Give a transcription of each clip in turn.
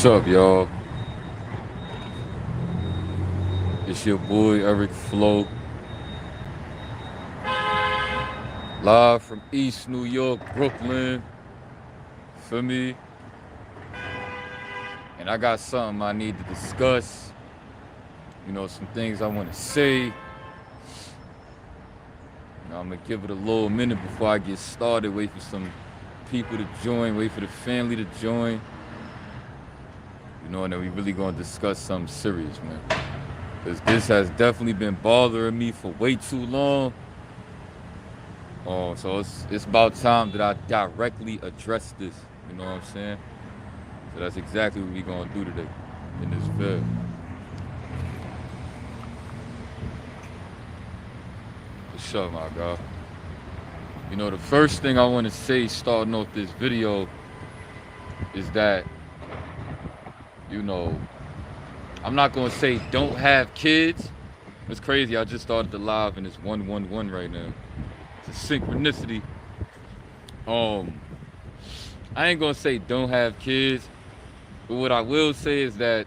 What's up, y'all? It's your boy Eric Flo, live from East New York, Brooklyn. For me, and I got something I need to discuss. You know, some things I want to say. I'm gonna give it a little minute before I get started. Wait for some people to join. Wait for the family to join. You know, and then we really gonna discuss something serious, man. Because this has definitely been bothering me for way too long. So it's about time that I directly address this. You know what I'm saying? So that's exactly what we gonna do today in this video. What's up, my God? You know, the first thing I want to say starting off this video is that, you know, I'm not gonna say don't have kids. It's crazy, I just started the live and it's 111 right now. It's a synchronicity. I ain't gonna say don't have kids, but what I will say is that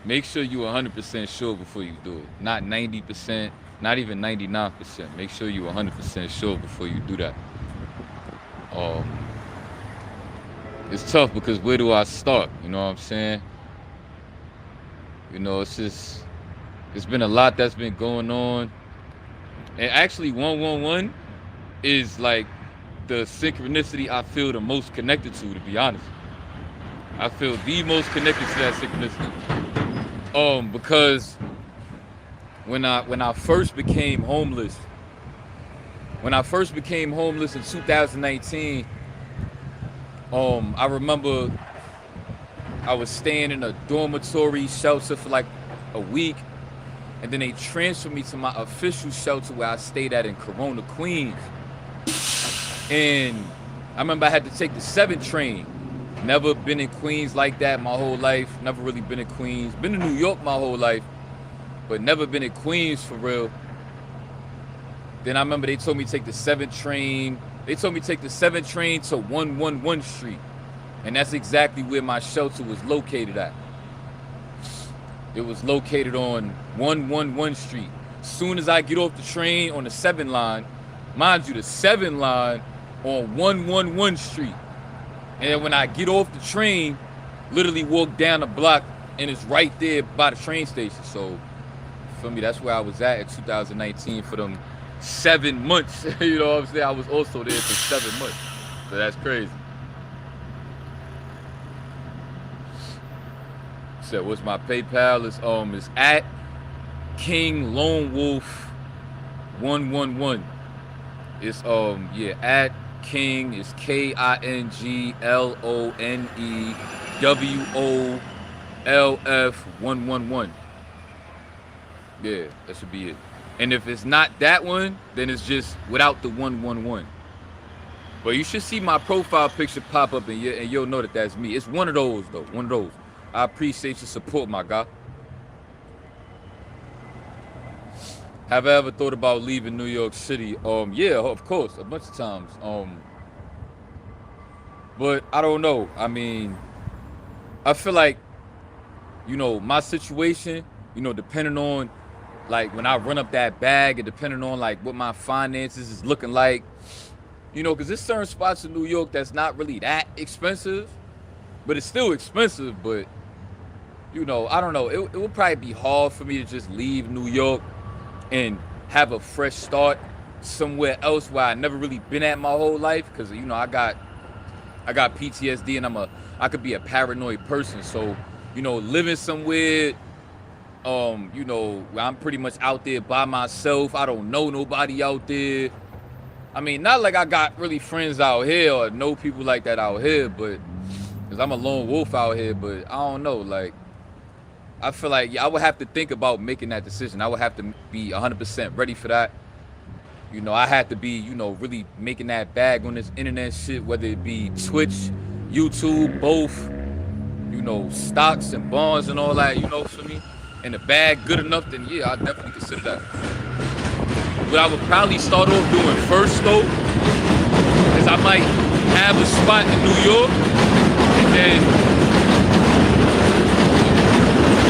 make sure you're 100% sure before you do it. Not 90%, not even 99%. Make sure you're 100% sure before you do that. It's tough because where do I start? You know what I'm saying? You know, it's been a lot that's been going on. And actually 111 is like the synchronicity I feel the most connected to be honest. I feel the most connected to that synchronicity. Because when I first became homeless, in 2019, I remember I was staying in a dormitory shelter for like a week, and then they transferred me to my official shelter where I stayed at in Corona, Queens. And I remember I had to take the 7 train. Never been in Queens like that my whole life. Never really been in Queens. Been to New York my whole life, but never been in Queens for real. Then I remember they told me to take the 7 train. They told me to take the 7 train to 111 Street. And that's exactly where my shelter was located at. It was located on 111 Street. Soon as I get off the train on the 7 line, mind you, the 7 line on 111 Street. And when I get off the train, literally walk down the block and it's right there by the train station. So, for me, that's where I was at in 2019 for them 7 months. You know what I'm saying? I was also there for 7 months. So that's crazy. So what's my PayPal? It's at King Lone Wolf 111. It's at King is KINGLONEWOLF 111. Yeah, that should be it. And if it's not that one, then it's just without the 111. But you should see my profile picture pop up and you'll know that that's me. It's one of those though, one of those. I appreciate your support, my guy. Have I ever thought about leaving New York City? Yeah, of course, a bunch of times. But I don't know. I mean, I feel like, you know, my situation, you know, depending on like when I run up that bag and depending on like what my finances is looking like, you know, because there's certain spots in New York that's not really that expensive, but it's still expensive. But, you know, I don't know. It would probably be hard for me to just leave New York and have a fresh start somewhere else where I never really been at my whole life. Because, you know, I got PTSD and I could be a paranoid person. So, you know, living somewhere, you know, where I'm pretty much out there by myself. I don't know nobody out there. I mean, not like I got really friends out here or know people like that out here, but because I'm a lone wolf out here. But I don't know, like, I feel like I would have to think about making that decision. I would have to be 100% ready for that. You know, I had to be, you know, really making that bag on this internet shit, whether it be Twitch, YouTube, both, you know, stocks and bonds and all that, you know, for me. And the bag good enough, then yeah, I definitely consider that. What I would probably start off doing first though, is I might have a spot in New York and then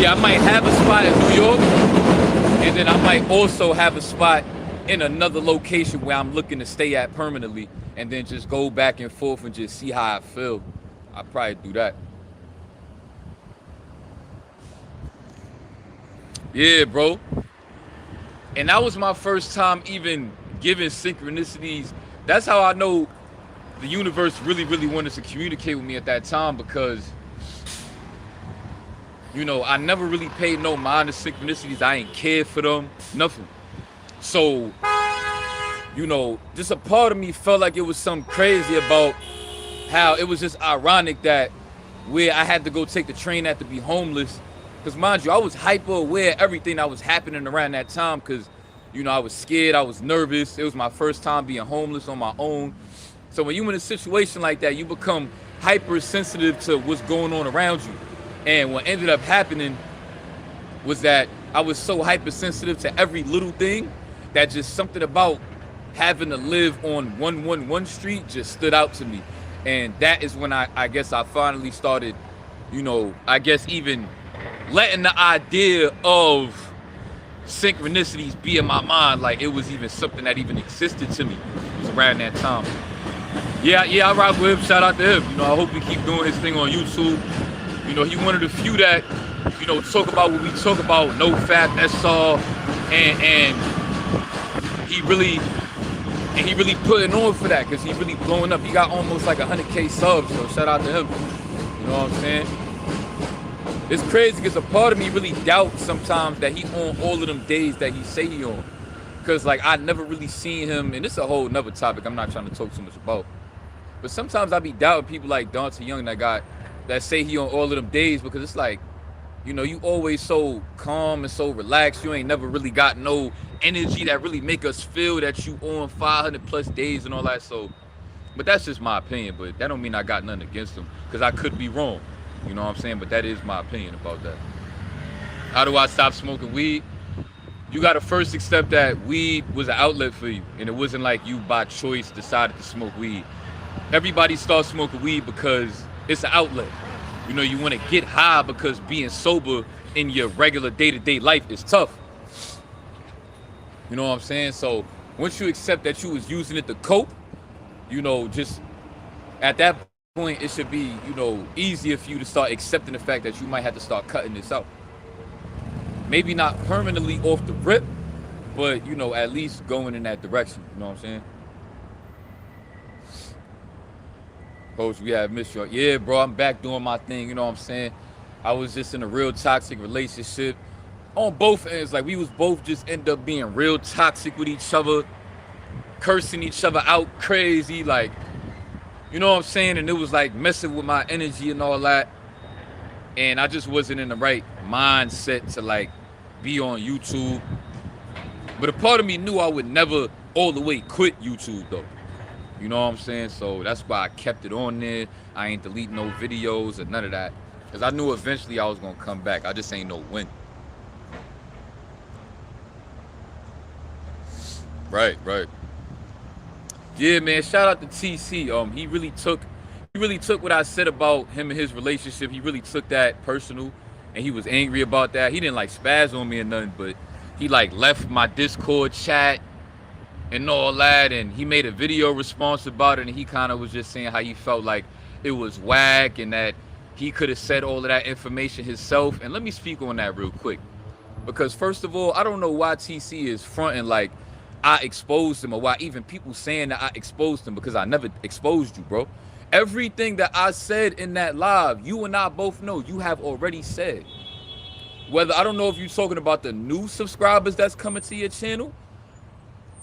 Yeah, I might have a spot in New York, and then I might also have a spot in another location where I'm looking to stay at permanently, and then just go back and forth and just see how I feel. I'd probably do that. Yeah, bro. And that was my first time even giving synchronicities. That's how I know the universe really, really wanted to communicate with me at that time, because, you know, I never really paid no mind to synchronicities. I ain't cared for them, nothing. So, you know, just a part of me felt like it was something crazy about how it was just ironic that where I had to go take the train at to be homeless. Because mind you, I was hyper aware of everything that was happening around that time, because, you know, I was scared, I was nervous. It was my first time being homeless on my own. So when you're in a situation like that, you become hypersensitive to what's going on around you. And what ended up happening was that I was so hypersensitive to every little thing that just something about having to live on 111 Street just stood out to me. And that is when I guess I finally started, you know, I guess even letting the idea of synchronicities be in my mind, like it was even something that even existed to me. It was around that time. Yeah, I rock with him. Shout out to him. You know, I hope he keep doing his thing on YouTube. You know, he one of the few that, you know, talk about what we talk about, no fap, that's all, and he really putting on for that, because he really blowing up. He got almost like 100K subs, so shout out to him. You know what I'm saying? It's crazy because a part of me really doubts sometimes that he on all of them days that he say he on. Because like I never really seen him, and this is a whole nother topic I'm not trying to talk too much about. But sometimes I be doubting people like Dante Young that say he on all of them days, because it's like, you know, you always so calm and so relaxed. You ain't never really got no energy that really make us feel that you on 500 plus days and all that. So, but that's just my opinion. But that don't mean I got nothing against him, because I could be wrong. You know what I'm saying? But that is my opinion about that. How do I stop smoking weed? You got to first accept that weed was an outlet for you, and it wasn't like you by choice decided to smoke weed. Everybody starts smoking weed because it's an outlet. You know, you want to get high because being sober in your regular day-to-day life is tough. You know what I'm saying? So once you accept that you was using it to cope, you know, just at that point, it should be, you know, easier for you to start accepting the fact that you might have to start cutting this out. Maybe not permanently off the rip, but, you know, at least going in that direction. You know what I'm saying? Coach, we have missed you. Yeah, bro, I'm back doing my thing. You know what I'm saying? I was just in a real toxic relationship on both ends. Like, we was both just end up being real toxic with each other, cursing each other out crazy. Like, you know what I'm saying? And it was like messing with my energy and all that. And I just wasn't in the right mindset to like be on YouTube. But a part of me knew I would never all the way quit YouTube though. You know what I'm saying? So that's why I kept it on there. I ain't delete no videos or none of that. Because I knew eventually I was going to come back. I just ain't know when. Right. Yeah, man, shout out to TC. He really took what I said about him and his relationship. He really took that personal, and he was angry about that. He didn't like spaz on me or nothing, but he like left my Discord chat and all that, and he made a video response about it, and he kind of was just saying how he felt like it was whack and that he could have said all of that information himself. And let me speak on that real quick, because first of all, I don't know why TC is fronting like I exposed him, or why even people saying that I exposed him, because I never exposed you, bro. Everything that I said in that live, you and I both know you have already said. Whether, I don't know if you're talking about the new subscribers that's coming to your channel.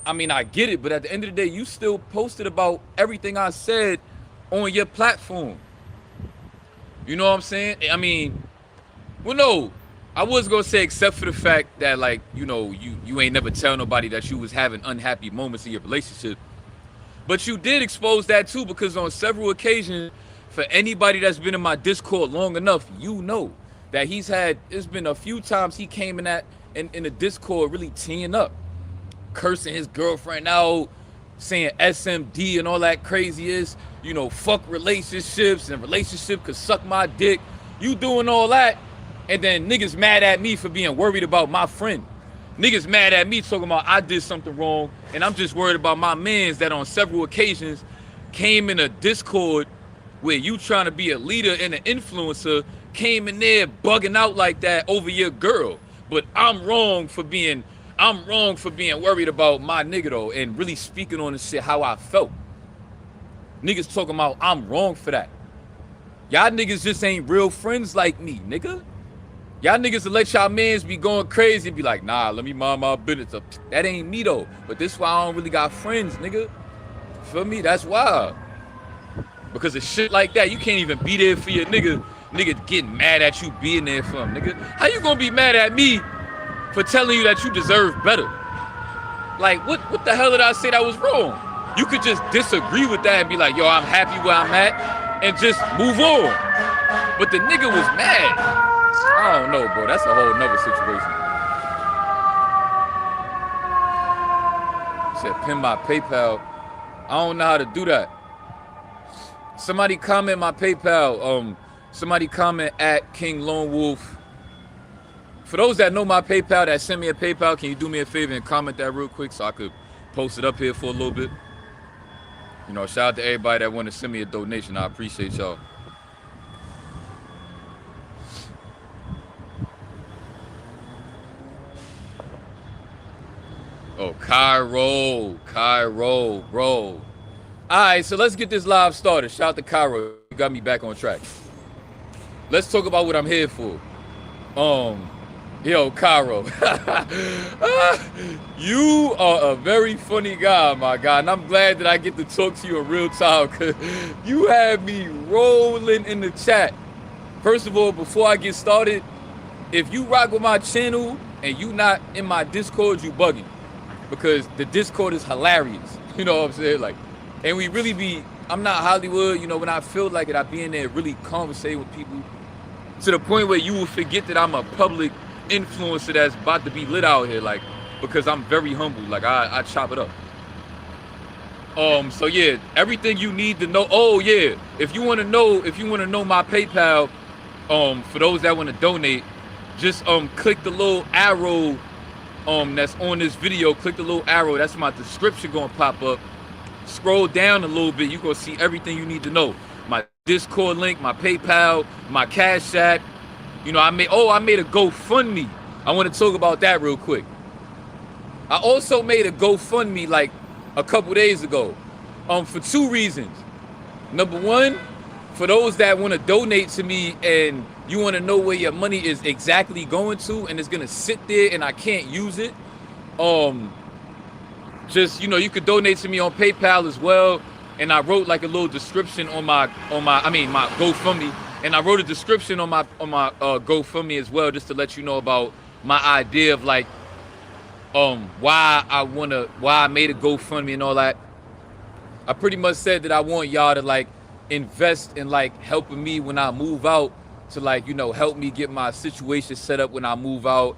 I mean, I get it, but at the end of the day, you still posted about everything I said on your platform. You know what I'm saying? I mean, well, no, I was gonna say except for the fact that, like, you know, you ain't never tell nobody that you was having unhappy moments in your relationship. But you did expose that too, because on several occasions, for anybody that's been in my Discord long enough, you know that it's been a few times he came in the Discord really teeing up, cursing his girlfriend out, saying SMD and all that crazy is, fuck relationships and relationship could suck my dick. You doing all that, And then niggas mad at me for being worried about my friend. Niggas mad at me talking about I did something wrong, and I'm just worried about my mans that on several occasions came in a Discord where you trying to be a leader and an influencer, came in there bugging out like that over your girl. But I'm wrong for being worried about my nigga though, and really speaking on the shit how I felt. Niggas talking about I'm wrong for that. Y'all niggas just ain't real friends like me, nigga. Y'all niggas will let y'all mans be going crazy and be like, nah, let me mind my business. That ain't me though. But this why I don't really got friends, nigga. Feel me? That's why. Because of shit like that, you can't even be there for your nigga. Nigga getting mad at you being there for him, nigga. How you gonna be mad at me for telling you that you deserve better? Like, what the hell did I say that was wrong? You could just disagree with that and be like, yo, I'm happy where I'm at, and just move on. But the nigga was mad. I don't know, bro. That's a whole nother situation. Said pin my PayPal. I don't know how to do that. Somebody comment my PayPal. Somebody comment at King LONEWolf. For those that know my PayPal, that send me a PayPal, can you do me a favor and comment that real quick so I could post it up here for a little bit? You know, shout out to everybody that want to send me a donation. I appreciate y'all. Oh, Cairo, bro. All right, so let's get this live started. Shout out to Cairo. You got me back on track. Let's talk about what I'm here for. Yo, Cairo. You are a very funny guy, my guy. And I'm glad that I get to talk to you in real time, because you have me rolling in the chat. First of all, before I get started, if you rock with my channel and you not in my Discord, you bugging. Because the Discord is hilarious. You know what I'm saying? Like, and we really be, I'm not Hollywood, you know, when I feel like it, I be in there really conversating with people to the point where you will forget that I'm a public influencer that's about to be lit out here, like, because I'm very humble. Like, I chop it up. So yeah, everything you need to know. Oh yeah, if you want to know my PayPal, for those that want to donate, just click the little arrow that's on this video. Click the little arrow, that's my description gonna pop up. Scroll down a little bit, you gonna see everything you need to know. My Discord link, my PayPal, my Cash App. You know, I made a GoFundMe. I want to talk about that real quick. I also made a GoFundMe like a couple days ago, for two reasons. Number one, for those that want to donate to me and you want to know where your money is exactly going to, and it's gonna sit there and I can't use it. Just, you know, you could donate to me on PayPal as well. And I wrote like a little description on my GoFundMe, and I wrote a description on my GoFundMe as well, just to let you know about my idea of like why I made a GoFundMe and all that. I pretty much said that I want y'all to like invest in like helping me when I move out, to like, you know, help me get my situation set up when I move out.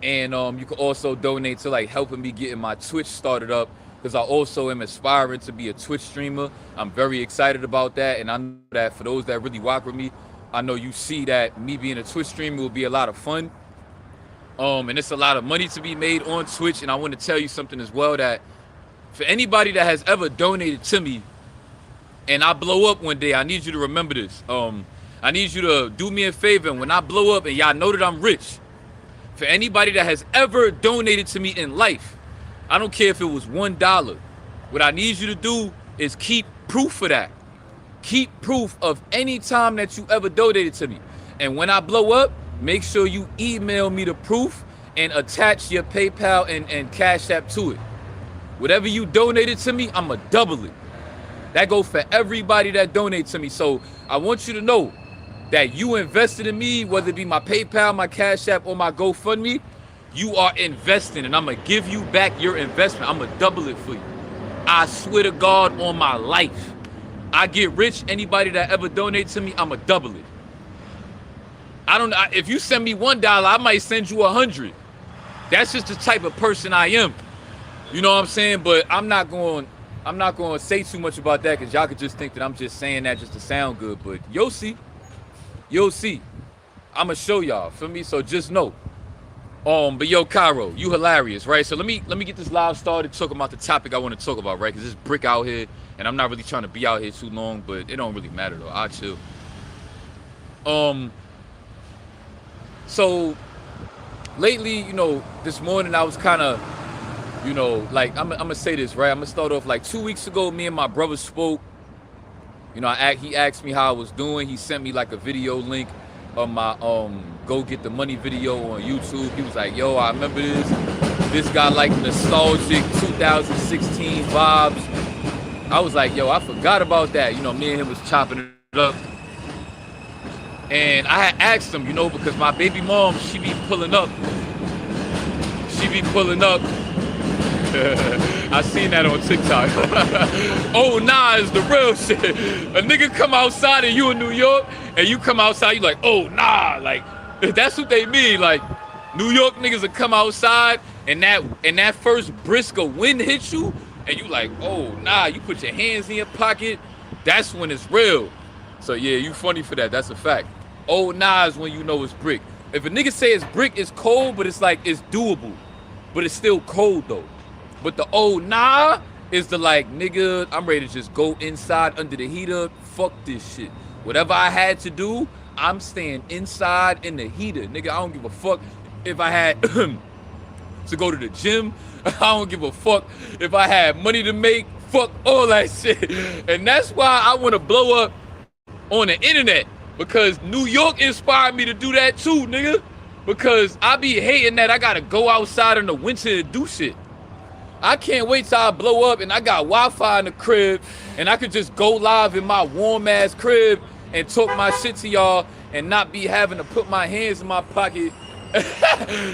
And you can also donate to like helping me getting my Twitch started up, because I also am aspiring to be a Twitch streamer. I'm very excited about that, and I know that for those that really rock with me, I know you see that me being a Twitch streamer will be a lot of fun. And it's a lot of money to be made on Twitch. And I want to tell you something as well, that for anybody that has ever donated to me and I blow up one day, I need you to remember this. I need you to do me a favor, and when I blow up and y'all know that I'm rich, for anybody that has ever donated to me in life, I don't care if it was $1, what I need you to do is keep proof of that. Keep proof of any time that you ever donated to me. And when I blow up, make sure you email me the proof and attach your PayPal and Cash App to it. Whatever you donated to me, I'ma double it. That goes for everybody that donates to me. So I want you to know that you invested in me, whether it be my PayPal, my Cash App, or my GoFundMe, you are investing, and I'm gonna give you back your investment. I'm gonna double it for you. I swear to God on my life. I get rich, anybody that ever donates to me, I'm gonna double it. I don't know, if you send me $1, I might send you 100. That's just the type of person I am. You know what I'm saying? But I'm not going to say too much about that, because y'all could just think that I'm just saying that just to sound good. But you'll see. You'll see. I'ma show y'all, feel me? So just know. But yo, Cairo, you hilarious, right? So let me get this live started talking about the topic I want to talk about, right? Because it's brick out here, and I'm not really trying to be out here too long, but it don't really matter though. I'll chill. So lately, you know, this morning I was kind of, you know, like I'm gonna say this, right? I'm gonna start off like 2 weeks ago. Me and my brother spoke. You know, he asked me how I was doing. He sent me like a video link of my go get the money video on YouTube. He was like, yo, I remember this. This got like nostalgic 2016 vibes. I was like, yo, I forgot about that. You know, me and him was chopping it up. And I had asked him, you know, because my baby mom, she be pulling up. I seen that on TikTok. Oh, nah, is the real shit. A nigga come outside and you in New York, and you come outside, you like, oh, nah. Like, that's what they mean. Like, New York niggas will come outside, and that first brisk of wind hits you, and you like, oh, nah, you put your hands in your pocket. That's when it's real. So, yeah, you funny for that. That's a fact. Oh, nah is when you know it's brick. If a nigga say it's brick, it's cold, but it's like, it's doable. But it's still cold, though. But the oh nah is the like, nigga, I'm ready to just go inside under the heater. Fuck this shit. Whatever I had to do, I'm staying inside in the heater. Nigga, I don't give a fuck if I had to go to the gym. I don't give a fuck if I had money to make. Fuck all that shit. And that's why I want to blow up on the internet. Because New York inspired me to do that too, nigga. Because I be hating that I gotta go outside in the winter to do shit. I can't wait till I blow up and I got Wi-Fi in the crib and I could just go live in my warm ass crib and talk my shit to y'all and not be having to put my hands in my pocket.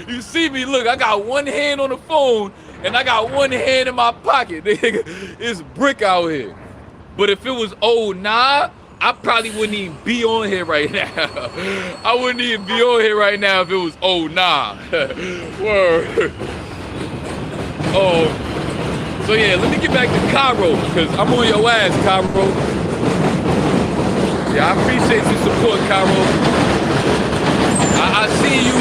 You see me, look, I got one hand on the phone and I got one hand in my pocket. It's brick out here. But if it was old nah, I probably wouldn't even be on here right now. I wouldn't even be on here right now if it was old nah. Word. So yeah, let me get back to Cairo, because I'm on your ass, Cairo. Yeah, I appreciate your support, Cairo. I see you.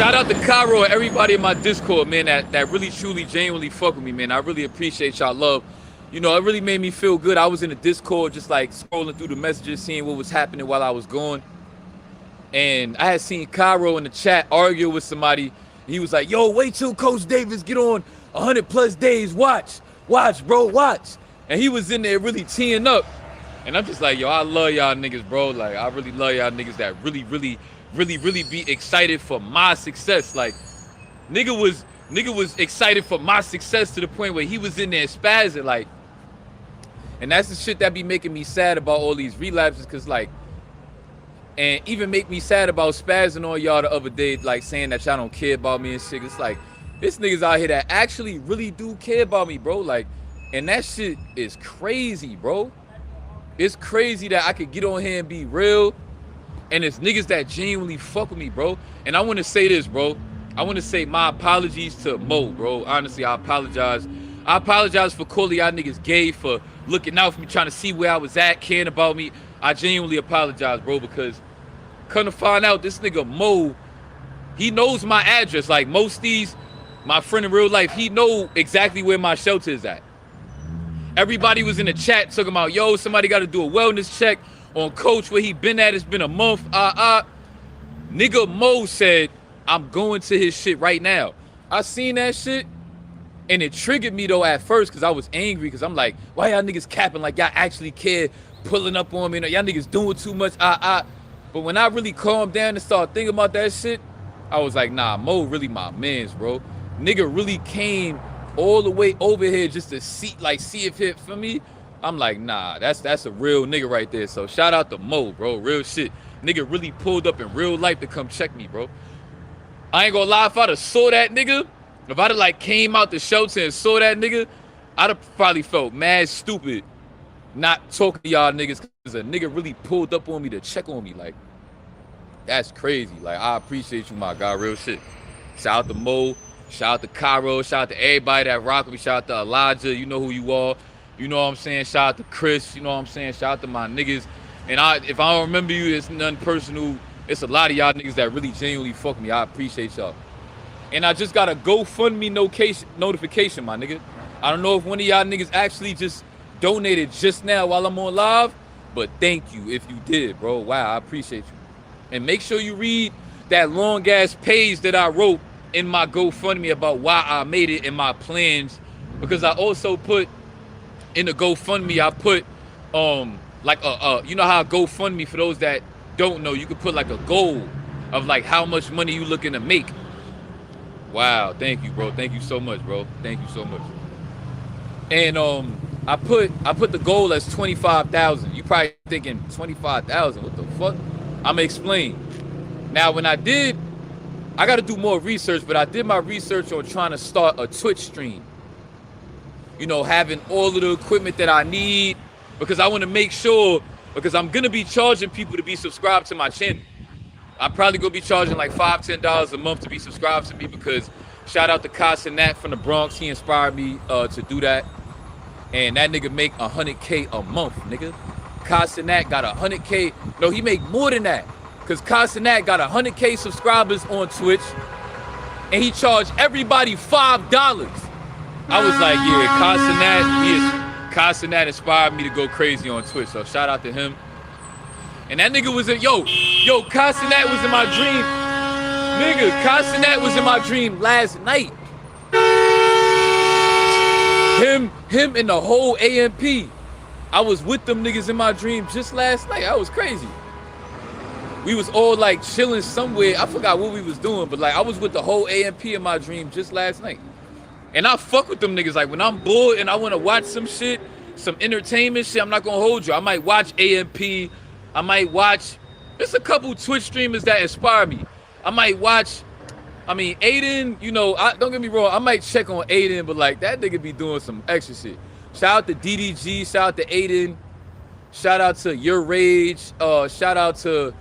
Shout out to Cairo and everybody in my Discord, man, that really, truly, genuinely fuck with me, man. I really appreciate y'all love. You know, it really made me feel good. I was in the Discord just like scrolling through the messages, seeing what was happening while I was gone. And I had seen Cairo in the chat argue with somebody. He was like, yo, wait till Coach Davis get on 100+ days. Watch, bro, watch. And he was in there really teeing up. And I'm just like, yo, I love y'all niggas, bro. Like, I really love y'all niggas that really be excited for my success. Like, nigga was excited for my success to the point where he was in there spazzing, like. And that's the shit that be making me sad about all these relapses, because, like, and even make me sad about spazzing on y'all the other day, like saying that y'all don't care about me and shit. It's like, this niggas out here that actually really do care about me, bro. Like, and that shit is crazy, bro. It's crazy that I could get on here and be real, and it's niggas that genuinely fuck with me, bro. And I want to say this, bro. I want to say my apologies to Mo, bro. Honestly, I apologize. I apologize for calling y'all niggas gay, for looking out for me, trying to see where I was at, caring about me. I genuinely apologize, bro, because come to find out, this nigga Mo, he knows my address. Like, Mosties, my friend in real life, he know exactly where my shelter is at. Everybody was in the chat talking about, yo, somebody got to do a wellness check on Coach, where he been at. It's been a month. Nigga Mo said, I'm going to his shit right now. I seen that shit, and it triggered me though at first, because I was angry, because I'm like, why y'all niggas capping like y'all actually care, pulling up on me, y'all niggas doing too much, But when I really calmed down and started thinking about that shit, I was like, nah, Mo really my mans, bro. Nigga really came all the way over here just to see if it for me. I'm like, nah, that's a real nigga right there. So shout out to Mo, bro, real shit. Nigga really pulled up in real life to come check me, bro. I ain't gonna lie, if I'd have saw that nigga, if I'd have like came out the shelter and saw that nigga, I'd have probably felt mad stupid not talking to y'all niggas, because a nigga really pulled up on me to check on me. Like, that's crazy. Like, I appreciate you, my guy, real shit. Shout out to Mo, shout out to Cairo, shout out to everybody that rock with me, shout out to Elijah, you know who you are. You know what I'm saying? Shout out to Chris, you know what I'm saying? Shout out to my niggas. And if I don't remember you, it's nothing personal. It's a lot of y'all niggas that really genuinely fuck me. I appreciate y'all. And I just got a GoFundMe notification, my nigga. I don't know if one of y'all niggas actually just donated just now while I'm on live, but thank you if you did, bro. Wow, I appreciate you. And make sure you read that long ass page that I wrote in my GoFundMe about why I made it and my plans, because I also put in the GoFundMe, I put like you know how GoFundMe, for those that don't know, you could put like a goal of like how much money you looking to make. Wow, thank you, bro. Thank you so much, bro. Thank you so much. And I put the goal as 25,000. You probably thinking 25,000, what the fuck? I'ma explain. Now when I gotta do more research, but I did my research on trying to start a Twitch stream. You know, having all of the equipment that I need, because I want to make sure, because I'm gonna be charging people to be subscribed to my channel. I'm probably gonna be charging like $5-10 a month to be subscribed to me, because shout out to Synchronicities from the Bronx. He inspired me to do that. And that nigga make 100K a month, nigga. Synchronicities got 100K. No, he make more than that. Because Synchronicities got 100K subscribers on Twitch. And he charged everybody $5. I was like, yeah, Synchronicities inspired me to go crazy on Twitch. So shout out to him. And that nigga was in, Synchronicities was in my dream. Nigga, Synchronicities was in my dream last night. Him and the whole AMP. I was with them niggas in my dream just last night. I was crazy. We was all like chilling somewhere. I forgot what we was doing, but like I was with the whole AMP in my dream just last night. And I fuck with them niggas. Like when I'm bored and I want to watch some shit, some entertainment shit, I'm not gonna hold you. I might watch AMP. I might watch, there's a couple Twitch streamers that inspire me. I might watch, Aiden, you know, don't get me wrong, I might check on Aiden, but like that nigga be doing some extra shit. Shout out to DDG, shout out to Aiden, shout out to Your Rage, shout out to,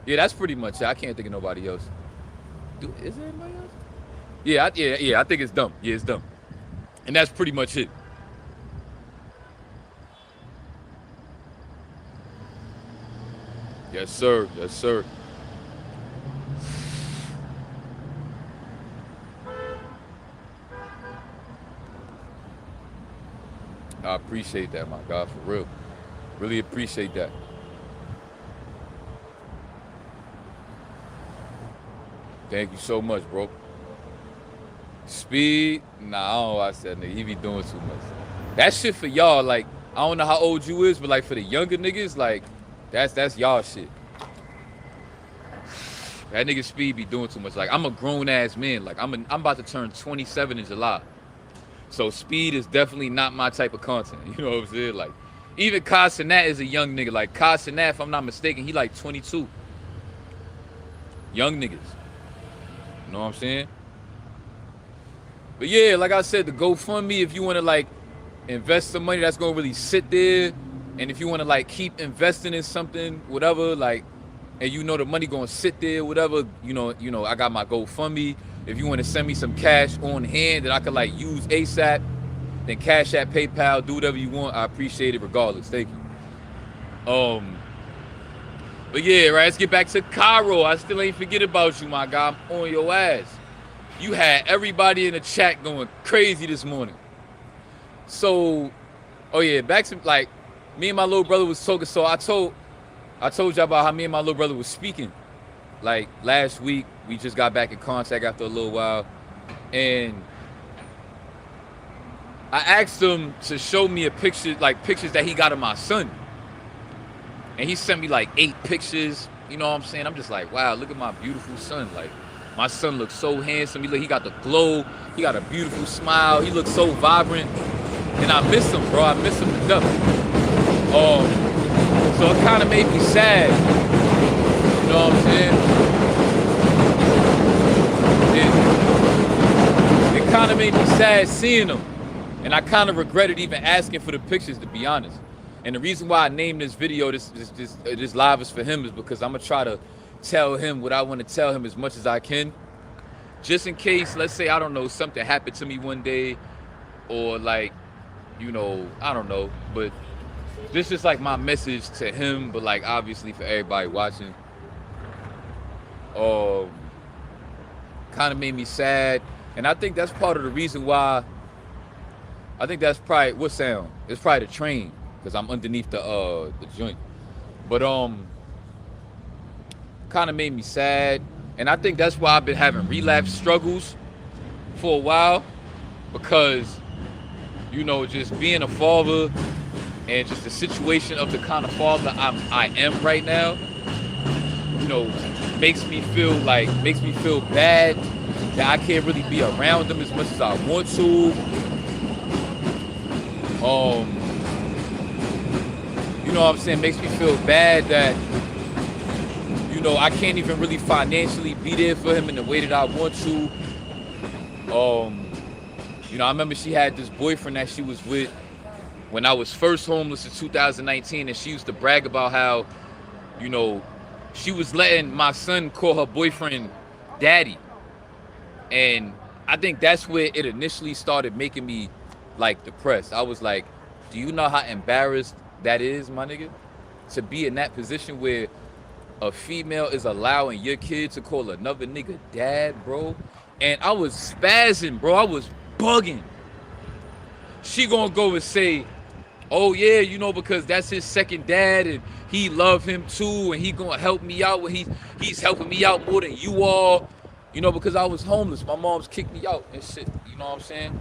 yeah, that's pretty much it. I can't think of nobody else. Is there anybody else? Yeah, I think it's dumb. Yeah, it's dumb. And that's pretty much it. Yes, sir. Yes, sir. I appreciate that, my God, for real. Really appreciate that. Thank you so much, bro. Speed? Nah, I don't know what I said, nigga. He be doing too much. That shit for y'all, like, I don't know how old you is, but like for the younger niggas, like, that's y'all shit. That nigga Speed be doing too much. Like, I'm a grown ass man. Like, I'm about to turn 27 in July. So Speed is definitely not my type of content. You know what I'm saying? Like, even Synchronicities is a young nigga. Like, Synchronicities, if I'm not mistaken, he like 22. Young niggas. You know what I'm saying? But yeah, like I said, the GoFundMe, if you want to like invest some money that's gonna really sit there, and if you want to like keep investing in something, whatever, like, and you know the money gonna sit there, whatever, you know, I got my GoFundMe. If you want to send me some cash on hand that I could like use ASAP, then Cash App, PayPal, do whatever you want. I appreciate it regardless. Thank you. But yeah, right, let's get back to Cairo. I still ain't forget about you, my guy. I'm on your ass. You had everybody in the chat going crazy this morning. So, oh yeah, back to like me and my little brother was talking. So I told y'all about how me and my little brother was speaking. Like last week, we just got back in contact after a little while, and I asked him to show me a picture, like pictures that he got of my son. And he sent me like 8 pictures. You know what I'm saying? I'm just like, wow, look at my beautiful son. Like, my son looks so handsome. He got the glow. He got a beautiful smile. He looks so vibrant. And I miss him, bro. I miss him to death. So it kind of made me sad. You know what I'm saying? It kind of made me sad seeing him. And I kind of regretted even asking for the pictures, to be honest. And the reason why I named this video, this live is for him, is because I'm going to try to tell him what I want to tell him as much as I can. Just in case, let's say, I don't know, something happened to me one day, or like, you know, I don't know. But this is like my message to him, but like obviously for everybody watching. Um, kind of made me sad, and I think that's part of the reason why. I think that's probably what sound. It's probably the train because I'm underneath the joint. But kind of made me sad, and I think that's why I've been having relapse struggles for a while, because you know, just being a father and just the situation of the kind of father I am right now, you know, makes me feel bad that I can't really be around them as much as I want to. You know what I'm saying? Makes me feel bad that, you know, I can't even really financially be there for him in the way that I want to. You know, I remember she had this boyfriend that she was with when I was first homeless in 2019, and she used to brag about how, you know, she was letting my son call her boyfriend daddy. And I think that's where it initially started making me like depressed. I was like, do you know how embarrassed that is, my nigga? To be in that position where a female is allowing your kid to call another nigga dad, bro. And I was spazzing, bro. I was bugging. She gonna go and say, oh yeah, you know, because that's his second dad and he love him too, and he gonna help me out when he's helping me out more than you all. You know, because I was homeless. My mom's kicked me out and shit. You know what I'm saying?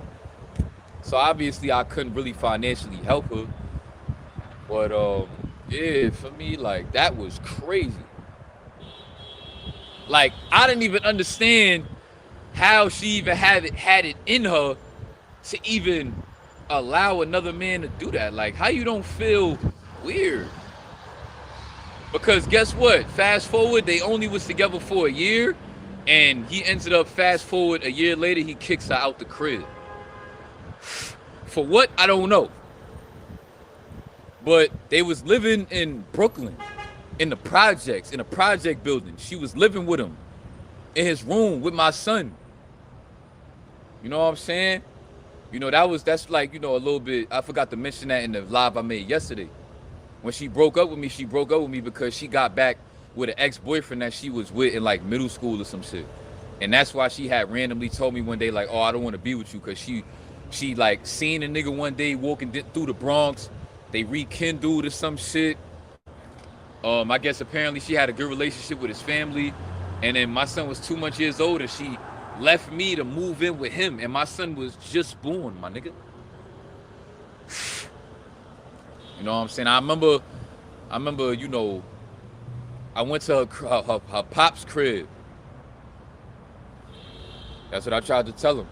So obviously I couldn't really financially help her. But yeah, for me, like, that was crazy. Like, I didn't even understand how she even had it in her to even allow another man to do that. Like, how you don't feel weird? Because guess what? Fast forward, they only was together for a year, and he ended up, fast forward a year later, he kicks her out the crib. For what? I don't know. But they was living in Brooklyn, in the projects, in a project building. She was living with him in his room with my son. You know what I'm saying? You know, that's like, you know, a little bit, I forgot to mention that in the live I made yesterday. When she broke up with me because she got back with an ex-boyfriend that she was with in like middle school or some shit. And that's why she had randomly told me one day, like, oh, I don't want to be with you, because she like seen a nigga one day walking through the Bronx. They rekindled or some shit. I guess apparently she had a good relationship with his family. And then my son was 2 months years old, and she left me to move in with him. And my son was just born, my nigga. You know what I'm saying? I remember, you know, I went to her pop's crib. That's what I tried to tell him.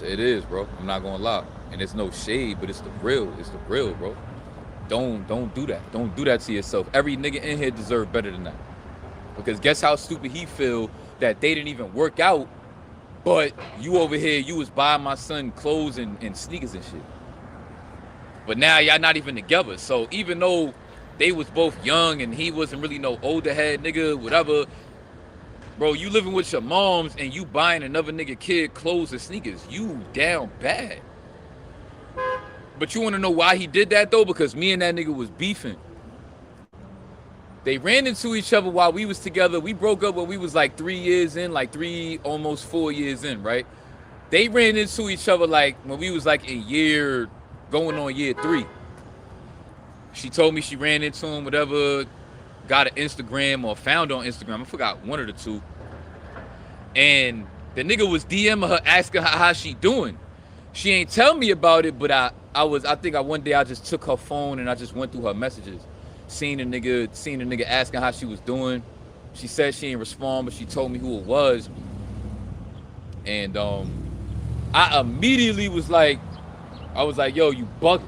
It is, bro. I'm not gonna lie. And it's no shade, but it's the real. It's the real, bro. Don't do that. Don't do that to yourself. Every nigga in here deserves better than that. Because guess how stupid he feel that they didn't even work out, but you over here, you was buying my son clothes and sneakers and shit. But now y'all not even together. So even though they was both young and he wasn't really no older head nigga, whatever, bro, you living with your moms and you buying another nigga kid clothes and sneakers, you down bad. But you want to know why he did that, though? Because me and that nigga was beefing. They ran into each other while we was together. We broke up when we was like 3 years in, like almost 4 years in, right? They ran into each other like when we was like going on year 3. She told me she ran into him, whatever, got an Instagram or found on Instagram. I forgot, one of the two. And the nigga was DMing her, asking her how she doing. She ain't tell me about it, but I think one day I just took her phone and I just went through her messages. Seen the nigga asking how she was doing. She said she ain't respond, but she told me who it was. And I immediately was like, yo, you bugging.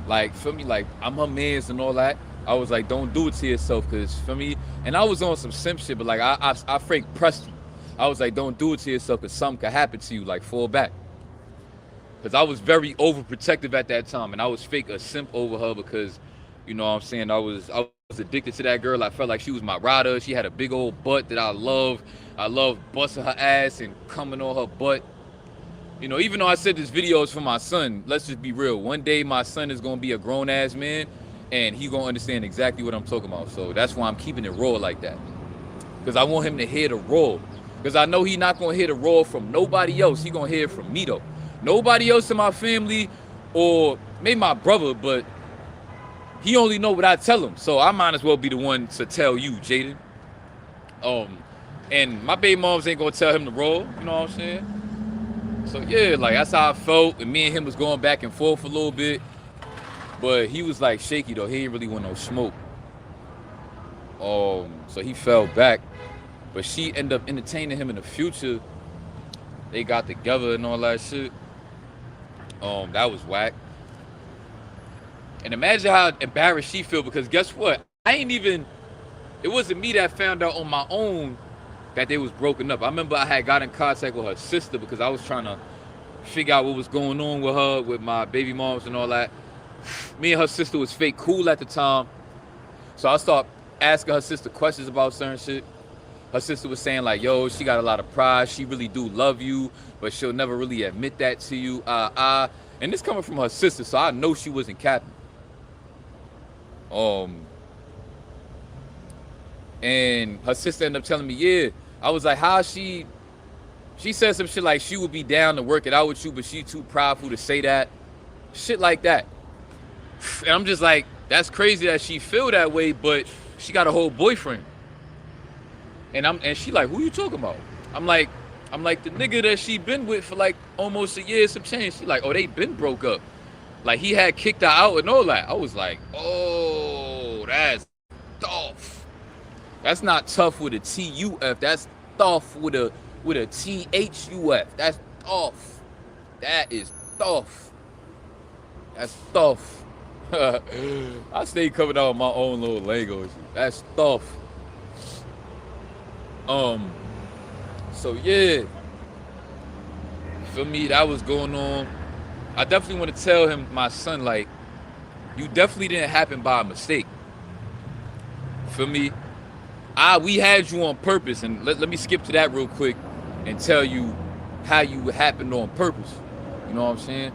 Like, for me, like, I'm her mans and all that. I was like, don't do it to yourself, because for me, and I was on some simp shit, but like, I fake pressed her. I was like, don't do it to yourself, because something could happen to you, like, fall back. Because I was very overprotective at that time, and I was fake a simp over her because, you know what I'm saying, I was addicted to that girl. I felt like she was my rider. She had a big old butt that I loved. I loved busting her ass and coming on her butt. You know, even though I said this video is for my son, let's just be real. One day my son is going to be a grown-ass man, and he going to understand exactly what I'm talking about. So that's why I'm keeping it raw like that. because I want him to hear the raw. Because I know he not going to hear the raw from nobody else. He going to hear it from me, though. Nobody else in my family, or maybe my brother, but he only know what I tell him. So I might as well be the one to tell you, Jaden. And my baby moms ain't going to tell him the raw. You know what I'm saying? So, yeah, like, that's how I felt. And me and him was going back and forth a little bit. But he was, like, shaky, though. He didn't really want no smoke. So he fell back. But she ended up entertaining him in the future. They got together and all that shit. That was whack. And imagine how embarrassed she feel, because guess what? It wasn't me that found out on my own that they was broken up. I remember I had got in contact with her sister because I was trying to figure out what was going on with her, with my baby moms and all that. Me and her sister was fake cool at the time. So I started asking her sister questions about certain shit. Her sister was saying like, yo, she got a lot of pride. She really do love you, but she'll never really admit that to you. And this coming from her sister, so I know she wasn't capping. And her sister ended up telling me, yeah. I was like, how she said some shit like she would be down to work it out with you, but she too prideful to say that. Shit like that. And I'm just like, that's crazy that she feel that way, but she got a whole boyfriend. And she like, who you talking about? I'm like the nigga that she been with for like almost a year, some change. She like, oh, they been broke up. Like he had kicked her out and all that. I was like, oh, that's tough. That's not tough with a T-U-F. That's tough with a T-H-U-F. That's tough. That is tough. That's tough. I stay coming out with my own little language. That's tough. So yeah, for me, that was going on. I definitely want to tell him, my son, like, you definitely didn't happen by a mistake. For me, we had you on purpose, and let me skip to that real quick and tell you how you happened on purpose. You know what I'm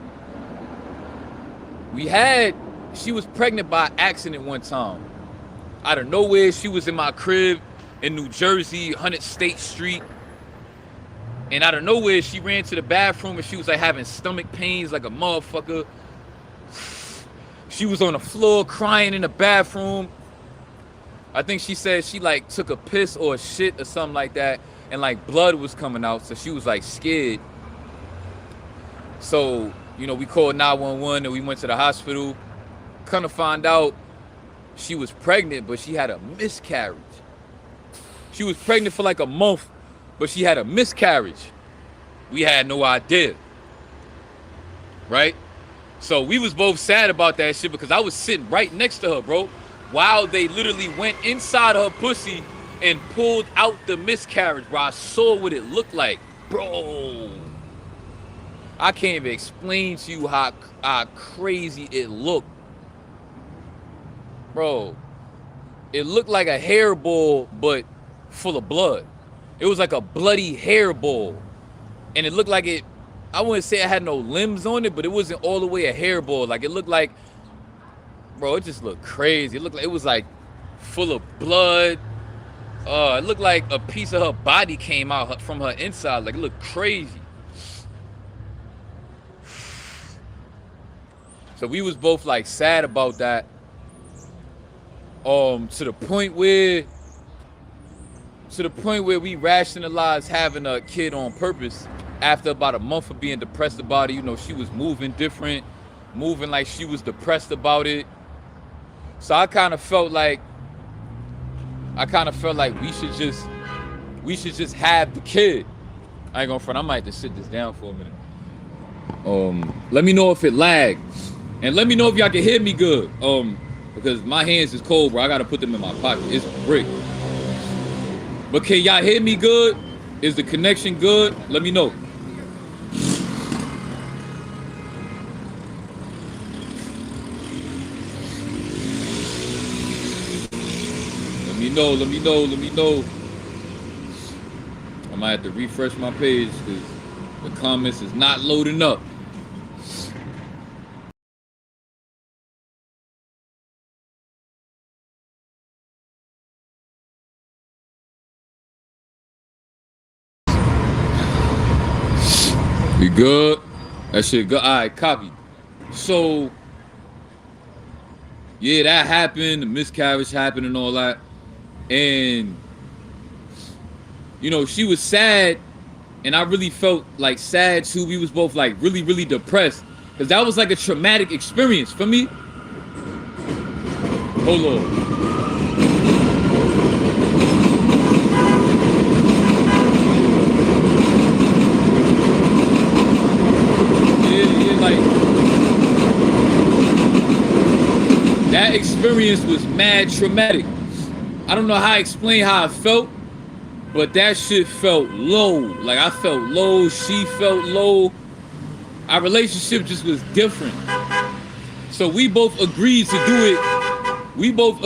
saying? She was pregnant by accident one time. Out of nowhere, she was in my crib in New Jersey, 100 State Street. And out of nowhere, she ran to the bathroom and she was like having stomach pains like a motherfucker. She was on the floor crying in the bathroom. I think she said she like took a piss or a shit or something like that, and like blood was coming out, so she was like scared. So, you know, we called 911 and we went to the hospital. Come to find out, she was pregnant, but she had a miscarriage. She was pregnant for like a month, but she had a miscarriage. We had no idea, right? So we was both sad about that shit because I was sitting right next to her, bro, while they literally went inside her pussy and pulled out the miscarriage, bro. I saw what it looked like, bro. I can't even explain to you how crazy it looked, bro. It looked like a hairball, but full of blood. It was like a bloody hairball, and it looked like it. I wouldn't say it had no limbs on it, but it wasn't all the way a hairball. Like it looked like, bro, it just looked crazy. It looked like it was like full of blood. It looked like a piece of her body came out from her inside. Like it looked crazy. So we was both like sad about that. To the point where we rationalized having a kid on purpose. After about a month of being depressed about it, you know, she was moving different, moving like she was depressed about it. So I kind of felt like we should just have the kid. I ain't gonna front. I might have to sit this down for a minute. Let me know if it lags, and let me know if y'all can hear me good. Because my hands is cold, bro. I gotta put them in my pocket. It's brick. But can y'all hear me good? Is the connection good? Let me know. Let me know. I might have to refresh my page because the comments is not loading up. You good? That shit good. All right, copy. So, yeah, that happened. The miscarriage happened and all that. And, you know, she was sad. And I really felt like sad too. We was both like really, really depressed. Because that was like a traumatic experience for me. Hold on. That experience was mad traumatic. I don't know how to explain how I felt, but that shit felt low. Like I felt low, she felt low. Our relationship just was different. So we both agreed to do it. We both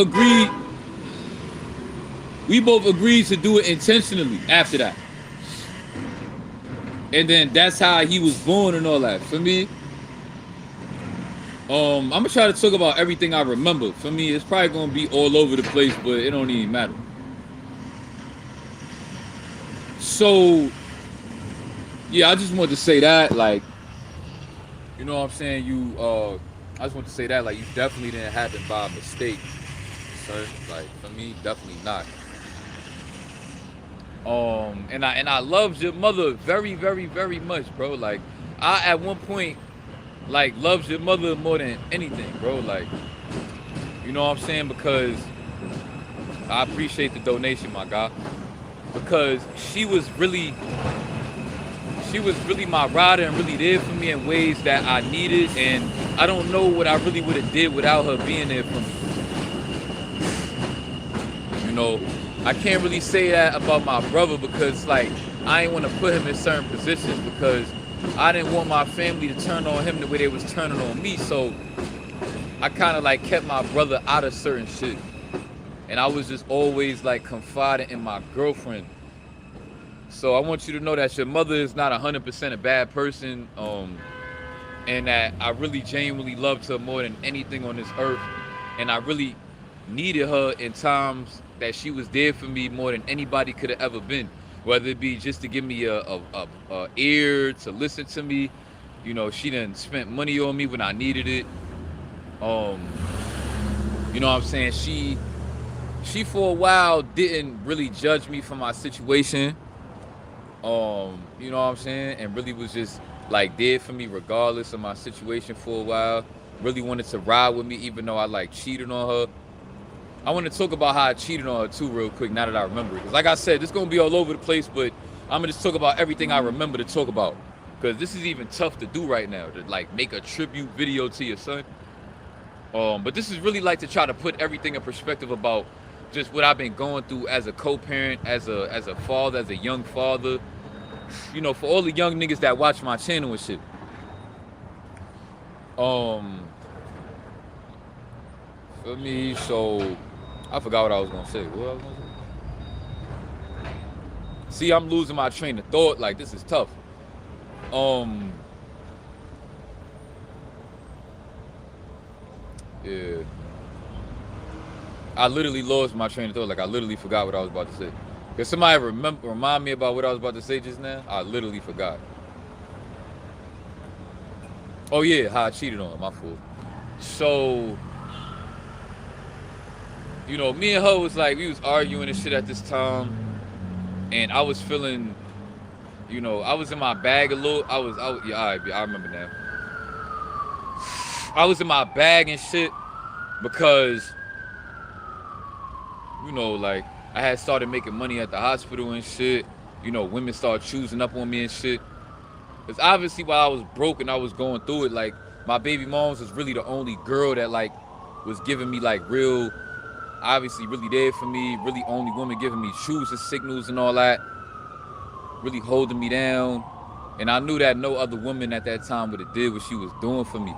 agreed to do it intentionally after that. And then that's how he was born and all that. For me, I'm gonna try to talk about everything I remember. For me, it's probably gonna be all over the place, but it don't even matter. So, yeah, I just wanted to say that, like, you know what I'm saying? I just want to say that, like, you definitely didn't happen by mistake, sir. Like, for me, definitely not. And I loved your mother very, very, very much, bro. Like, I at one point, like, loves your mother more than anything, bro. Like, you know what I'm saying? Because I appreciate the donation, my guy. Because she was really my rider and really there for me in ways that I needed, and I don't know what I really would have did without her being there for me. You know, I can't really say that about my brother because, like, I ain't want to put him in certain positions because I didn't want my family to turn on him the way they was turning on me. So I kind of like kept my brother out of certain shit. And I was just always like confiding in my girlfriend. So I want you to know that your mother is not 100% a bad person. And that I really genuinely loved her more than anything on this earth. And I really needed her in times that she was there for me more than anybody could have ever been. Whether it be just to give me a ear to listen to me, you know, she done spent money on me when I needed it. You know what I'm saying? She for a while didn't really judge me for my situation. You know what I'm saying? And really was just like there for me regardless of my situation for a while. Really wanted to ride with me even though I like cheated on her. I want to talk about how I cheated on her too real quick now that I remember it. Because like I said, this is going to be all over the place, but I'm going to just talk about everything I remember to talk about. Because this is even tough to do right now, to like make a tribute video to your son. But this is really like to try to put everything in perspective about just what I've been going through as a co-parent, as a father, as a young father. You know, for all the young niggas that watch my channel and shit. For me, so I forgot what I was gonna say. What I was gonna say? See, I'm losing my train of thought. Like, this is tough. Yeah. I literally lost my train of thought. Like, I literally forgot what I was about to say. Can somebody remind me about what I was about to say just now? I literally forgot. Oh yeah, how I cheated on her, my fault. So, you know, me and her was like, we was arguing and shit at this time. And I was feeling, you know, I was in my bag a little. Yeah, all right, I remember now. I was in my bag and shit because, you know, like, I had started making money at the hospital and shit. You know, women started choosing up on me and shit. Because obviously while I was broke and I was going through it, like, my baby moms was really the only girl that, like, was giving me, like, real, obviously really there for me, really only woman giving me choosing signals and all that, really holding me down. And I knew that no other woman at that time would have did what she was doing for me.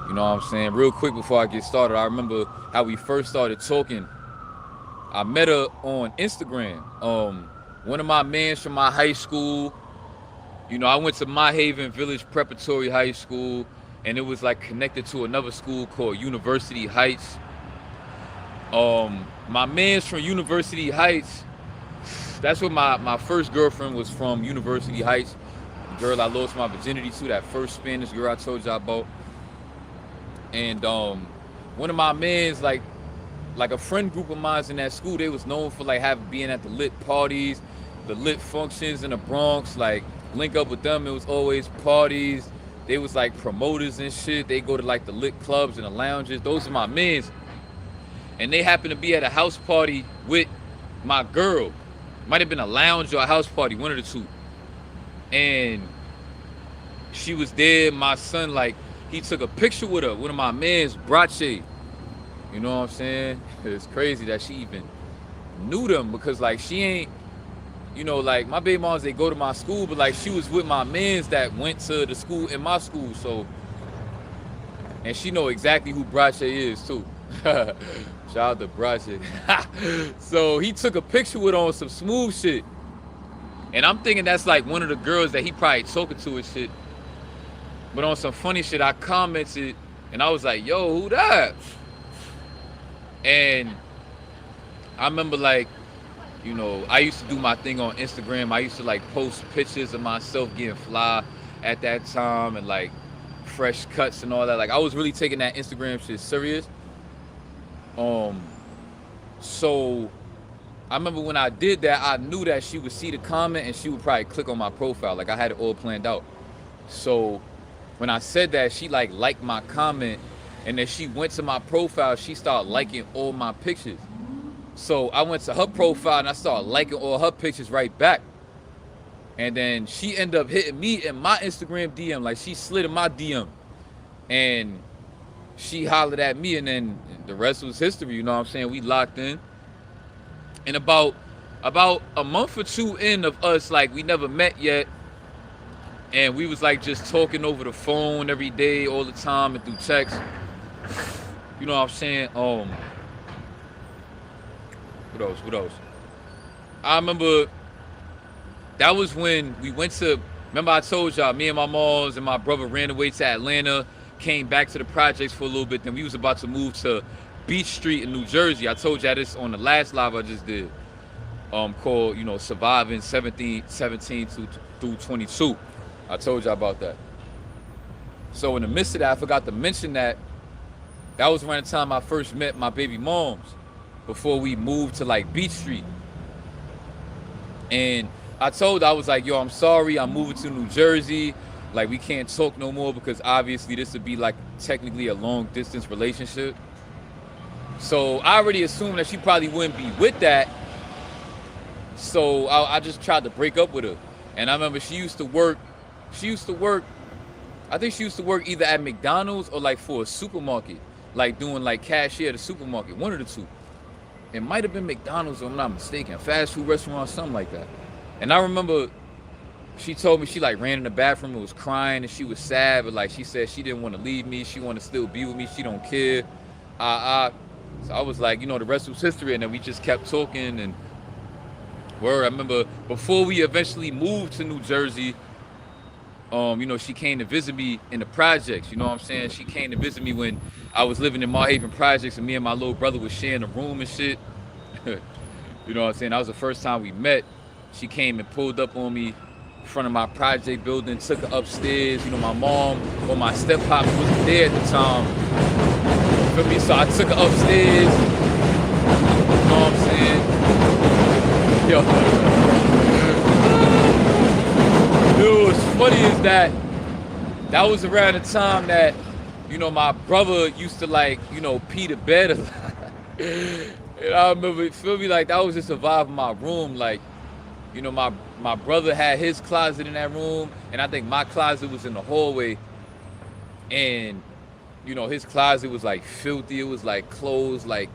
You know what I'm saying? Real quick before I get started, I remember how we first started talking. I met her on Instagram. One of my mans from my high school, you know, I went to My Haven Village Preparatory High School, and it was like connected to another school called University Heights. My mans from University Heights, that's what my first girlfriend was from, University Heights. The girl I lost my virginity to, that first Spanish girl I told y'all about. And one of my mans, like a friend group of mine in that school, they was known for like being at the lit parties, the lit functions in the Bronx. Like, link up with them, it was always parties. They was like promoters and shit. They go to like the lit clubs and the lounges. Those are my mans. And they happened to be at a house party with my girl. Might have been a lounge or a house party, one of the two. And she was there. My son, like, he took a picture with her, one of my mans, Brache. You know what I'm saying? It's crazy that she even knew them, because like she ain't, you know, like my baby moms, they go to my school, but like she was with my mans that went to the school in my school. So, and she know exactly who Brache is too. Shout out to Brache. So he took a picture with her on some smooth shit. And I'm thinking that's like one of the girls that he probably talking to and shit. But on some funny shit, I commented and I was like, yo, who that? And I remember, like, you know, I used to do my thing on Instagram. I used to like post pictures of myself getting fly at that time and like fresh cuts and all that. Like, I was really taking that Instagram shit serious. So I remember when I did that, I knew that she would see the comment and she would probably click on my profile. Like, I had it all planned out. So when I said that, she like liked my comment, and then she went to my profile. She started liking all my pictures. So I went to her profile and I started liking all her pictures right back. And then she ended up hitting me in my Instagram DM. Like, she slid in my DM and she hollered at me, and then the rest was history. You know what I'm saying? We locked in. And about a month or two in of us, like, we never met yet. And we was like just talking over the phone every day, all the time, and through text. You know what I'm saying? What else? I remember that was when we went to, remember I told y'all, me and my moms and my brother ran away to Atlanta, came back to the projects for a little bit, then we was about to move to Beach Street in New Jersey. I told y'all this on the last live I just did, called, you know, Surviving 17 through 22. I told y'all about that. So in the midst of that, I forgot to mention that was around the time I first met my baby moms, before we moved to like Beach Street. And I told her, I was like, yo, I'm sorry, I'm moving to New Jersey. Like, we can't talk no more, because obviously this would be like technically a long distance relationship. So I already assumed that she probably wouldn't be with that. So I just tried to break up with her. And I remember she used to work, I think she used to work either at McDonald's or like for a supermarket, like doing like cashier at a supermarket, one of the two. It might have been McDonald's, if I'm not mistaken, fast food restaurant, something like that. And I remember she told me she like ran in the bathroom and was crying and she was sad, but like she said she didn't want to leave me. She wanted to still be with me. She don't care. So I was like, you know, the rest was history. And then we just kept talking. And I remember before we eventually moved to New Jersey, you know, she came to visit me in the projects. You know what I'm saying? She came to visit me when I was living in Marhaven projects, and me and my little brother was sharing a room and shit. You know what I'm saying? That was the first time we met. She came and pulled up on me in front of my project building, took her upstairs. You know, my mom or my step-pop wasn't there at the time. You feel me? So I took her upstairs. You know what I'm saying? Yo. Dude, what's funny is that was around the time that, you know, my brother used to, like, you know, pee the bed a lot. And I remember, feel me, like, that was just a vibe in my room. Like, you know, my brother had his closet in that room, and I think my closet was in the hallway. And, you know, his closet was like filthy. It was like clothes like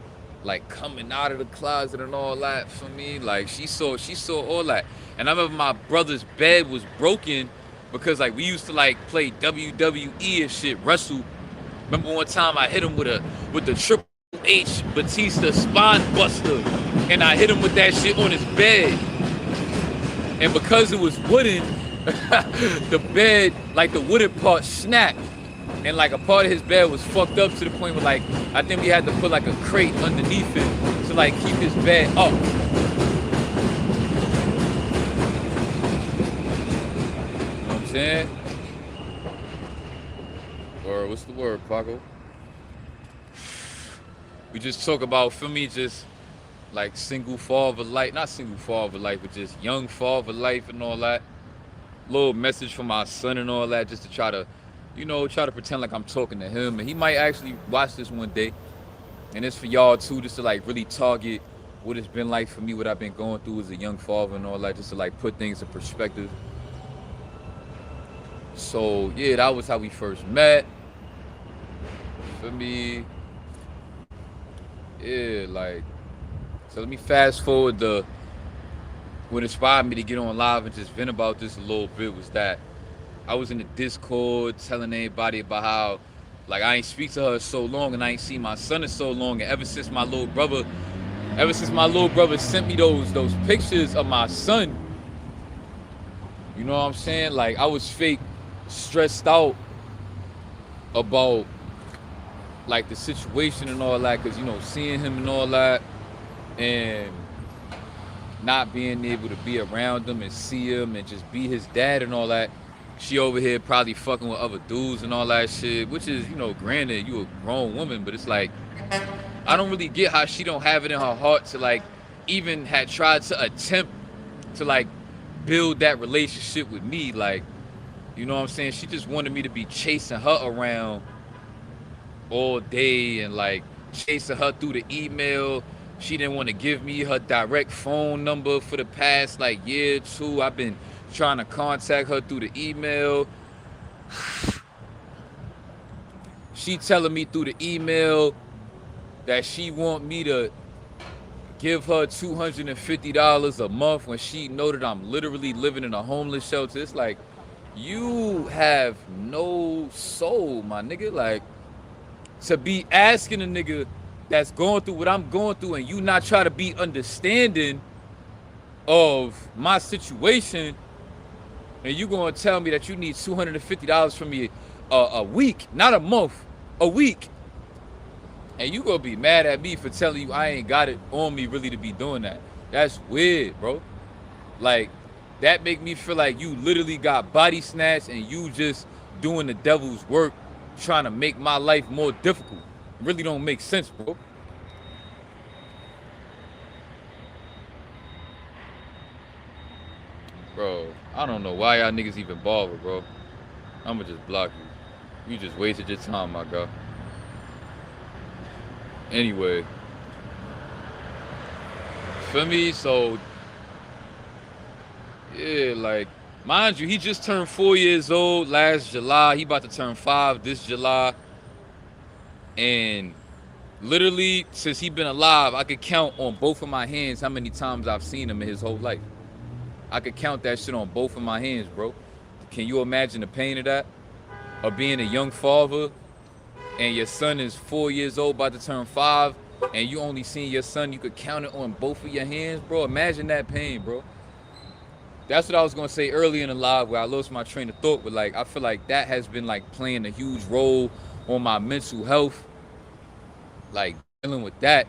coming out of the closet and all that for me. Like, she saw all that. And I remember my brother's bed was broken because, like, we used to like play WWE and shit, wrestle. Remember one time I hit him with the Triple H Batista spine buster, and I hit him with that shit on his bed. And because it was wooden, the bed, like the wooden part snapped. And like a part of his bed was fucked up to the point where, like, I think we had to put like a crate underneath it to like keep his bed up. I'm saying? Or what's the word, Paco? We just talk about, feel me, just like single father life, not single father life, but just young father life and all that. Little message for my son and all that, just to try to, try to pretend like I'm talking to him. And he might actually watch this one day. And it's for y'all too, just to like really target what it's been like for me, what I've been going through as a young father and all that, just to like put things in perspective. So yeah, that was how we first met. For me, yeah, like, so let me fast forward what inspired me to get on live and just vent about this a little bit was that I was in the Discord telling everybody about how, like, I ain't speak to her so long and I ain't seen my son in so long, and ever since my little brother sent me those pictures of my son, you know what I'm saying? Like, I was fake stressed out about like the situation and all that, because seeing him and all that and not being able to be around him and see him and just be his dad and all that. She over here probably fucking with other dudes and all that shit, which is, granted, you a grown woman, but it's like, I don't really get how she don't have it in her heart to like even had tried to attempt to like build that relationship with me. Like, you know what I'm saying? She just wanted me to be chasing her around all day and like chasing her through the email. She didn't want to give me her direct phone number for the past like year or two. I've been trying to contact her through the email. She telling me through the email that she want me to give her $250 a month when she know that I'm literally living in a homeless shelter. It's like, you have no soul, my nigga. Like, to be asking a nigga that's going through what I'm going through and you not try to be understanding of my situation, and you gonna tell me that you need $250 from me a week, not a month, a week, and you gonna be mad at me for telling you I ain't got it on me really to be doing that. That's weird, bro. Like, that make me feel like you literally got body snatched and you just doing the devil's work trying to make my life more difficult. It really don't make sense, bro. Bro, I don't know why y'all niggas even bother, bro. I'ma just block you. You just wasted your time, my guy. Anyway. For me, so yeah, like, mind you, he just turned 4 years old last July. He about to turn 5 this July. And literally, since he been alive, I could count on both of my hands how many times I've seen him in his whole life. I could count that shit on both of my hands, bro. Can you imagine the pain of that? Of being a young father and your son is 4 years old, about to turn 5, and you only seen your son, you could count it on both of your hands, bro. Imagine that pain, bro. That's what I was gonna say earlier in the live where I lost my train of thought, but like, I feel like that has been like playing a huge role on my mental health, like dealing with that.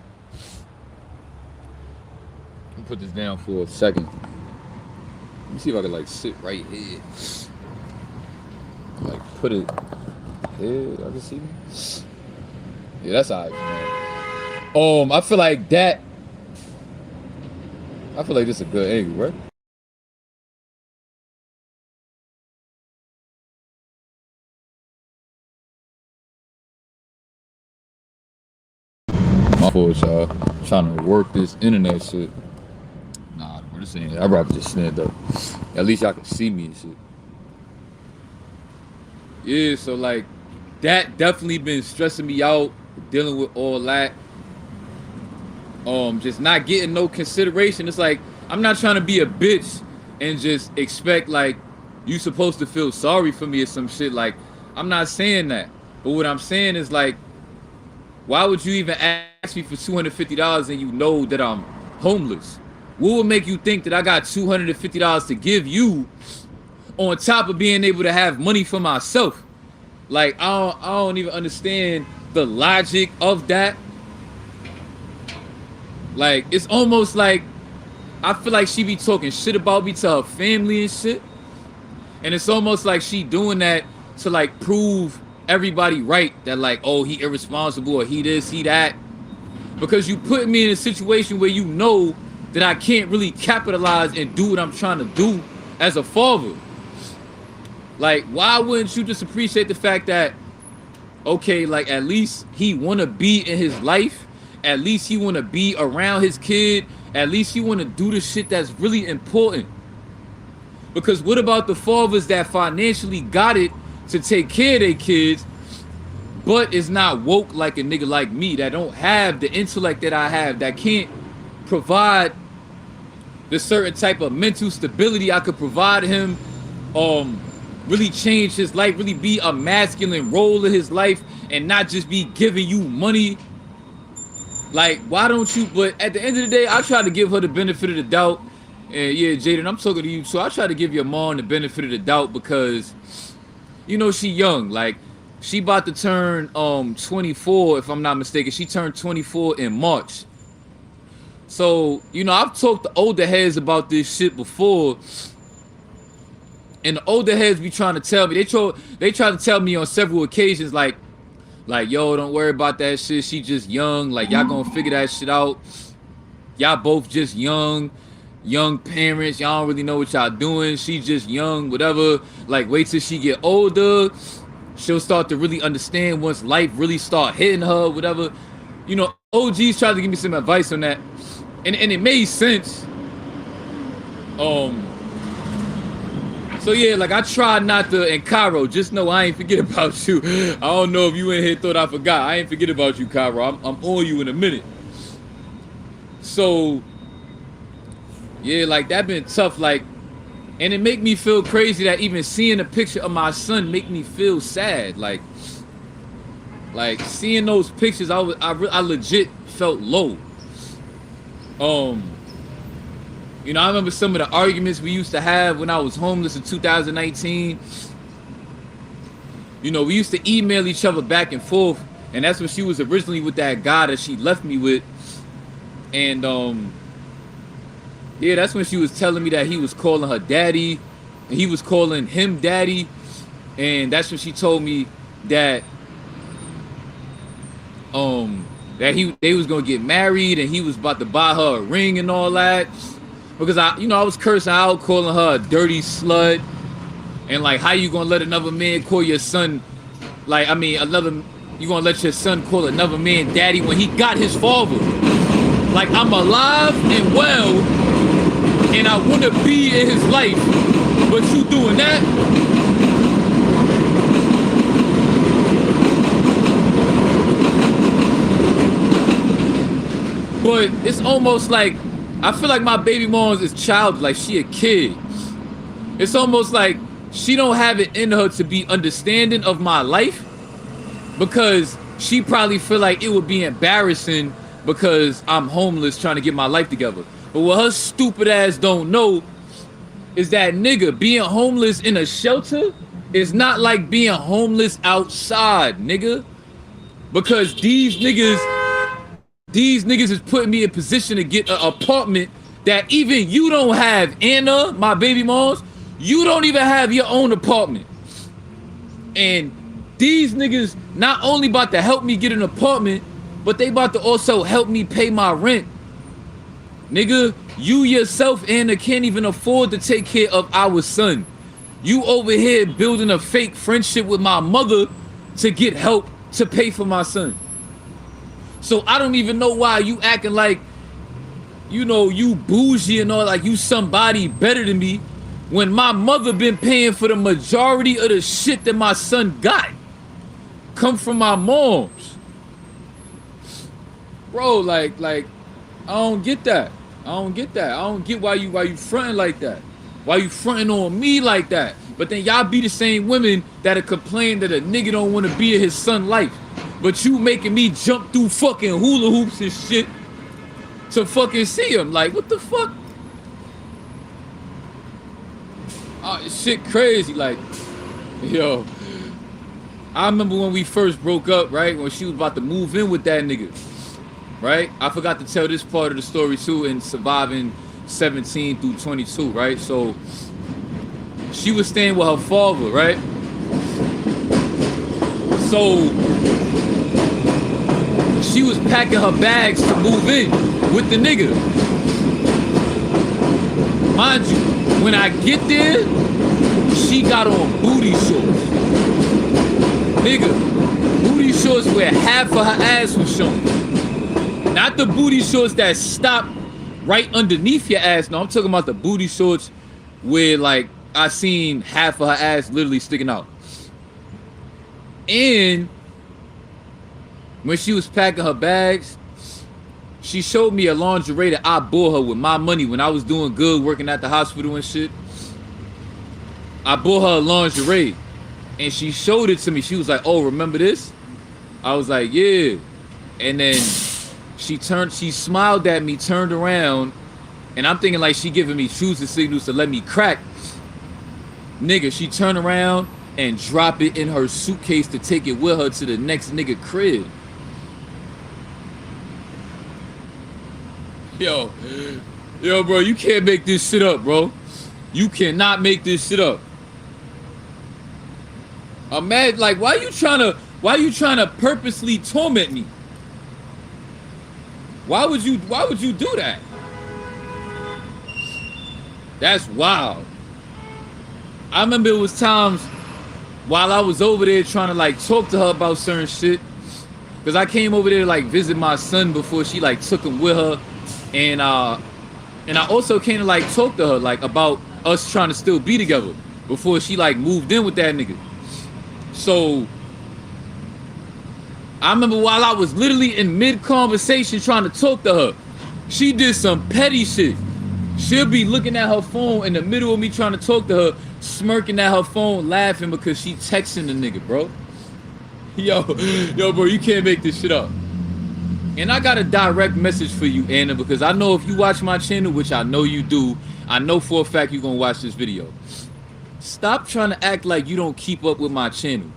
Let me put this down for a second. Let me see if I can like sit right here. Like put it here, I can see me. Yeah, that's all right, man. I feel like this is a good angle, right? My fault, y'all. Trying to work this internet shit. Nah, bro, this ain't. I'd rather just stand up. At least y'all can see me and shit. Yeah, so like, that definitely been stressing me out, dealing with all that. Just not getting no consideration. It's like, I'm not trying to be a bitch and just expect like you supposed to feel sorry for me or some shit. Like, I'm not saying that. But what I'm saying is like, why would you even ask me for $250 and you know that I'm homeless? What would make you think that I got $250 to give you on top of being able to have money for myself? Like, I don't even understand the logic of that. Like, it's almost like I feel like she be talking shit about me to her family and shit. And it's almost like she doing that to like prove everybody right, that like, oh, he irresponsible, or he this, he that. Because you put me in a situation where you know that I can't really capitalize and do what I'm trying to do as a father. Like, why wouldn't you just appreciate the fact that, okay, like, at least he want to be in his life, at least he want to be around his kid, at least he want to do the shit that's really important. Because what about the fathers that financially got it to take care of their kids, but is not woke like a nigga like me, that don't have the intellect that I have, that can't provide the certain type of mental stability I could provide him, really change his life, really be a masculine role in his life, and not just be giving you money. Like, why don't you? But at the end of the day, I try to give her the benefit of the doubt. And yeah, Jaden, I'm talking to you, so I try to give your mom the benefit of the doubt, because, you know, she young. Like, she about to turn 24, if I'm not mistaken. She turned 24 in March. So, you know, I've talked to older heads about this shit before, and the older heads be trying to tell me, they try to tell me on several occasions, like, yo, don't worry about that shit. She just young. Like, y'all gonna figure that shit out. Y'all both just young parents. Y'all don't really know what y'all doing. She just young, whatever. Like, wait till she get older. She'll start to really understand once life really start hitting her, whatever. You know, OGs tried to give me some advice on that, and it made sense. So yeah, like, I tried not to, and Cairo, just know I ain't forget about you. I don't know if you in here thought I forgot. I ain't forget about you, Cairo. I'm on you in a minute. So yeah, like, that been tough, like, and it make me feel crazy that even seeing a picture of my son make me feel sad. Like seeing those pictures, I legit felt low. You know, I remember some of the arguments we used to have when I was homeless in 2019. You know, we used to email each other back and forth, and that's when she was originally with that guy that she left me with. And yeah, that's when she was telling me that he was calling her daddy, and he was calling him daddy. And that's when she told me that they was gonna get married, and he was about to buy her a ring and all that. Because I was cursing out, calling her a dirty slut, and like, how you gonna let another man call your son, like, I mean, you gonna let your son call another man daddy when he got his father? Like, I'm alive and well, and I wanna be in his life, but you doing that? But it's almost like, I feel like my baby mom is childlike, like she a kid. It's almost like she don't have it in her to be understanding of my life, because she probably feel like it would be embarrassing because I'm homeless trying to get my life together. But what her stupid ass don't know is that, nigga, being homeless in a shelter is not like being homeless outside, nigga. Because these niggas is putting me in position to get an apartment that even you don't have. Anna, my baby moms, you don't even have your own apartment. And these niggas not only about to help me get an apartment, but they about to also help me pay my rent. Nigga, you yourself, Anna, can't even afford to take care of our son. You over here building a fake friendship with my mother to get help to pay for my son. So I don't even know why you acting like, you know, you bougie and all, like you somebody better than me, when my mother been paying for the majority of the shit that my son got. Come from my moms. Bro, like, I don't get that. I don't get why you fronting like that. Why you fronting on me like that? But then y'all be the same women that'll complain that a nigga don't want to be in his son's life. But you making me jump through fucking hula hoops and shit to fucking see him. Like, what the fuck? Shit crazy. Like, yo, I remember when we first broke up, right? When she was about to move in with that nigga, right? I forgot to tell this part of the story too in surviving 17 through 22, right? So she was staying with her father, right? So she was packing her bags to move in with the nigga. Mind you, when I get there, she got on booty shorts. Nigga, booty shorts where half of her ass was shown. Not the booty shorts that stop right underneath your ass. No, I'm talking about the booty shorts where like I seen half of her ass literally sticking out. And when she was packing her bags, she showed me a lingerie that I bought her with my money when I was doing good, working at the hospital and shit. I bought her a lingerie and she showed it to me. She was like, oh, remember this? I was like, yeah. And then she smiled at me, turned around, and I'm thinking like she giving me choosing signals to let me crack. Nigga, she turned around and dropped it in her suitcase to take it with her to the next nigga crib. Yo, bro, you can't make this shit up, bro. You cannot make this shit up. I'm mad, like, why you trying to purposely torment me? Why would you do that? That's wild. I remember it was times while I was over there trying to like talk to her about certain shit, because I came over there to like visit my son before she like took him with her, and I also came to like talk to her like about us trying to still be together before she like moved in with that nigga. So I remember while I was literally in mid conversation trying to talk to her, she did some petty shit. She'll be looking at her phone in the middle of me trying to talk to her, smirking at her phone, laughing because she texting the nigga, bro. Yo, bro, you can't make this shit up. And I got a direct message for you, Anna, because I know if you watch my channel, which I know you do, I know for a fact you're gonna watch this video. Stop trying to act like you don't keep up with my channel.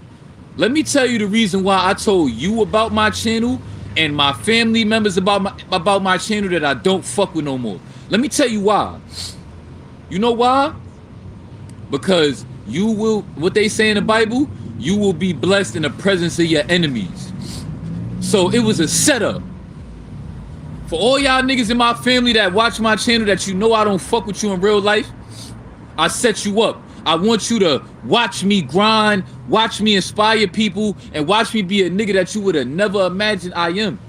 Let me tell you the reason why I told you about my channel and my family members about my channel that I don't fuck with no more. Let me tell you why. You know why? Because you will, what they say in the Bible, you will be blessed in the presence of your enemies. So it was a setup. For all y'all niggas in my family that watch my channel that you know I don't fuck with you in real life, I set you up. I want you to watch me grind, watch me inspire people, and watch me be a nigga that you would have never imagined I am.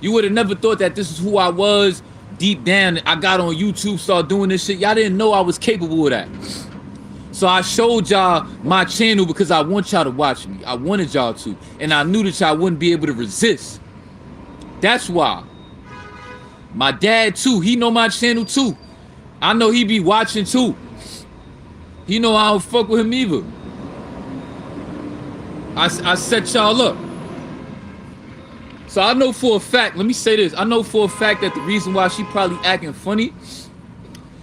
You would have never thought that this is who I was. Deep down, I got on YouTube, started doing this shit. Y'all didn't know I was capable of that. So I showed y'all my channel because I want y'all to watch me. I wanted y'all to. And I knew that y'all wouldn't be able to resist. That's why. My dad too, he know my channel too. I know he be watching too. He know I don't fuck with him either. I set y'all up. So I know for a fact, let me say this. I know for a fact that the reason why she probably acting funny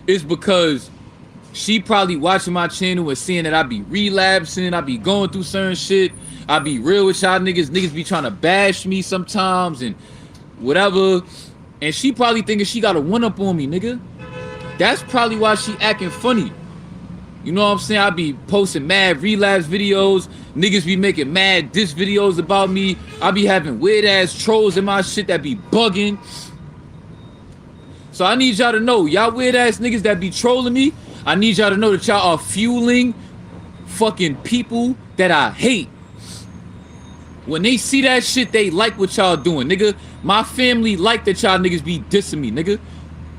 is because she probably watching my channel and seeing that I be relapsing, I be going through certain shit. I be real with y'all niggas. Niggas be trying to bash me sometimes and whatever. And she probably thinking she got a one-up on me, nigga. That's probably why she acting funny. You know what I'm saying? I be posting mad relapse videos. Niggas be making mad diss videos about me. I be having weird ass trolls in my shit that be bugging. So I need y'all to know, y'all weird ass niggas that be trolling me, I need y'all to know that y'all are fueling fucking people that I hate. When they see that shit, they like what y'all doing, nigga. My family like that y'all niggas be dissing me, nigga.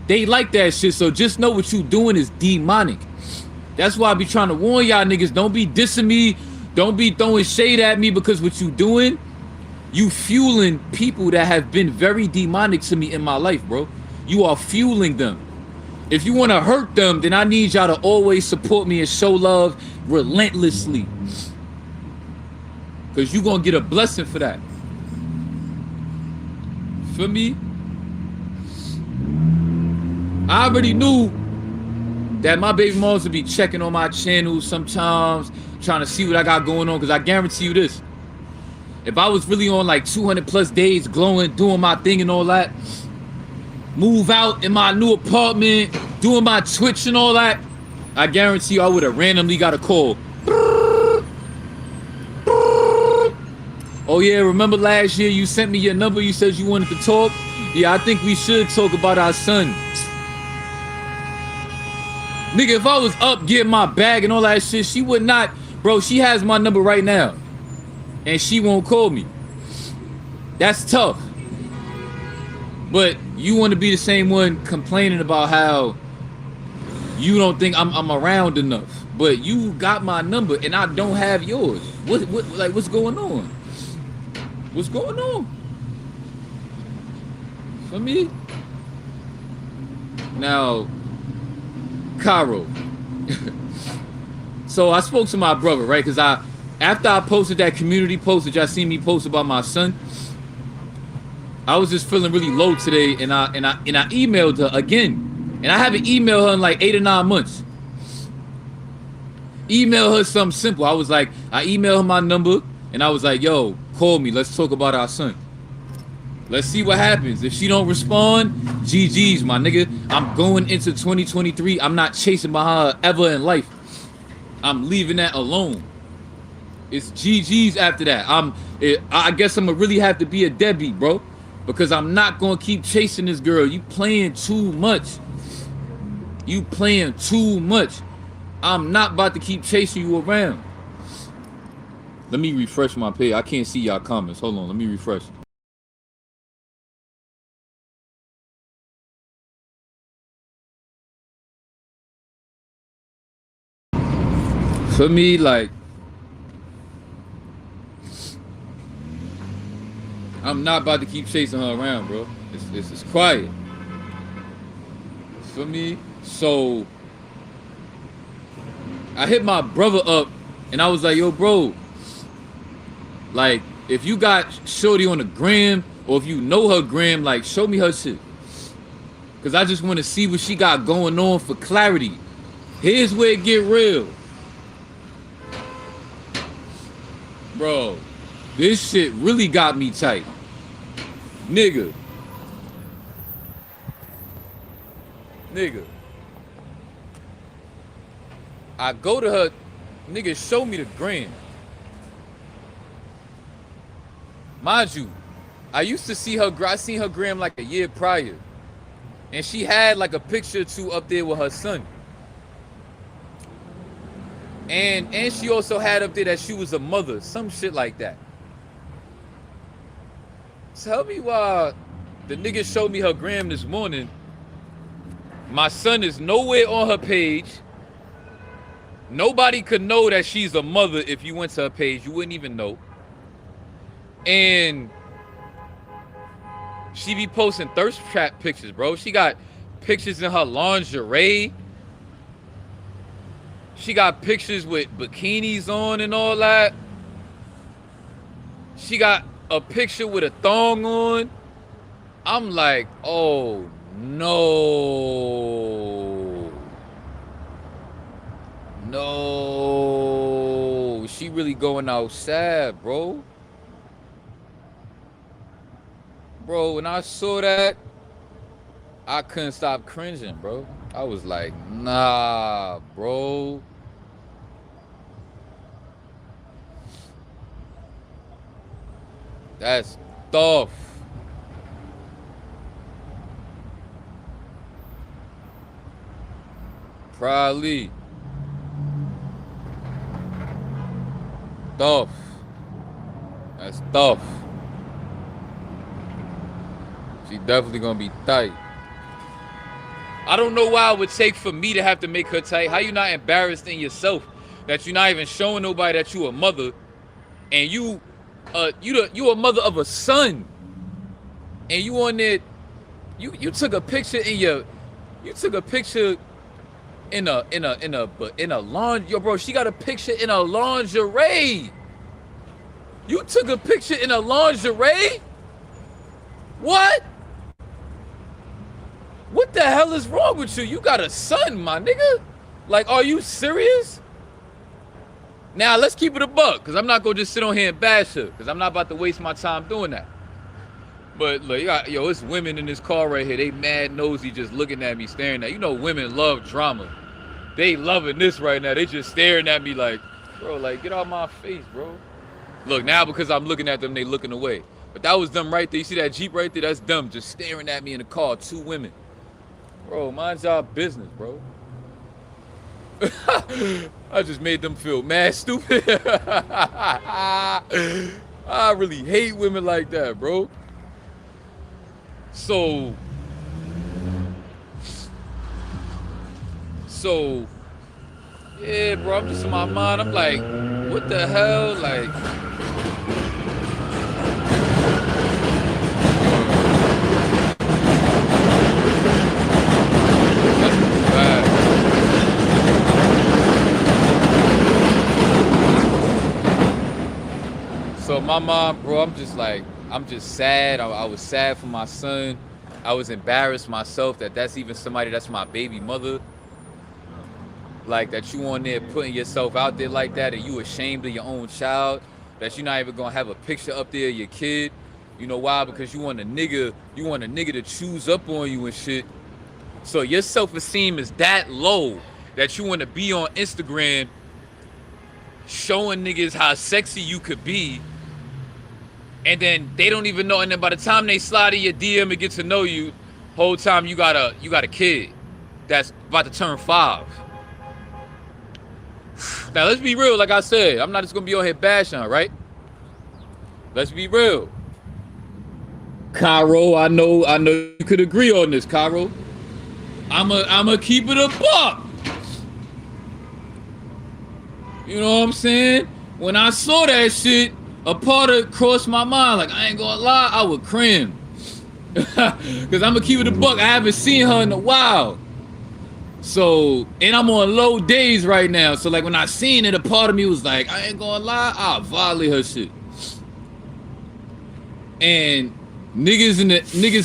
They like that shit, so just know what you doing is demonic. That's why I be trying to warn y'all niggas, don't be dissing me, don't be throwing shade at me, because what you doing, you fueling people that have been very demonic to me in my life, bro. You are fueling them. If you want to hurt them, then I need y'all to always support me and show love relentlessly. Because you going to get a blessing for that. For me, I already knew that my baby moms would be checking on my channel sometimes, trying to see what I got going on, because I guarantee you this. If I was really on like 200 plus days glowing, doing my thing and all that, move out in my new apartment, doing my Twitch and all that, I guarantee you I would have randomly got a call. Oh yeah, remember last year you sent me your number, you said you wanted to talk? Yeah, I think we should talk about our son. Nigga, if I was up getting my bag and all that shit, she would not. Bro, she has my number right now. And she won't call me. That's tough. But you want to be the same one complaining about how you don't think I'm around enough. But you got my number and I don't have yours. What's going on? What's going on? For me? Now, Cairo. So I spoke to my brother, right? Because after I posted that community post that y'all seen me post about my son, I was just feeling really low today, and I emailed her again, and I haven't emailed her in like 8 or 9 months. Email her something simple. I was like, I emailed her my number, and I was like, yo, call me. Let's talk about our son. Let's see what happens. If she don't respond, GG's, my nigga. I'm going into 2023. I'm not chasing behind her ever in life. I'm leaving that alone. It's GG's after that. I guess I'm gonna really have to be a deadbeat, bro, because I'm not gonna keep chasing this girl. You playing too much. You playing too much. I'm not about to keep chasing you around. Let me refresh my page. I can't see y'all comments. Hold on, let me refresh. For me, like, I'm not about to keep chasing her around, bro. It's quiet. For me, so I hit my brother up and I was like, yo, bro, like, if you got shorty on the gram or if you know her gram, like, show me her shit. Cause I just want to see what she got going on for clarity. Here's where it get real. Bro, this shit really got me tight. Nigga. I go to her, nigga, show me the gram. Mind you, I used to see her, I seen her gram like a year prior. And she had like a picture or two up there with her son. And she also had up there that she was a mother, some shit like that. Tell me why the nigga showed me her gram this morning. My son is nowhere on her page. Nobody could know that she's a mother if you went to her page. You wouldn't even know. And she be posting thirst trap pictures, bro. She got pictures in her lingerie. She got pictures with bikinis on and all that. She got a picture with a thong on. I'm like, oh no. No. She really going outside, bro. Bro, when I saw that, I couldn't stop cringing, bro. I was like, nah, bro. That's tough. Probably. Tough. That's tough. She definitely gonna be tight. I don't know why it would take for me to have to make her tight. How you not embarrassed in yourself that you're not even showing nobody that you a mother, and you a mother of a son, and you on there, you took a picture in a lawn. Yo, bro, she got a picture in a lingerie. You took a picture in a lingerie? What? What the hell is wrong with you? You got a son, my nigga. Like, are you serious? Now, let's keep it a buck, because I'm not going to just sit on here and bash her, because I'm not about to waste my time doing that. But, look, it's women in this car right here. They mad nosy just looking at me, staring at. You know women love drama. They loving this right now. They just staring at me like, bro, like, get out my face, bro. Look, now because I'm looking at them, they looking away. But that was them right there. You see that Jeep right there? That's them just staring at me in the car. 2 women. Bro, mind y'all business, bro. I just made them feel mad stupid. I really hate women like that, bro. So, yeah, bro, I'm just in my mind. I'm like, what the hell? Like, that's bad. So my mom, bro, I'm just like, I'm just sad. I was sad for my son. I was embarrassed myself that that's even somebody that's my baby mother. Like, that you on there putting yourself out there like that, and you ashamed of your own child, that you're not even gonna have a picture up there of your kid. You know why? Because you want a nigga to choose up on you and shit. So your self-esteem is that low that you want to be on Instagram showing niggas how sexy you could be, and then they don't even know, and then by the time they slide in your DM and get to know you, whole time you got a kid that's about to turn 5. Now let's be real, like I said, I'm not just gonna be on here bashing her, right? Let's be real. Cairo, I know you could agree on this, Cairo. I'ma keep it a buck. You know what I'm saying? When I saw that shit, a part of crossed my mind. Like, I ain't gonna lie, I would cringe. Cause I'ma keep it a buck. I haven't seen her in a while. So, and I'm on low days right now. So like when I seen it, a part of me was like, I ain't gonna lie, I'll violate her shit. And niggas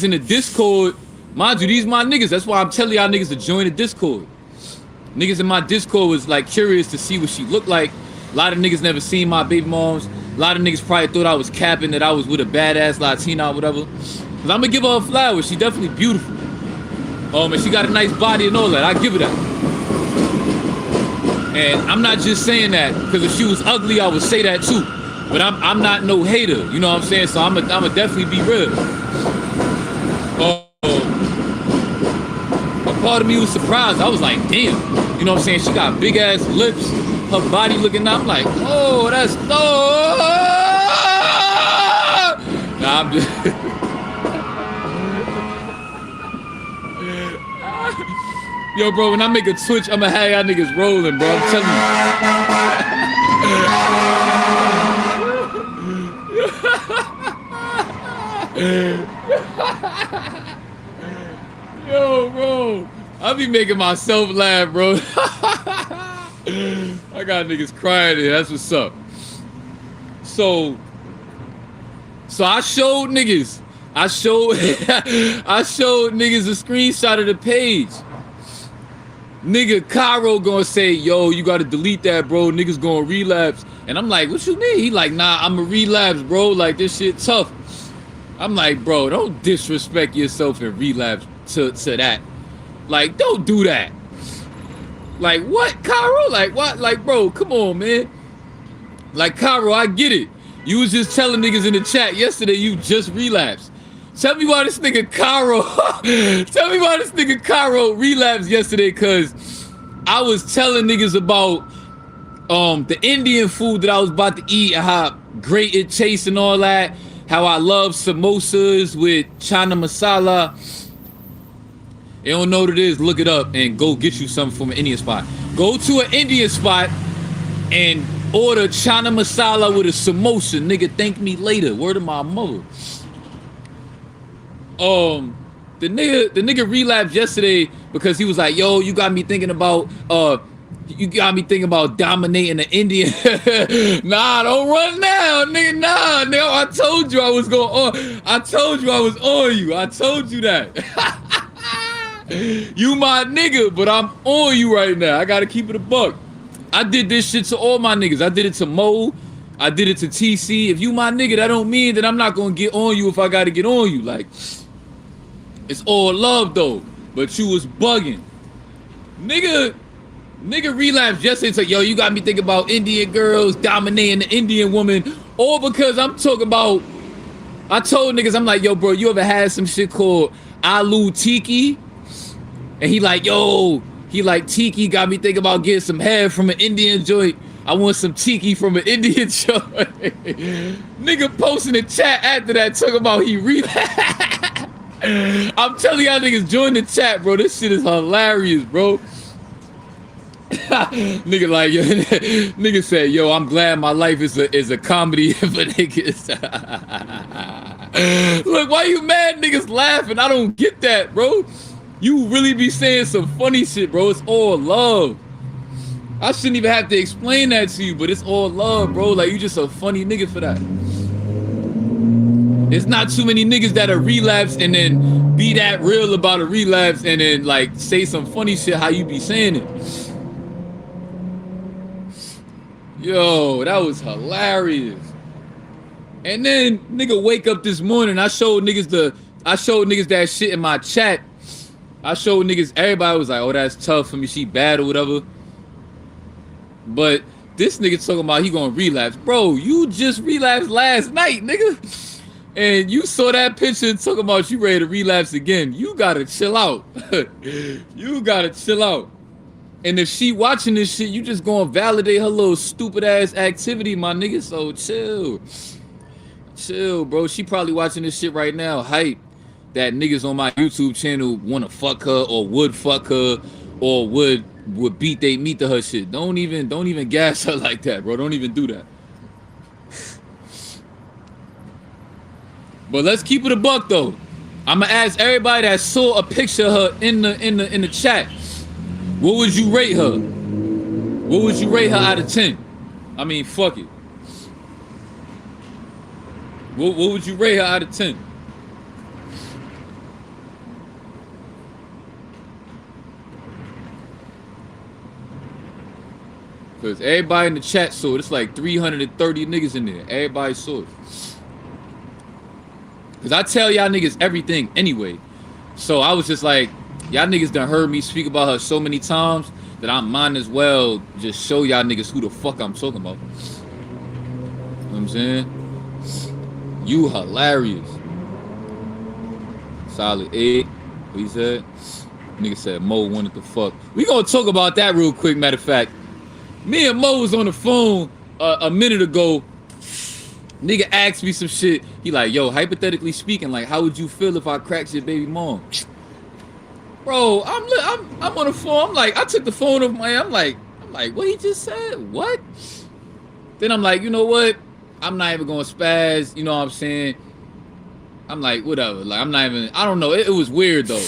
in the Discord, mind you, these my niggas. That's why I'm telling y'all niggas to join the Discord. Niggas in my Discord was like curious to see what she looked like. A lot of niggas never seen my baby moms. A lot of niggas probably thought I was capping, that I was with a badass Latina or whatever. Cause I'm gonna give her a flower. She definitely beautiful. And she got a nice body and all that. I give her that. And I'm not just saying that because if she was ugly, I would say that too. But I'm not no hater. You know what I'm saying? So I'ma definitely be real. A part of me was surprised. I was like, damn. You know what I'm saying? She got big ass lips. Her body looking out. I'm like, oh, that's Nah, I'm just. Yo, bro, when I make a Twitch, I'ma have y'all niggas rolling, bro. I'm telling you. Yo, bro, I be making myself laugh, bro. I got niggas crying there. That's what's up. So I showed niggas. I showed niggas a screenshot of the page. Nigga Cairo gonna say, yo, you gotta delete that, bro. Niggas gonna relapse. And I'm like, what you mean? He like, nah, I'ma relapse, bro. Like, this shit tough. I'm like, bro, don't disrespect yourself and relapse to that. Like, don't do that. Like, what, Cairo? Like, what? Like, bro, come on, man. Like, Cairo, I get it. You was just telling niggas in the chat yesterday you just relapsed. Tell me why this nigga Cairo relapsed yesterday, cause I was telling niggas about the Indian food that I was about to eat and how great it tastes and all that. How I love samosas with chana masala. You don't know what it is, look it up and go get you something from an Indian spot. Go to an Indian spot and order chana masala with a samosa. Nigga, thank me later. Word of my mother. The nigga relapsed yesterday because he was like, yo, you got me thinking about dominating the Indian. Nah, don't run now, nigga. Nah, nigga, I told you I was on you. I told you that. You my nigga, but I'm on you right now. I gotta keep it a buck. I did this shit to all my niggas. I did it to Mo. I did it to TC. If you my nigga, that don't mean that I'm not gonna get on you if I gotta get on you. Like, it's all love though. But you was bugging. Nigga Nigga relapsed yesterday. It's like, yo, you got me thinking about Indian girls dominating the Indian woman. All because I'm talking about, I told niggas, I'm like, yo, bro, you ever had some shit called Aloo Tiki? And he like, yo, he like, Tiki got me thinking about getting some head from an Indian joint. I want some Tiki from an Indian joint. Nigga posting in the chat after that talking about he relapsed. I'm telling y'all niggas, join the chat, bro. This shit is hilarious, bro. Nigga like, yo, nigga said, yo, I'm glad my life is a comedy for niggas. Look, why you mad niggas laughing? I don't get that, bro. You really be saying some funny shit, bro. It's all love. I shouldn't even have to explain that to you, but it's all love, bro. Like, you just a funny nigga for that. It's not too many niggas that are relapsed and then be that real about a relapse and then like say some funny shit how you be saying it. Yo, that was hilarious. And then nigga wake up this morning. I showed niggas that shit in my chat. I showed niggas, everybody was like, oh, that's tough for me. She bad or whatever. But this nigga talking about he gonna relapse. Bro, you just relapsed last night, nigga. And you saw that picture and talking about you ready to relapse again. You gotta chill out. You gotta chill out. And if she watching this shit, you just gonna validate her little stupid ass activity, my nigga. So chill. Chill, bro. She probably watching this shit right now. Hype that niggas on my YouTube channel wanna fuck her or would fuck her or would beat they meat to her shit. Don't even gas her like that, bro. Don't even do that. But let's keep it a buck though. I'ma ask everybody that saw a picture of her in the chat. What would you rate her? What would you rate her out of 10? I mean, fuck it. What would you rate her out of 10? Because everybody in the chat saw it. It's like 330 niggas in there. Everybody saw it. Because I tell y'all niggas everything anyway. So I was just like, y'all niggas done heard me speak about her so many times that I might as well just show y'all niggas who the fuck I'm talking about. You know what I'm saying? You hilarious. Solid 8. What he said? Nigga said Mo wanted to fuck. We gonna talk about that real quick, matter of fact. Me and Mo was on the phone a minute ago. Nigga asked me some shit. He like, yo, hypothetically speaking, like, how would you feel if I cracked your baby mom? Bro, I'm on the phone. I'm like, I took the phone off my. I'm like, what he just said? What? Then I'm like, you know what? I'm not even gonna spaz. You know what I'm saying? I'm like, whatever. Like, I'm not even. I don't know. It was weird though.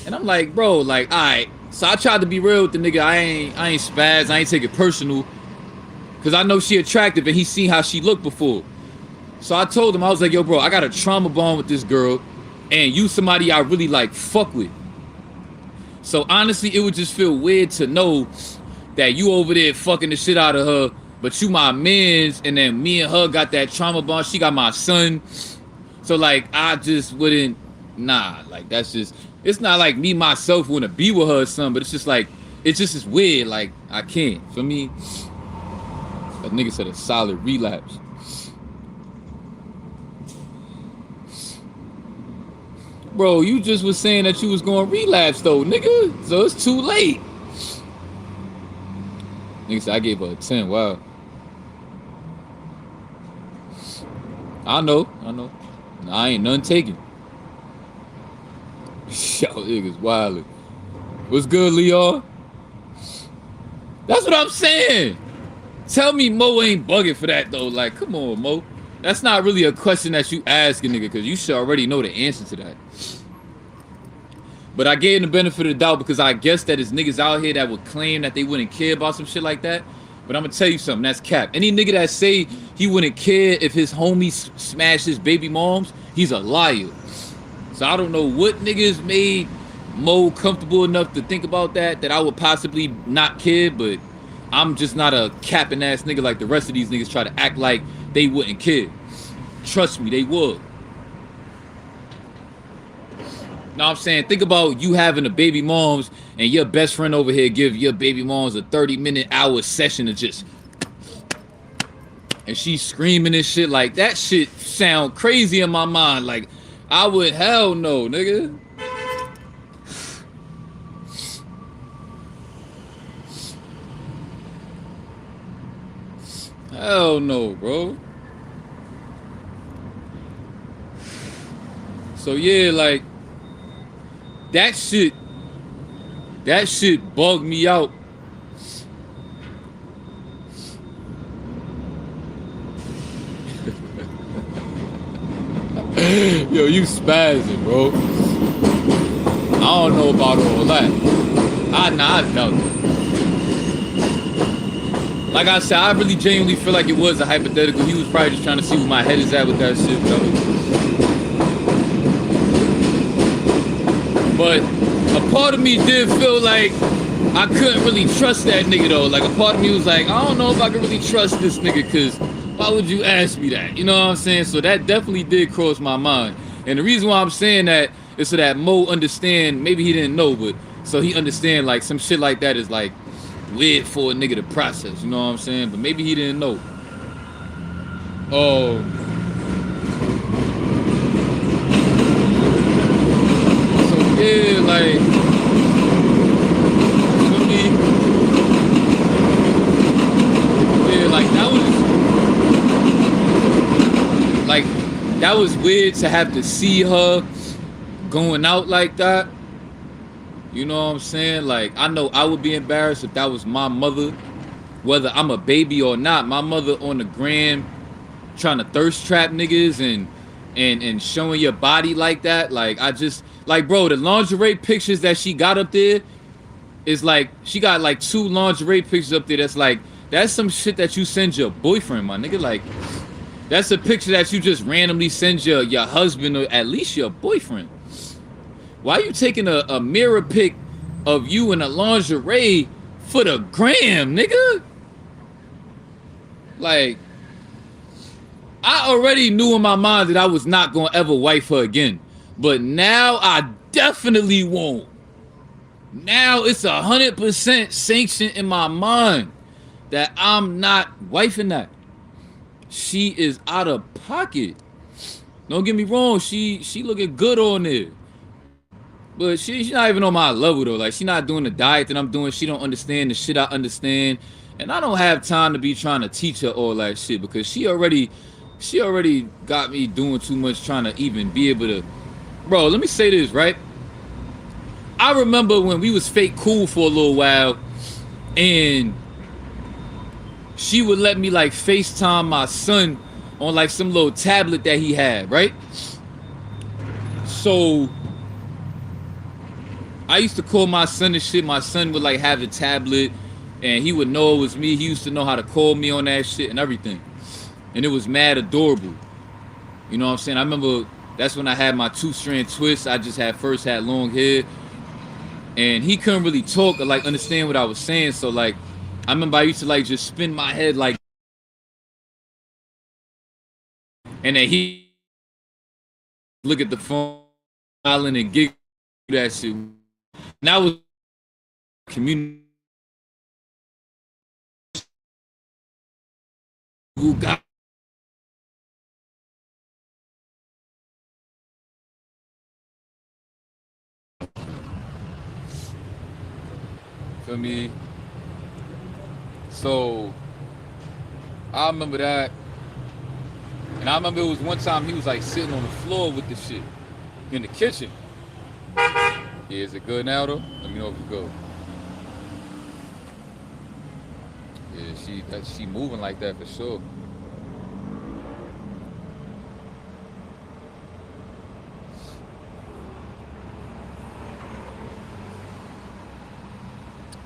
And I'm like, bro, like, all right. So I tried to be real with the nigga. I ain't spaz. I ain't take it personal. Cause I know she attractive and he seen how she looked before. So I told him, I was like, yo, bro, I got a trauma bond with this girl and you somebody I really like fuck with. So honestly, it would just feel weird to know that you over there fucking the shit out of her, but you my mans, and then me and her got that trauma bond. She got my son. So like, I just wouldn't, nah, like that's just, it's not like me myself want to be with her or something, but it's just like, it's just as weird. Like I can't, for me. That nigga said a solid relapse. Bro, you just was saying that you was going to relapse though, nigga. So it's too late. Nigga said I gave her a 10. Wow. I know. Nah, I ain't none taken. Y'all niggas wildin'. What's good, Leo? That's what I'm saying. Tell me Mo ain't bugging for that though. Like, come on, Mo. That's not really a question that you asking, nigga, because you should already know the answer to that. But I gave him the benefit of the doubt because I guess that there's niggas out here that would claim that they wouldn't care about some shit like that. But I'm gonna tell you something, that's cap. Any nigga that say he wouldn't care if his homie smashed his baby moms, he's a liar. So I don't know what niggas made Mo comfortable enough to think about that I would possibly not care, but I'm just not a capping ass nigga like the rest of these niggas try to act like they wouldn't care. Trust me, they would. Know what I'm saying? Think about you having a baby moms and your best friend over here give your baby moms a 30-minute hour session of just, and she's screaming and shit. Like, that shit sound crazy in my mind. Like, I would, hell no, nigga. Hell no, bro. So yeah, like, that shit bugged me out. Yo, you spazzing, bro. I don't know about all that. I doubt it. Like I said, I really genuinely feel like it was a hypothetical. He was probably just trying to see where my head is at with that shit, bro. But a part of me did feel like I couldn't really trust that nigga though. Like, a part of me was like, I don't know if I can really trust this nigga, cause why would you ask me that? You know what I'm saying? So that definitely did cross my mind. And the reason why I'm saying that is so that Mo understand, maybe he didn't know, but so he understand like some shit like that is like weird for a nigga to process, you know what I'm saying? But maybe he didn't know. Oh. So yeah, like, for me, yeah, like that was weird to have to see her going out like that. You know what I'm saying? Like, I know I would be embarrassed if that was my mother, whether I'm a baby or not. My mother on the gram trying to thirst trap niggas and showing your body like that. Like, I just, like, bro, the lingerie pictures that she got up there is like, she got like 2 lingerie pictures up there that's like, that's some shit that you send your boyfriend, my nigga. Like, that's a picture that you just randomly send your husband or at least your boyfriend. Why are you taking a mirror pic of you in a lingerie for the gram, nigga? Like, I already knew in my mind that I was not gonna ever wife her again. But now I definitely won't. Now it's 100% sanctioned in my mind that I'm not wifing that. She is out of pocket. Don't get me wrong, she looking good on there. But she's not even on my level though. Like, she not doing the diet that I'm doing. She don't understand the shit I understand. And I don't have time to be trying to teach her all that shit, because she already got me doing too much trying to even be able to. Bro, let me say this, right? I remember when we was fake cool for a little while, and she would let me like FaceTime my son on like some little tablet that he had, right? So I used to call my son and shit. My son would like have the tablet and he would know it was me. He used to know how to call me on that shit and everything. And it was mad adorable. You know what I'm saying? I remember that's when I had my 2-strand twist. I just first had long hair. And he couldn't really talk or like understand what I was saying. So like, I remember I used to like just spin my head like, and then he look at the phone, smiling and giggle that shit. And I was community. Who got for me? So I remember that. And I remember it was one time he was like sitting on the floor with this shit in the kitchen. Yeah, is it good now though? Let me know if it's good. Yeah, she moving like that for sure.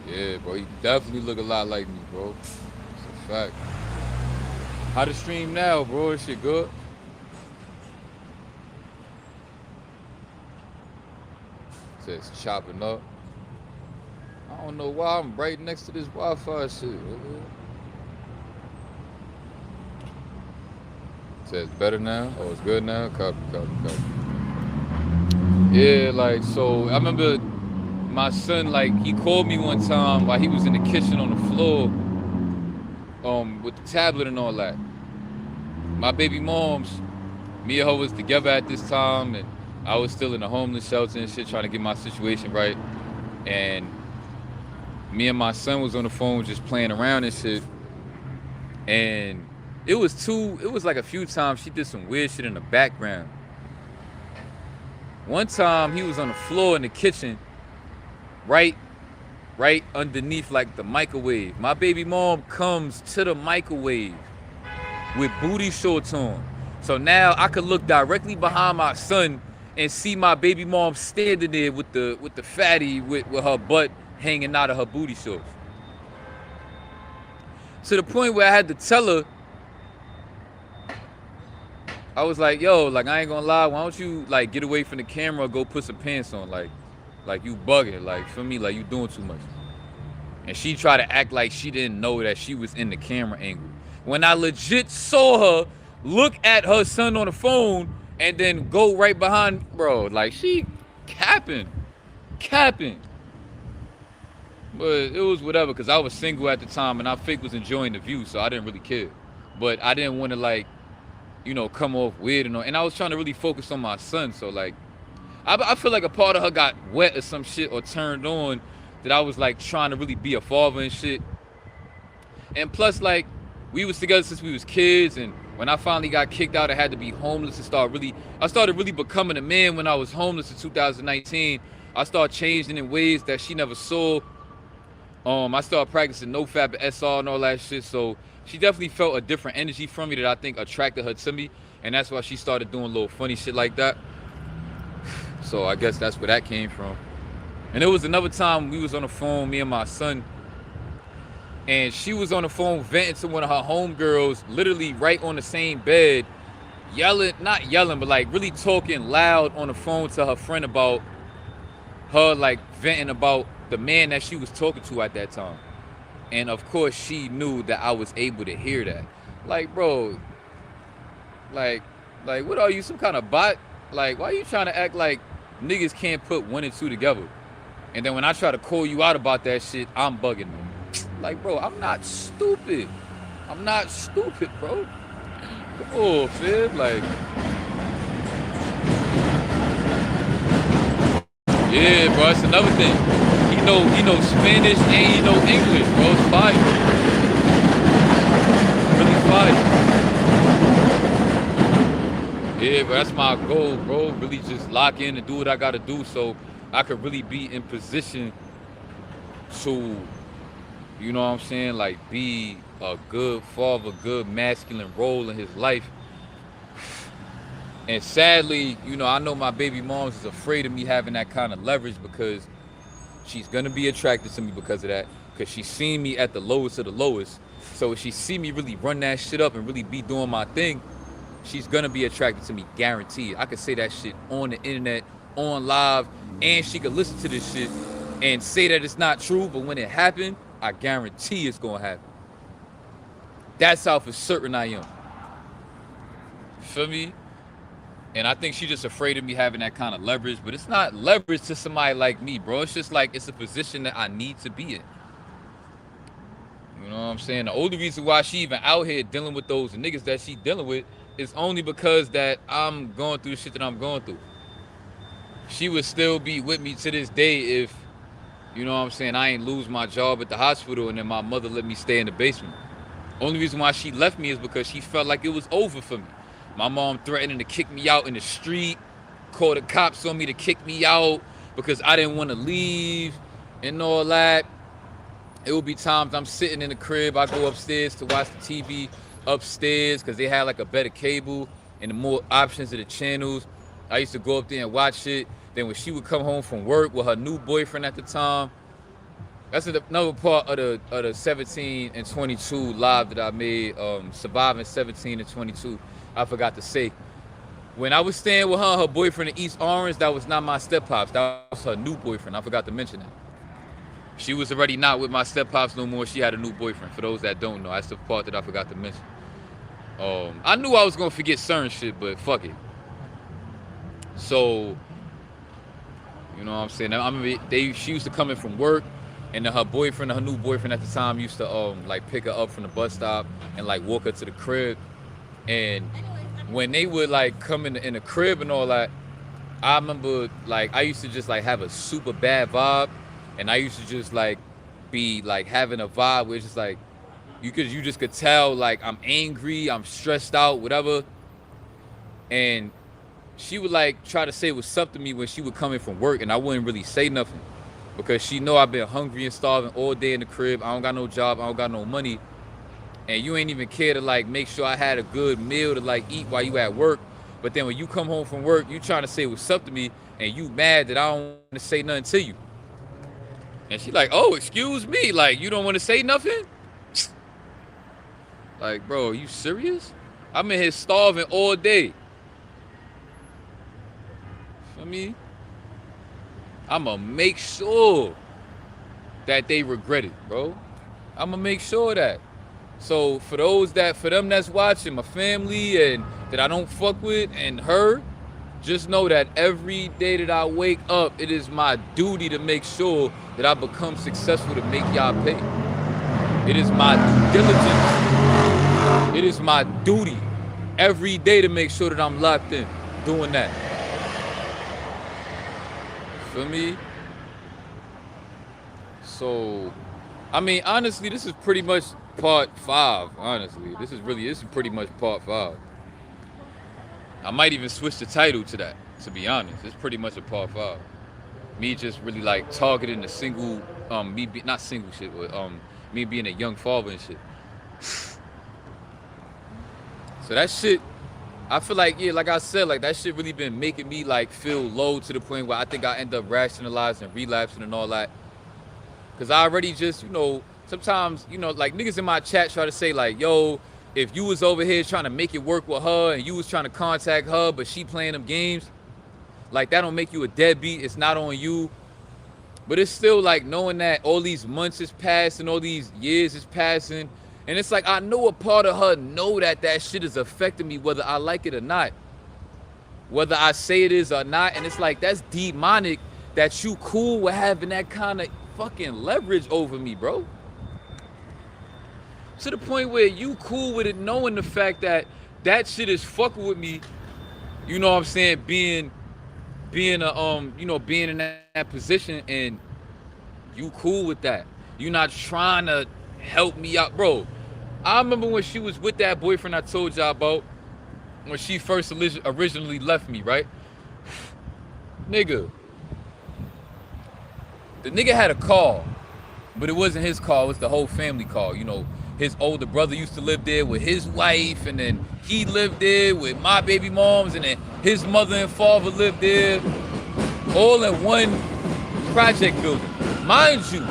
Yeah, bro, you definitely look a lot like me, bro. It's a fact. How to stream now, bro? This shit good? It says chopping up. I don't know why I'm right next to this Wi-Fi shit. It says better now. Oh, it's good now. Copy. Yeah, like, so I remember my son, like, he called me one time while he was in the kitchen on the floor, with the tablet and all that. My baby mom's, me and her was together at this time, and I was still in a homeless shelter and shit, trying to get my situation right. And me and my son was on the phone just playing around and shit. And it was like a few times she did some weird shit in the background. One time he was on the floor in the kitchen, right underneath like the microwave. My baby mom comes to the microwave with booty shorts on. So now I could look directly behind my son and see my baby mom standing there with the fatty with her butt hanging out of her booty shorts. To the point where I had to tell her, I was like, yo, like, I ain't gonna lie, why don't you like get away from the camera, go put some pants on, like you bugging, like, for me, like you doing too much. And she tried to act like she didn't know that she was in the camera angle. When I legit saw her look at her son on the phone and then go right behind, bro, like she capping. But it was whatever, because I was single at the time and I fake was enjoying the view, so I didn't really care. But I didn't want to, like, come off weird and I was trying to really focus on my son. So, like, I feel like a part of her got wet or some shit or turned on, that I was, like, trying to really be a father and shit. And plus, like, we was together since we was kids, and when I finally got kicked out, I had to be homeless and I started really becoming a man when I was homeless in 2019. I started changing in ways that she never saw. I started practicing NoFap and SR and all that shit, so she definitely felt a different energy from me that I think attracted her to me, and that's why she started doing little funny shit like that. So I guess that's where that came from. And there was another time we was on the phone, me and my son, and she was on the phone venting to one of her homegirls, literally right on the same bed, not yelling, but like really talking loud on the phone to her friend about her, like venting about the man that she was talking to at that time. And of course she knew that I was able to hear that. Like, bro, like what are you, some kind of bot? Like, why are you trying to act like niggas can't put one and two together? And then when I try to call you out about that shit, I'm bugging them. Like, bro, I'm not stupid, bro. Oh, fib, like, yeah, bro, that's another thing. He know Spanish and he know English, bro. It's fire. Really fire. Yeah, but that's my goal, bro. Really just lock in and do what I gotta do so I could really be in position to, you know what I'm saying, like, be a good father, good masculine role in his life. And sadly, I know my baby moms is afraid of me having that kind of leverage, because she's gonna be attracted to me because of that, because she's seen me at the lowest of the lowest. So if she see me really run that shit up and really be doing my thing, she's gonna be attracted to me, guaranteed. I could say that shit on the internet, on live, and she could listen to this shit and say that it's not true, but when it happened, I guarantee it's gonna happen. That's how for certain I am. Feel me? And I think she's just afraid of me having that kind of leverage, but it's not leverage to somebody like me, bro. It's just like, it's a position that I need to be in. You know what I'm saying? The only reason why she even out here dealing with those niggas that she dealing with is only because that I'm going through the shit that I'm going through. She would still be with me to this day if, you know what I'm saying, I ain't lose my job at the hospital and then my mother let me stay in the basement. Only reason why she left me is because she felt like it was over for me. My mom threatening to kick me out in the street, called the cops on me to kick me out because I didn't want to leave and all that. It would be times I'm sitting in the crib, I go upstairs to watch the TV upstairs because they had like a better cable and the more options of the channels. I used to go up there and watch it. Then when she would come home from work with her new boyfriend at the time, that's another part of the 17 and 22 live that I made, surviving 17 and 22. I forgot to say, when I was staying with her boyfriend in East Orange, that was not my step-pops. That was her new boyfriend. I forgot to mention that. She was already not with my step-pops no more. She had a new boyfriend. For those that don't know, that's the part that I forgot to mention. I knew I was going to forget certain shit, but fuck it. So You know what I'm saying? I mean, she used to come in from work, and then her boyfriend, her new boyfriend at the time, used to like pick her up from the bus stop and like walk her to the crib. And when they would like come in the crib and all that, I remember like I used to just like have a super bad vibe, and I used to just like be like having a vibe where it's just like you just could tell like I'm angry, I'm stressed out, whatever. And she would like try to say what's up to me when she would come in from work, and I wouldn't really say nothing because she know I've been hungry and starving all day in the crib. I don't got no job, I don't got no money, and you ain't even care to like make sure I had a good meal to like eat while you at work. But then when you come home from work, you trying to say what's up to me, and you mad that I don't want to say nothing to you. And she like, oh, excuse me, like you don't want to say nothing? Like, bro, are you serious? I'm in here starving all day. Feel me? I'ma make sure that they regret it, bro. I'ma make sure of that. So for them that's watching, my family and that I don't fuck with and her, just know that every day that I wake up, it is my duty to make sure that I become successful to make y'all pay. It is my due diligence. It is my duty every day to make sure that I'm locked in doing that. Feel me? So, I mean, honestly, this is pretty much part 5. Honestly, this is pretty much part 5. I might even switch the title to that, to be honest. It's pretty much a part 5. Me just really like targeting the single, not single shit, but me being a young father and shit. So that shit, I feel like, yeah, like I said, like that shit really been making me like feel low to the point where I think I end up rationalizing, relapsing and all that. Cause I already just, you know, sometimes, you know, like niggas in my chat try to say like, yo, if you was over here trying to make it work with her and you was trying to contact her, but she playing them games, like that don't make you a deadbeat. It's not on you. But it's still like knowing that all these months is passing, all these years is passing. And it's like, I know a part of her know that that shit is affecting me, whether I like it or not, whether I say it is or not. And it's like, that's demonic that you cool with having that kind of fucking leverage over me, bro. To the point where you cool with it, knowing the fact that that shit is fucking with me. You know what I'm saying? Being a, you know, being in that position, and you cool with that. You're not trying to help me out, bro. I remember when she was with that boyfriend I told y'all about, when she first originally left me, right? Nigga. The nigga had a car, but it wasn't his car, it was the whole family car. You know, his older brother used to live there with his wife, and then he lived there with my baby moms, and then his mother and father lived there, all in one project building. Mind you,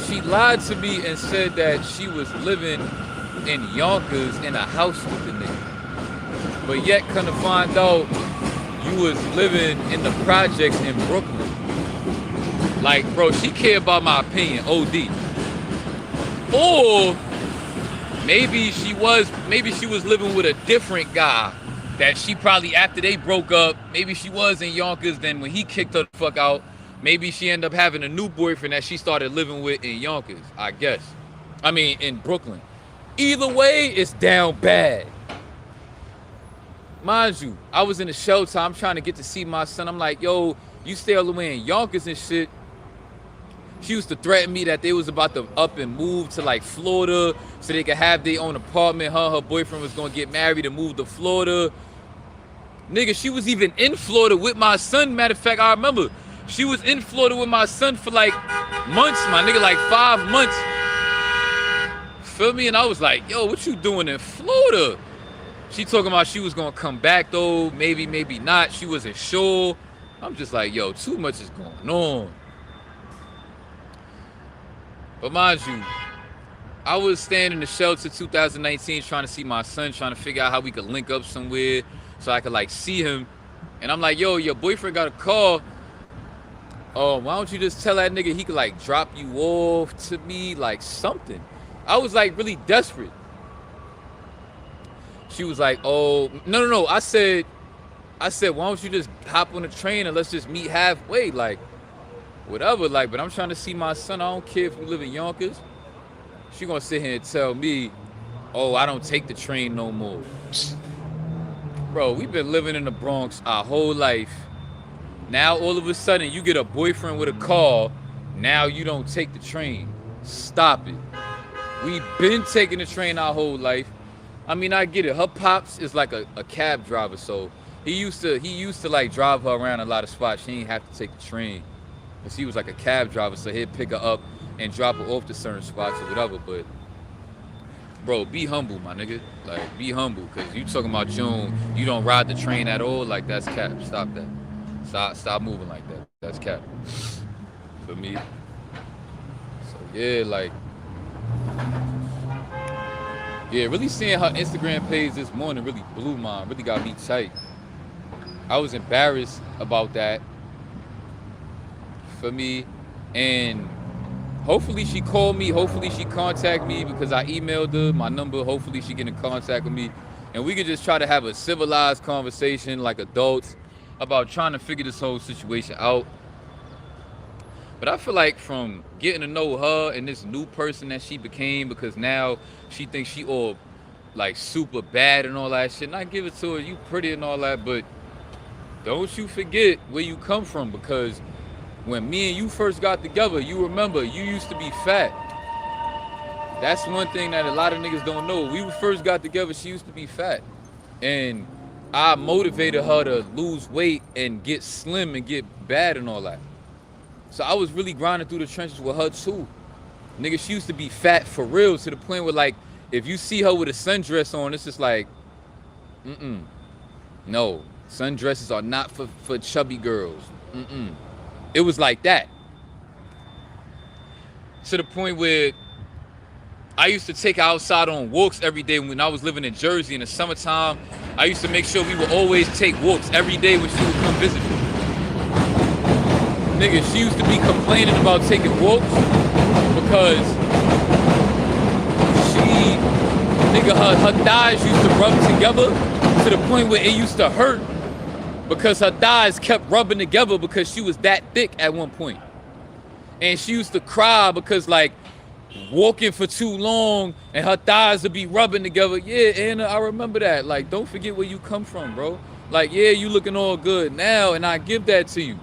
she lied to me and said that she was living in Yonkers in a house with the nigga. But yet, come to find out, you was living in the projects in Brooklyn. Like, bro, she cared about my opinion, OD. Or maybe she was living with a different guy that she probably, after they broke up, maybe she was in Yonkers, then when he kicked her the fuck out, maybe she ended up having a new boyfriend that she started living with in Yonkers, I guess. I mean, in Brooklyn. Either way, it's down bad. Mind you, I was in the shelter, I'm trying to get to see my son. I'm like, yo, you stay all the way in Yonkers and shit. She used to threaten me that they was about to up and move to like Florida so they could have their own apartment. Her boyfriend was gonna get married and move to Florida. Nigga, she was even in Florida with my son. Matter of fact, I remember she was in Florida with my son for like months, my nigga, like 5 months. Feel me? And I was like, yo, what you doing in Florida? She talking about she was gonna come back though, maybe, maybe not. She wasn't sure. I'm just like, yo, too much is going on. But mind you, I was staying in the shelter 2019 trying to see my son, trying to figure out how we could link up somewhere so I could like see him. And I'm like, yo, your boyfriend got a call. Oh, why don't you just tell that nigga he could like drop you off to me, like something. I was like really desperate. She was like, oh, no. I said, I said, why don't you just hop on the train and let's just meet halfway, like, whatever, like, but I'm trying to see my son. I don't care if we live in Yonkers. She gonna sit here and tell me, oh, I don't take the train no more. Bro, we've been living in the Bronx our whole life. Now all of a sudden you get a boyfriend with a car. Now you don't take the train. Stop it. We've been taking the train our whole life. I mean, I get it. Her pops is like a cab driver, so he used to like drive her around a lot of spots. She didn't have to take the train, because he was like a cab driver, so he'd pick her up and drop her off to certain spots or whatever. But bro, be humble, my nigga. Like, be humble, because you talking about you don't ride the train at all. Like, that's cap. Stop that. Stop moving like that. That's cap. For me. So yeah, like, yeah, really seeing her Instagram page this morning really blew mine. Really got me tight. I was embarrassed about that. For me. And hopefully she called me. Hopefully she contacted me, because I emailed her my number. Hopefully she get in contact with me, and we could just try to have a civilized conversation like adults about trying to figure this whole situation out. But I feel like from getting to know her and this new person that she became, because now she thinks she all like super bad and all that shit. And I give it to her, you pretty and all that, but don't you forget where you come from, because when me and you first got together, you remember, you used to be fat. That's one thing that a lot of niggas don't know. We first got together, she used to be fat. And I motivated her to lose weight and get slim and get bad and all that. So I was really grinding through the trenches with her too. Nigga, she used to be fat for real, to the point where, like, if you see her with a sundress on, it's just like, no, sundresses are not for chubby girls. It was like that. To the point where I used to take her outside on walks every day when I was living in Jersey in the summertime. I used to make sure we would always take walks every day when she would come visit me. Nigga, she used to be complaining about taking walks because her thighs used to rub together to the point where it used to hurt, because her thighs kept rubbing together because she was that thick at one point. And she used to cry because, like, walking for too long and her thighs would be rubbing together. Yeah, Anna, I remember that. Like, don't forget where you come from, bro. Like, yeah, you looking all good now, and I give that to you.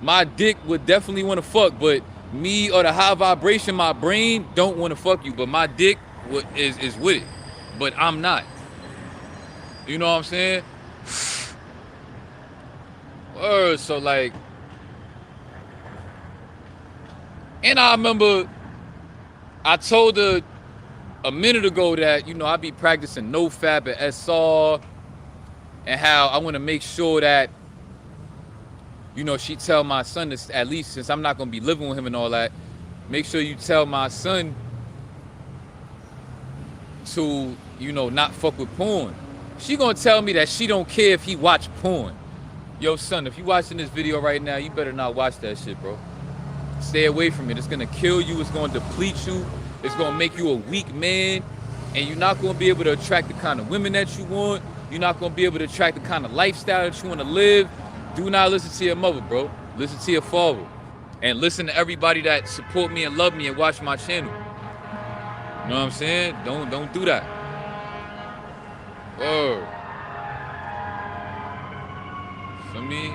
My dick would definitely want to fuck, but me or the high vibration, my brain don't want to fuck you, but my dick is with it. But I'm not. You know what I'm saying? So, like, and I remember I told her a minute ago that, you know, I be practicing no fab and SR, and how I want to make sure that, you know, she tell my son this, at least since I'm not going to be living with him and all that, make sure you tell my son to, you know, not fuck with porn. She gonna tell me that she don't care if he watch porn. Yo, son, if you watching this video right now, you better not watch that shit, bro. Stay away from it. It's gonna kill you. It's gonna deplete you. It's gonna make you a weak man. And you're not gonna be able to attract the kind of women that you want. You're not gonna be able to attract the kind of lifestyle that you want to live. Do not listen to your mother, bro. Listen to your father. And listen to everybody that support me and love me and watch my channel. You know what I'm saying? Don't do that. Word. For me,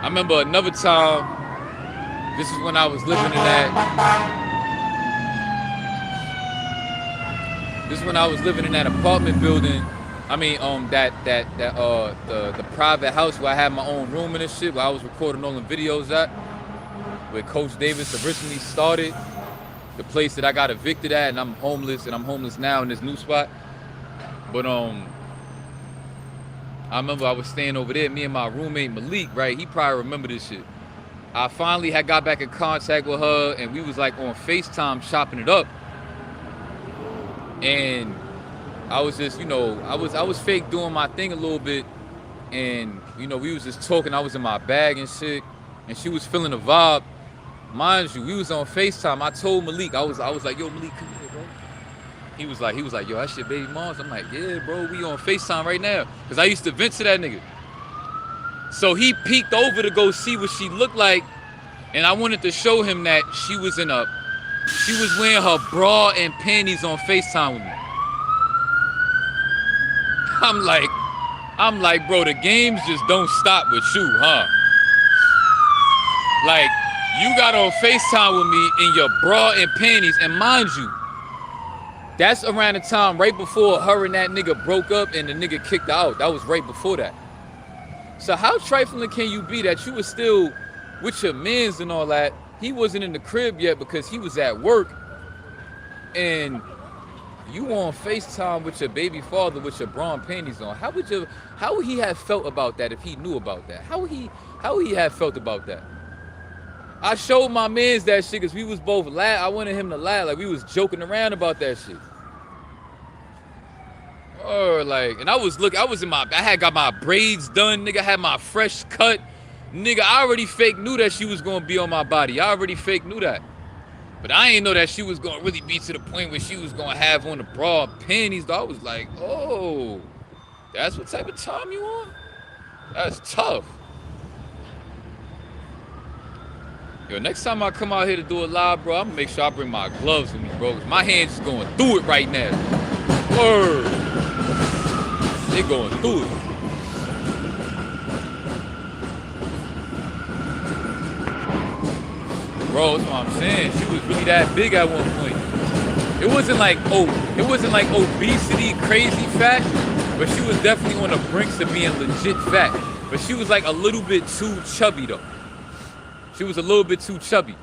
I remember another time, this is when I was living in that apartment building. I mean, the private house where I had my own room and this shit, where I was recording all the videos at, where Coach Davis originally started, the place that I got evicted at, and I'm homeless now in this new spot. But I remember I was staying over there, me and my roommate Malik, right? He probably remember this shit. I finally had got back in contact with her, and we was like on FaceTime chopping it up. And I was just, you know, I was fake doing my thing a little bit, and, you know, we was just talking. I was in my bag and shit, and she was feeling the vibe. Mind you, we was on FaceTime. I told Malik, I was like, yo, Malik, come here, bro. He was like, yo, that's your baby mom's. I'm like, yeah, bro, we on FaceTime right now. Cause I used to vent to that nigga. So he peeked over to go see what she looked like, and I wanted to show him that she was wearing her bra and panties on FaceTime with me. I'm like, bro, the games just don't stop with you, huh? Like, you got on FaceTime with me in your bra and panties, and mind you, that's around the time right before her and that nigga broke up and the nigga kicked her out. That was right before that. So how trifling can you be that you was still with your mans and all that? He wasn't in the crib yet because he was at work, and you on FaceTime with your baby father with your bra and panties on. How would he have felt about that if he knew about that? How would he have felt about that? I showed my mans that shit because we was both laugh. I wanted him to laugh, like we was joking around about that shit. Or like, and I had got my braids done, nigga, had my fresh cut. Nigga, I already fake knew that she was gonna be on my body. I already fake knew that. But I ain't know that she was gonna really be to the point where she was gonna have on the bra and panties. Though I was like, oh, that's what type of time you on? That's tough. Yo, next time I come out here to do a live, bro, I'm gonna make sure I bring my gloves with me, bro. My hands is going through it right now. Word. They going through it. Bro, that's what I'm saying. She was really that big at one point. It wasn't like obesity, crazy fat, but she was definitely on the brinks of being legit fat. But she was like a little bit too chubby though. She was a little bit too chubby.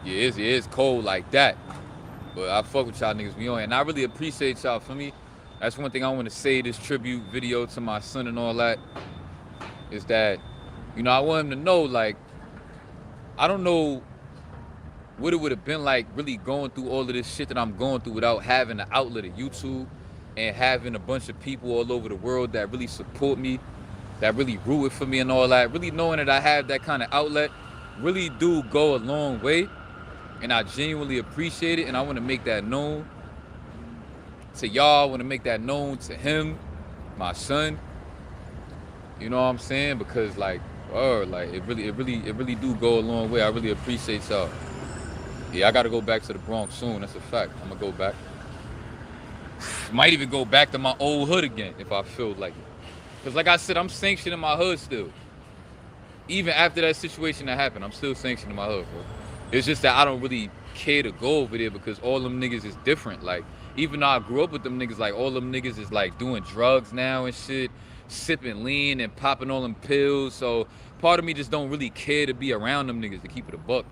Yeah, it's cold like that. But I fuck with y'all niggas be on. And I really appreciate y'all for me. That's one thing I want to say, this tribute video to my son and all that, is that, you know, I want him to know, like, I don't know what it would have been like really going through all of this shit that I'm going through without having the outlet of YouTube and having a bunch of people all over the world that really support me, that really rooted for me and all that. Really knowing that I have that kind of outlet really do go a long way, and I genuinely appreciate it, and I want to make that known to y'all. I want to make that known to him, my son. You know what I'm saying? Because like it really do go a long way. I really appreciate y'all. Yeah, I gotta go back to the Bronx soon. That's a fact. I'm gonna go back. Might even go back to my old hood again if I feel like it. Because like I said, I'm sanctioning my hood still. Even after that situation that happened, I'm still sanctioning my hood, bro. It's just that I don't really care to go over there because all them niggas is different. Like, even though I grew up with them niggas, like all them niggas is like doing drugs now and shit, sipping lean and popping all them pills. So part of me just don't really care to be around them niggas, to keep it a buck.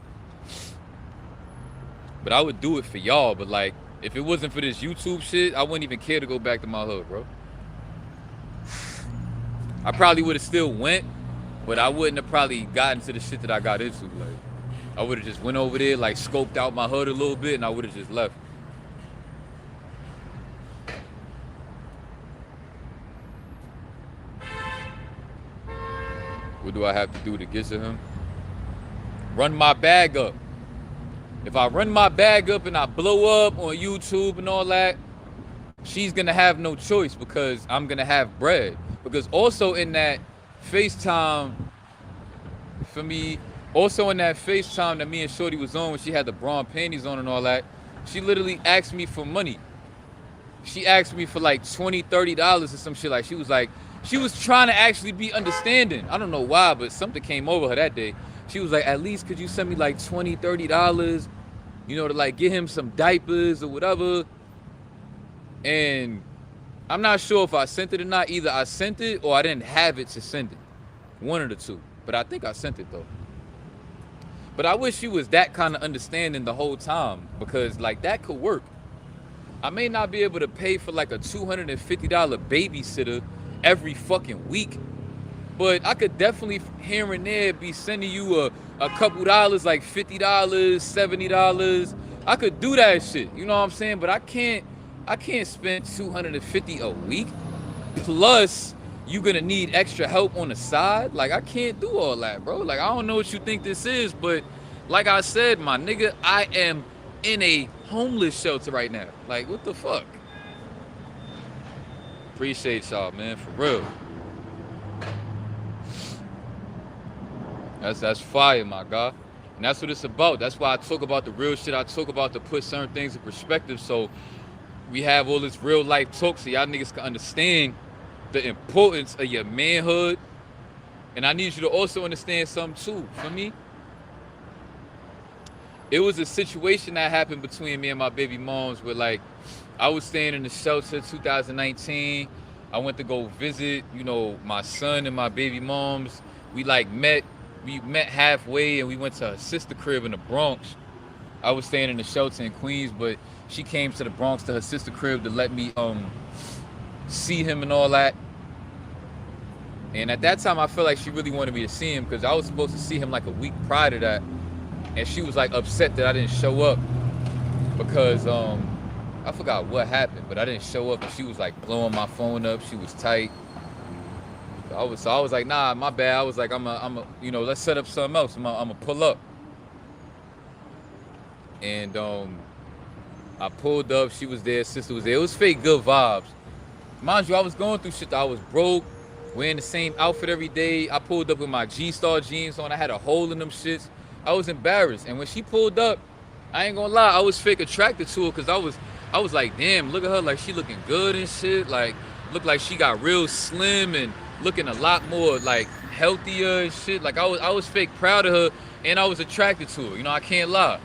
But I would do it for y'all. But like, if it wasn't for this YouTube shit, I wouldn't even care to go back to my hood, bro. I probably would have still went, but I wouldn't have probably gotten to the shit that I got into. Like, I would have just went over there, like scoped out my hood a little bit, and I would have just left. What do I have to do to get to him? Run my bag up. If I run my bag up and I blow up on YouTube and all that, she's gonna have no choice because I'm gonna have bread. Because also in that FaceTime for me, also in that FaceTime that me and Shorty was on when she had the bra and panties on and all that, she literally asked me for money. She asked me for like $20, $30 or some shit. Like, she was trying to actually be understanding. I don't know why, but something came over her that day. She was like, at least could you send me like $20, $30, you know, to like get him some diapers or whatever. And I'm not sure if I sent it or not. Either I sent it or I didn't have it to send it. One of the two. But I think I sent it though. But I wish she was that kind of understanding the whole time, because like that could work. I may not be able to pay for like a $250 babysitter every fucking week, but I could definitely here and there be sending you a couple dollars, like $50, $70. I could do that shit, you know what I'm saying? But I can't spend $250 a week plus you gonna need extra help on the side. Like, I can't do all that, bro. Like, I don't know what you think this is, but like I said, my nigga, I am in a homeless shelter right now. Like, what the fuck? Appreciate y'all, man, for real. That's fire, my God. And that's what it's about. That's why I talk about the real shit. I talk about to put certain things in perspective, so we have all this real life talk so y'all niggas can understand the importance of your manhood. And I need you to also understand something too. For me, it was a situation that happened between me and my baby moms where, like, I was staying in the shelter 2019. I went to go visit, you know, my son and my baby moms. We met halfway and we went to her sister crib in the Bronx. I was staying in the shelter in Queens, but she came to the Bronx to her sister crib to let me see him and all that. And at that time, I felt like she really wanted me to see him because I was supposed to see him like a week prior to that. And she was like upset that I didn't show up because I forgot what happened, but I didn't show up and she was like blowing my phone up. She was tight. I was like, nah, my bad. I was like, I'm a, you know, let's set up something else. I'm gonna pull up. And I pulled up. She was there. Sister was there. It was fake good vibes. Mind you, I was going through shit. I was broke, wearing the same outfit every day. I pulled up with my G-Star jeans on. I had a hole in them shits. I was embarrassed. And when she pulled up, I ain't gonna lie, I was fake attracted to her because I was like, damn, look at her, like she looking good and shit. Like, looked like she got real slim and looking a lot more like healthier and shit. Like, I was fake proud of her and I was attracted to her, you know, I can't lie.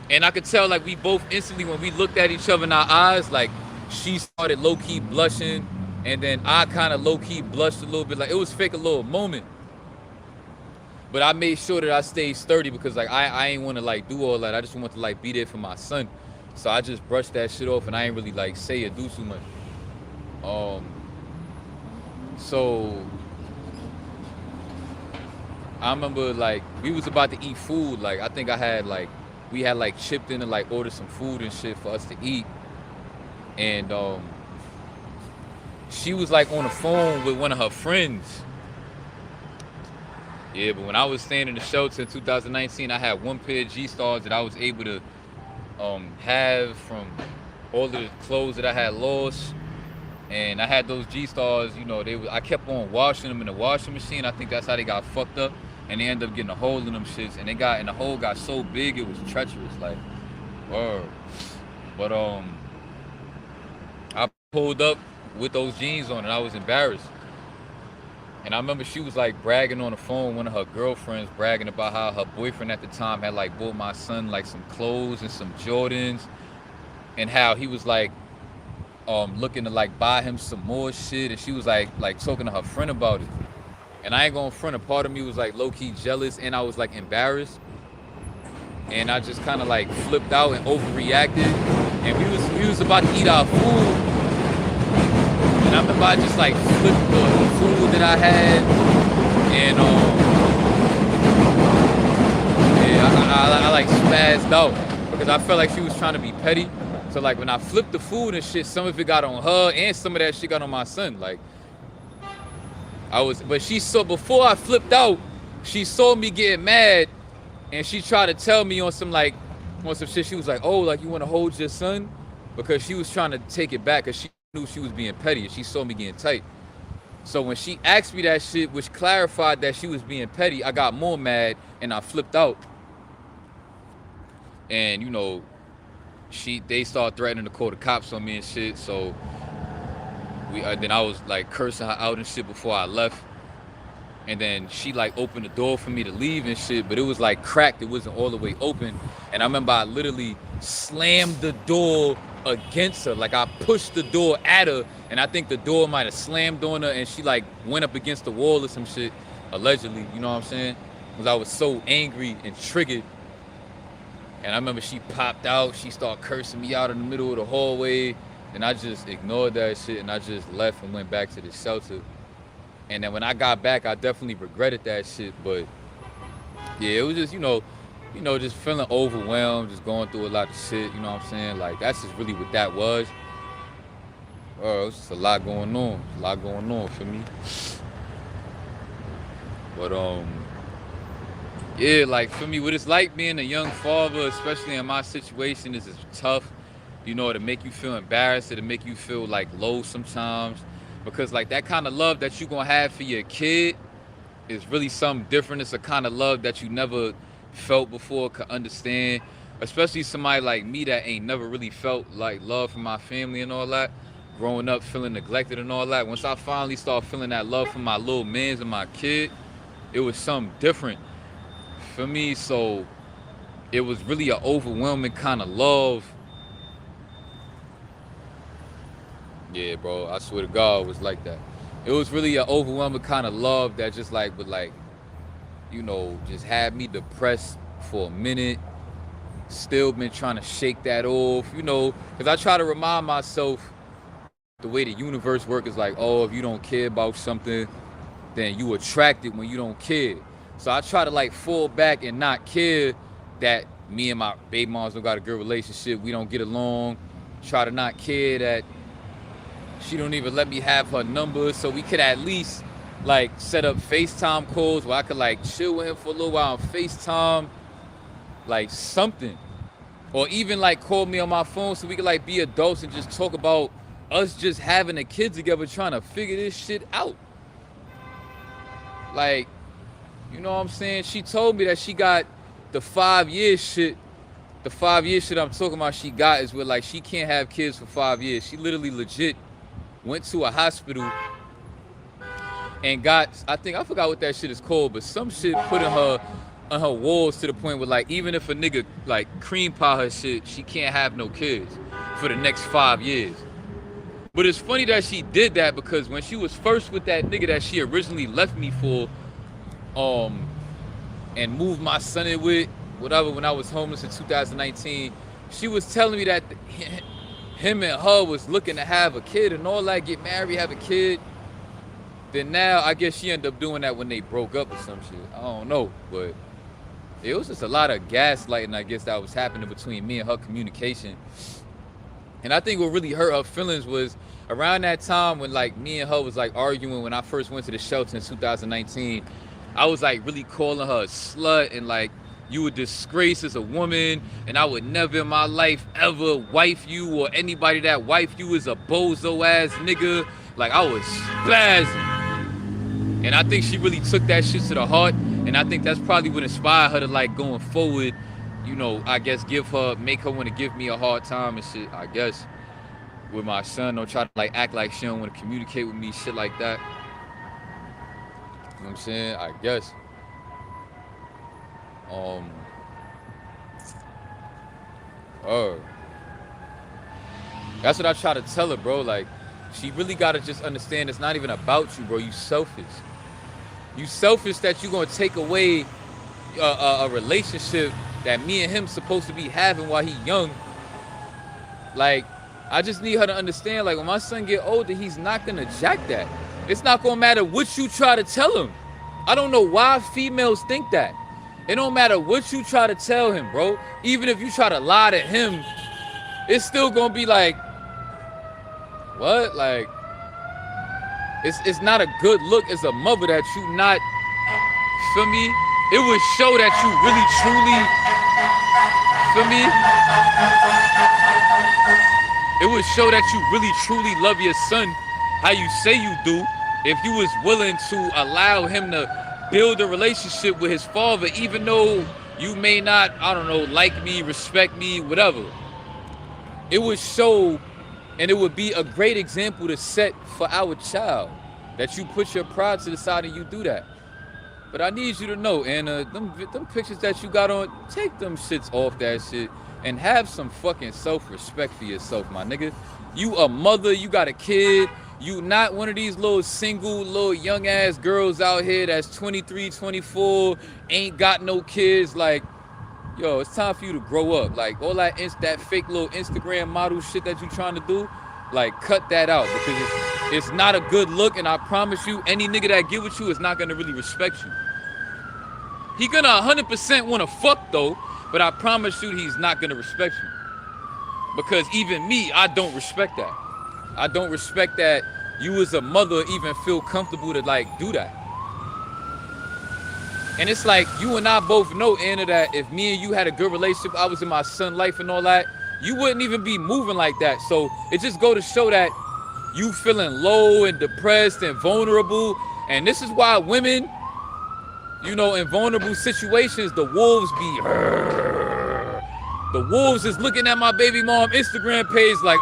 And I could tell, like, we both instantly, when we looked at each other in our eyes, like, she started low-key blushing and then I kind of low-key blushed a little bit. Like, it was fake a little moment. But I made sure that I stayed sturdy because, like, I ain't want to, like, do all that. I just want to, like, be there for my son. So I just brushed that shit off and I ain't really, like, say or do too much. So I remember, like, we was about to eat food. Like, I think we had, like, chipped in and, like, ordered some food and shit for us to eat. And she was, like, on the phone with one of her friends. Yeah, but when I was staying in the shelter in 2019, I had one pair of G-Stars that I was able to have from all of the clothes that I had lost. And I had those G-Stars, you know, I kept on washing them in the washing machine. I think that's how they got fucked up. And they ended up getting a hole in them shits. And the hole got so big, it was treacherous, like, word. But I pulled up with those jeans on and I was embarrassed. And I remember she was, like, bragging on the phone, one of her girlfriends bragging about how her boyfriend at the time had, like, bought my son, like, some clothes and some Jordans. And how he was, like, looking to, like, buy him some more shit. And she was, like talking to her friend about it. And I ain't gonna front, a part of me was, like, low-key jealous and I was, like, embarrassed. And I just kind of, like, flipped out and overreacted. And we was about to eat our food. And I remember I just, like, flipped the food that I had. And I like spazzed out because I felt like she was trying to be petty. So, like, when I flipped the food and shit, some of it got on her and some of that shit got on my son. Like, but she saw, before I flipped out, she saw me getting mad and she tried to tell me on some shit. She was like, oh, like, you want to hold your son? Because she was trying to take it back because she knew she was being petty and she saw me getting tight. So when she asked me that shit, which clarified that she was being petty, I got more mad and I flipped out. And, you know, they started threatening to call the cops on me and shit. So then I was, like, cursing her out and shit before I left. And then she, like, opened the door for me to leave and shit, but it was, like, cracked. It wasn't all the way open. And I remember I literally slammed the door against her. Like, I pushed the door at her, and I think the door might have slammed on her, and she, like, went up against the wall or some shit, allegedly, you know what I'm saying? Because I was so angry and triggered. And I remember she popped out. She started cursing me out in the middle of the hallway. And I just ignored that shit, and I just left and went back to the shelter. And then when I got back, I definitely regretted that shit. But yeah, it was just, you know, just feeling overwhelmed, just going through a lot of shit, you know what I'm saying? Like, that's just really what that was. It's just a lot going on. A lot going on for me. But yeah, like for me, what it's like being a young father, especially in my situation, is it's tough. You know, to make you feel embarrassed, to make you feel like low sometimes, because like that kind of love that you gonna have for your kid is really something different. It's a kind of love that you never felt before, could understand. Especially somebody like me that ain't never really felt like love from my family and all that. Growing up feeling neglected and all that. Once I finally started feeling that love from my little mans and my kid, it was something different for me. So it was really an overwhelming kind of love. Yeah, bro, I swear to God, it was like that. It was really an overwhelming kind of love that just like would like, you know, just had me depressed for a minute. Still been trying to shake that off, you know, because I try to remind myself the way the universe works is like, oh, if you don't care about something, then you attract it when you don't care. So I try to like fall back and not care that me and my baby moms don't got a good relationship, we don't get along. Try to not care that she don't even let me have her number, so we could at least like set up FaceTime calls where I could like chill with him for a little while on FaceTime, like something. Or even like call me on my phone so we could like be adults and just talk about us just having a kid together trying to figure this shit out. Like, you know what I'm saying? She told me that she got the 5 year shit. The 5 year shit I'm talking about she got is where like she can't have kids for 5 years. She literally legit went to a hospital and got, I think, I forgot what that shit is called, but some shit put in her on her walls to the point where like even if a nigga like cream pie her shit, she can't have no kids for the next 5 years. But it's funny that she did that because when she was first with that nigga that she originally left me for, and moved my son in with, whatever, when I was homeless in 2019, she was telling me that him and her was looking to have a kid and all that, get married, have a kid. Then now I guess she ended up doing that when they broke up or some shit. I don't know, but it was just a lot of gaslighting, I guess, that was happening between me and her communication. And I think what really hurt her feelings was around that time when like me and her was like arguing when I first went to the shelter in 2019, I was like really calling her a slut and like, you a disgrace as a woman and I would never in my life ever wife you, or anybody that wife you is a bozo ass nigga. Like I was spazzing. And I think she really took that shit to the heart. And I think that's probably what inspired her to like going forward, you know, I guess make her want to give me a hard time and shit, I guess, with my son. Don't try to like act like she don't want to communicate with me, shit like that. You know what I'm saying? I guess. That's what I try to tell her, bro. Like, she really gotta just understand it's not even about you, bro. You selfish. You selfish that you gonna take away a relationship that me and him supposed to be having while he young. Like, I just need her to understand, like, when my son get older, he's not gonna jack that. It's not gonna matter what you try to tell him. I don't know why females think that. It don't matter what you try to tell him, bro. Even if you try to lie to him, it's still gonna be like, what? Like, it's not a good look as a mother that you not, feel me? It would show that you really truly, feel me? It would show that you really truly love your son how you say you do if you was willing to allow him to build a relationship with his father, even though you may not, I don't know, like me, respect me, whatever. It would show, and it would be a great example to set for our child, that you put your pride to the side and you do that. But I need you to know, Anna, them pictures that you got on, take them shits off that shit and have some fucking self-respect for yourself, my nigga. You a mother, you got a kid. You not one of these little single, little young ass girls out here that's 23, 24, ain't got no kids. Like, yo, it's time for you to grow up. Like, all that fake little Instagram model shit that you trying to do, like, cut that out, because it's not a good look, and I promise you, any nigga that get with you is not gonna really respect you. He gonna 100% wanna fuck though, but I promise you he's not gonna respect you. Because even me, I don't respect that. I don't respect that you as a mother even feel comfortable to like do that. And it's like you and I both know, Anna, that if me and you had a good relationship, I was in my son's life and all that, you wouldn't even be moving like that. So it just go to show that you feeling low and depressed and vulnerable. And this is why women, you know, in vulnerable situations, the wolves be, the wolves is looking at my baby mom Instagram page like,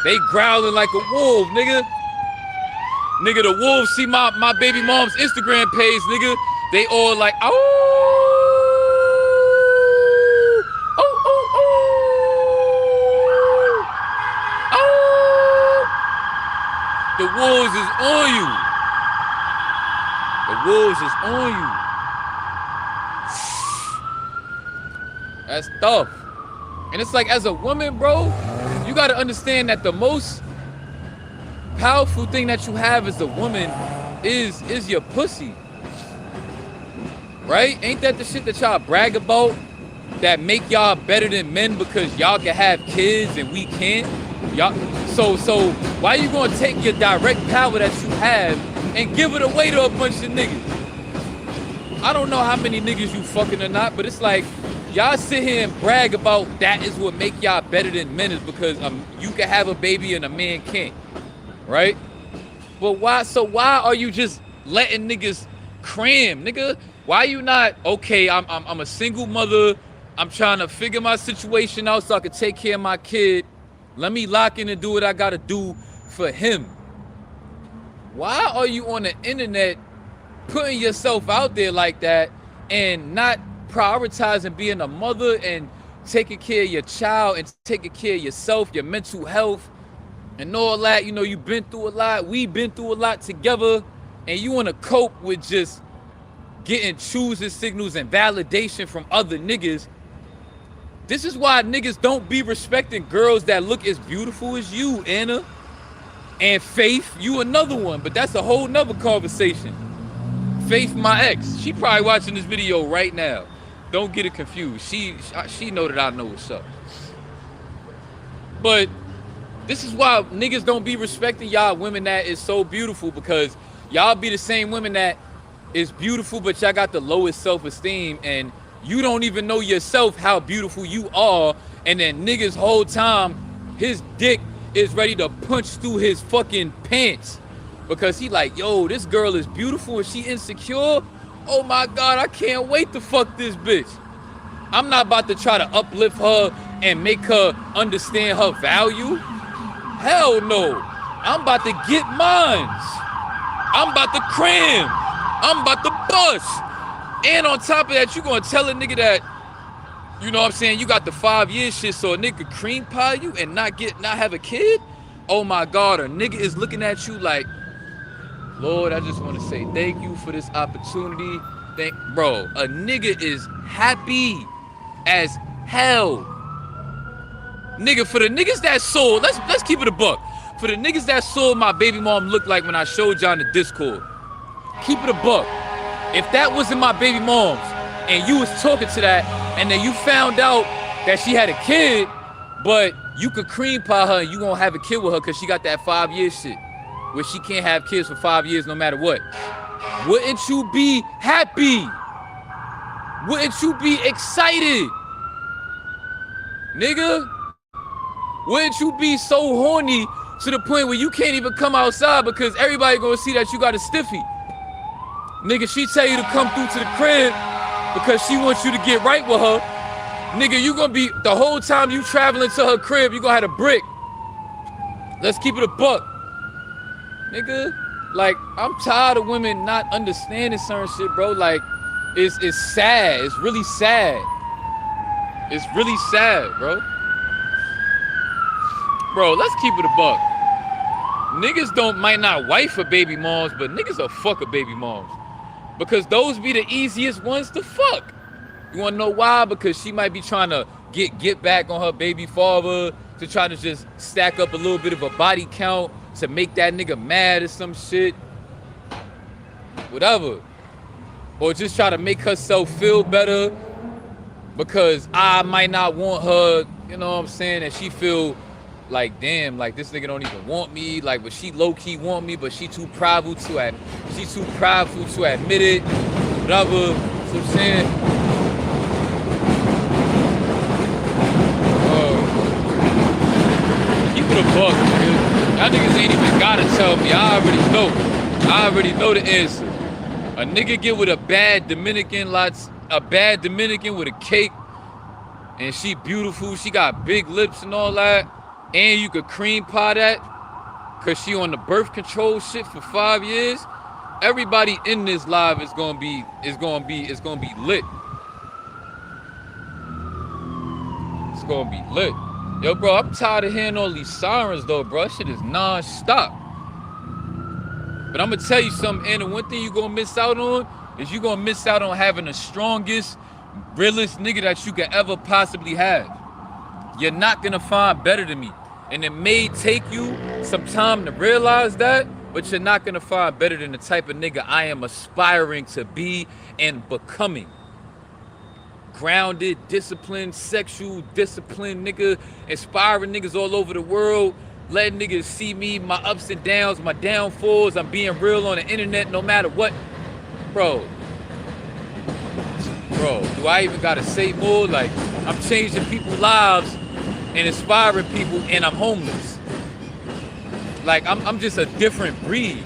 they growling like a wolf, nigga. Nigga, the wolves see my baby mom's Instagram page, nigga. They all like, oh, oh, oh, oh, oh. The wolves is on you. The wolves is on you. That's tough. And it's like, as a woman, bro, you gotta understand that the most powerful thing that you have as a woman is your pussy. Right? Ain't that the shit that y'all brag about that make y'all better than men because y'all can have kids and we can't? Y'all, so why you gonna take your direct power that you have and give it away to a bunch of niggas? I don't know how many niggas you fucking or not, but it's like y'all sit here and brag about that is what make y'all better than men is because you can have a baby and a man can't. Right? But why? So why are you just letting niggas cram, nigga? Why you not, okay, I'm a single mother. I'm trying to figure my situation out so I can take care of my kid. Let me lock in and do what I gotta do for him. Why are you on the internet putting yourself out there like that and not prioritizing being a mother and taking care of your child and taking care of yourself, your mental health, and all that? You know, you've been through a lot. We've been through a lot together. And you want to cope with just getting choosing signals and validation from other niggas. This is why niggas don't be respecting girls that look as beautiful as you, Anna. And Faith, you another one. But that's a whole nother conversation. Faith, my ex. She probably watching this video right now. Don't get it confused. She know that I know what's up. But this is why niggas don't be respecting y'all women that is so beautiful, because y'all be the same women that is beautiful, but y'all got the lowest self-esteem, and you don't even know yourself how beautiful you are, and then niggas whole time, his dick is ready to punch through his fucking pants because he like, yo, this girl is beautiful and she insecure. Oh my God, I can't wait to fuck this bitch. I'm not about to try to uplift her and make her understand her value. Hell no. I'm about to get mines. I'm about to cram. I'm about to bust. And on top of that, you gonna tell a nigga that, you know what I'm saying, you got the 5-year shit so a nigga cream pie you and not have a kid? Oh my God, a nigga is looking at you like, Lord, I just want to say thank you for this opportunity. Bro, a nigga is happy as hell. Nigga, for the niggas that sold, let's keep it a buck. For the niggas that sold my baby mom looked like when I showed y'all in the Discord, keep it a buck. If that wasn't my baby mom's and you was talking to that and then you found out that she had a kid, but you could cream pie her and you gonna have a kid with her because she got that 5-year shit where she can't have kids for 5 years no matter what, wouldn't you be happy? Wouldn't you be excited? Nigga, wouldn't you be so horny to the point where you can't even come outside because everybody gonna see that you got a stiffy? Nigga, she tell you to come through to the crib because she wants you to get right with her. Nigga, you gonna be, the whole time you traveling to her crib, you gonna have a brick. Let's keep it a buck. Nigga, like, I'm tired of women not understanding certain shit, bro. Like, it's sad. It's really sad. It's really sad, bro. Bro, let's keep it a buck. Niggas might not wife a baby moms, but niggas will fuck a baby moms. Because those be the easiest ones to fuck. You wanna know why? Because she might be trying to get back on her baby father, to try to just stack up a little bit of a body count, to make that nigga mad or some shit. Whatever. Or just try to make herself feel better because I might not want her you know what I'm saying, that she feel like, damn, like this nigga don't even want me, like, but she low-key want me, but she too prideful to admit it, whatever. So I'm saying, keep it a buck, nigga. Y'all niggas ain't even gotta tell me. I already know the answer. A nigga get with a bad Dominican with a cake, and she beautiful, she got big lips and all that, and you could cream pie that, cause she on the birth control shit for 5 years. Everybody in this live is gonna be lit. It's gonna be lit. Yo, bro, I'm tired of hearing all these sirens though, bro. That shit is non-stop. But I'm gonna tell you something, and the one thing you gonna miss out on is you gonna miss out on having the strongest, realest nigga that you could ever possibly have. You're not gonna find better than me. And it may take you some time to realize that, but you're not gonna find better than the type of nigga I am aspiring to be and becoming. Grounded, disciplined, sexual, disciplined nigga, inspiring niggas all over the world, letting niggas see me, my ups and downs, my downfalls. I'm being real on the internet no matter what. Bro, do I even gotta say more? Like, I'm changing people's lives and inspiring people, and I'm homeless. Like, I'm just a different breed.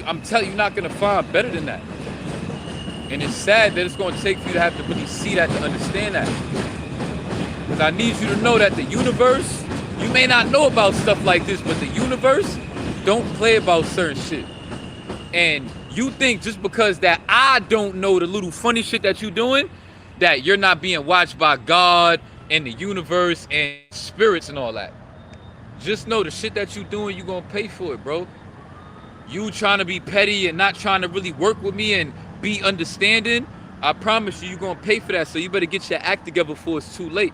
I'm telling you, you're not gonna find better than that. And it's sad that it's gonna take for you to have to really see that to understand that. Because I need you to know that the universe, you may not know about stuff like this, but the universe don't play about certain shit. And you think just because that I don't know the little funny shit that you're doing, that you're not being watched by God and the universe and spirits and all that. Just know the shit that you doing, you gonna pay for it, bro. You trying to be petty and not trying to really work with me and be understanding, I promise you, gonna pay for that. So you better get your act together before it's too late.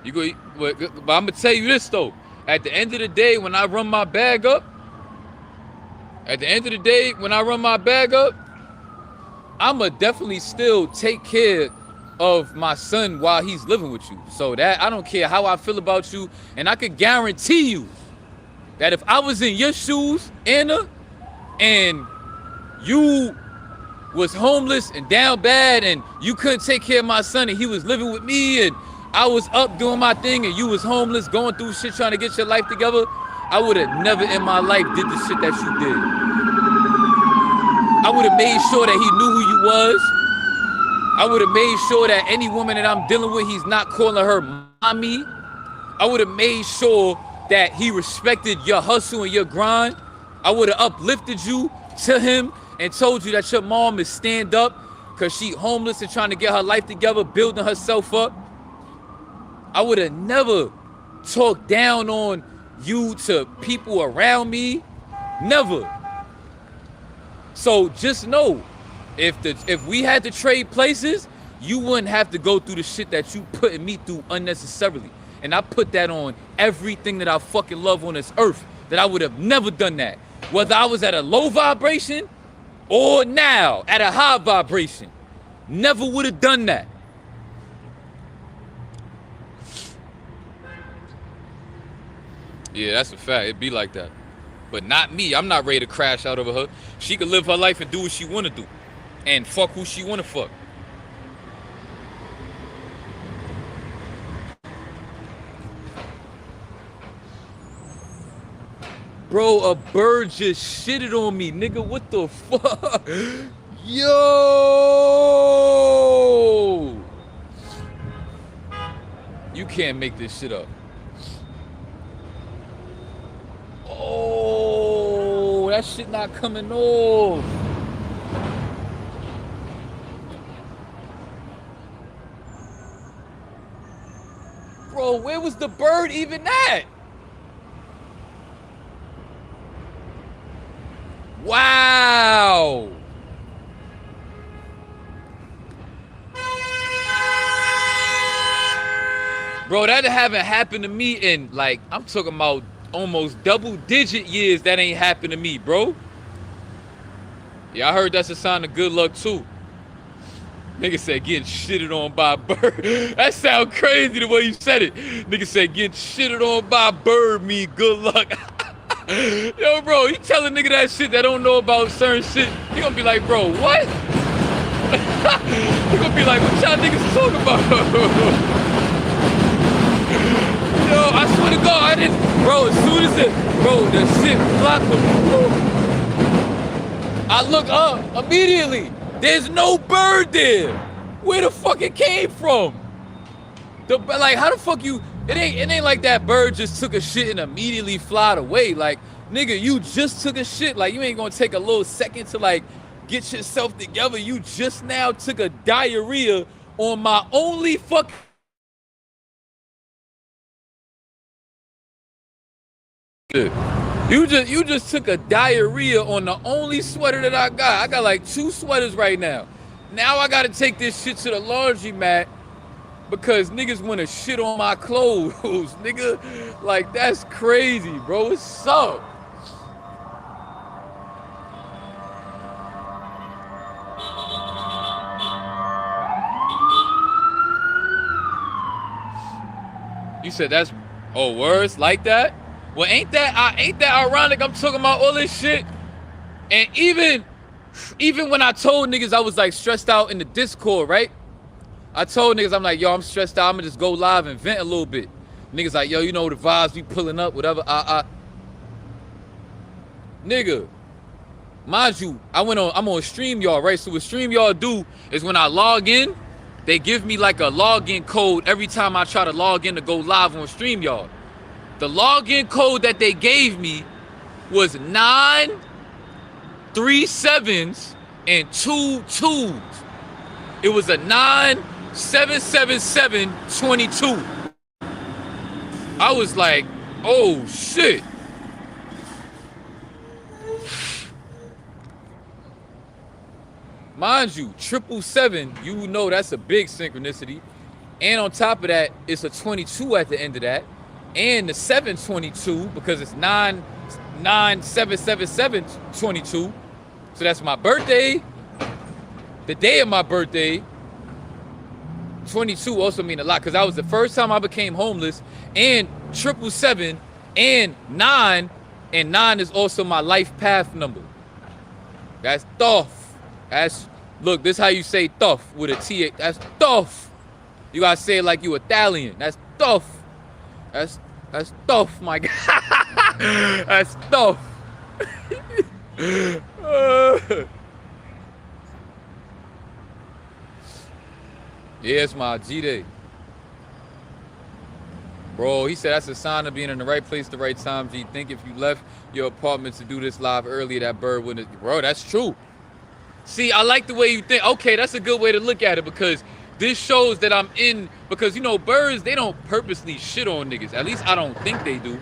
But I'm gonna tell you this though. At the end of the day, when I run my bag up, I'ma definitely still take care of my son while he's living with you. So that I don't care how I feel about you, and I can guarantee you that if I was in your shoes, Anna, and you was homeless and down bad and you couldn't take care of my son and he was living with me and I was up doing my thing and you was homeless, going through shit, trying to get your life together, I would have never in my life did the shit that you did. I would have made sure that he knew who you was. I would have made sure that any woman that I'm dealing with, he's not calling her mommy. I would have made sure that he respected your hustle and your grind. I would have uplifted you to him and told you that your mom is stand up because she homeless and trying to get her life together, building herself up. I would have never talked down on you to people around me. Never. So just know, if we had to trade places, you wouldn't have to go through the shit that you putting me through unnecessarily. And I put that on everything that I fucking love on this earth, that I would have never done that. Whether I was at a low vibration or now at a high vibration. Never would have done that. Yeah, that's a fact. It'd be like that. But not me. I'm not ready to crash out over her. She could live her life and do what she want to do. And fuck who she want to fuck. Bro, a bird just shitted on me, nigga. What the fuck? Yo! You can't make this shit up. Oh, that shit not coming off. Bro, where was the bird even at? Wow. Bro, that haven't happened to me in, like, I'm talking about almost double-digit years that ain't happened to me, bro. Yeah, I heard that's a sign of good luck, too. Nigga said getting shitted on by a bird. That sound crazy the way you said it. Nigga said getting shitted on by a bird mean good luck. Yo, bro, you tell a nigga that shit that don't know about certain shit, he gonna be like, bro, what? He gonna be like, what y'all niggas talking about? Yo, I swear to God, I didn't, bro, as soon as the shit blocked him, I look up immediately. There's no bird there. Where the fuck it came from? Like, how the fuck you? It ain't like that bird just took a shit and immediately flied away. Like, nigga, you just took a shit. Like, you ain't gonna take a little second to like get yourself together. You just now took a diarrhea on my only fuck. You just took a diarrhea on the only sweater that I got. I got like 2 sweaters right now. Now I gotta take this shit to the laundry mat because niggas wanna shit on my clothes, nigga. Like, that's crazy, bro. What's up? You said that's, oh, words like that? Well, ain't that ironic? I'm talking about all this shit. And even when I told niggas I was like stressed out in the Discord, right? I told niggas, I'm like, yo, I'm stressed out. I'm gonna just go live and vent a little bit. Niggas like, yo, you know the vibes be pulling up, whatever. Nigga, mind you, I'm on StreamYard, right? So what StreamYard do is when I log in, they give me like a login code every time I try to log in to go live on StreamYard. The login code that they gave me was 9 3 7s and 2 2s. It was a 9-7-7-7-22. I was like, oh shit. Mind you, 777, you know that's a big synchronicity. And on top of that, it's a 22 at the end of that. And the 722, because it's 9-7-7-7-22. So that's my birthday. The day of my birthday. 22 also mean a lot because that was the first time I became homeless. And 777 and 9. And 9 is also my life path number. That's tough. Look, this is how you say tough with a T. That's tough. You gotta say it like you Italian. That's tough. That's tough, my guy. That's tough. Yeah, it's my G-Day. Bro, he said that's a sign of being in the right place at the right time, G. Think if you left your apartment to do this live earlier, that bird wouldn't. Bro, that's true. See, I like the way you think. Okay, that's a good way to look at it because this shows that I'm in, because, you know, birds, they don't purposely shit on niggas. At least I don't think they do.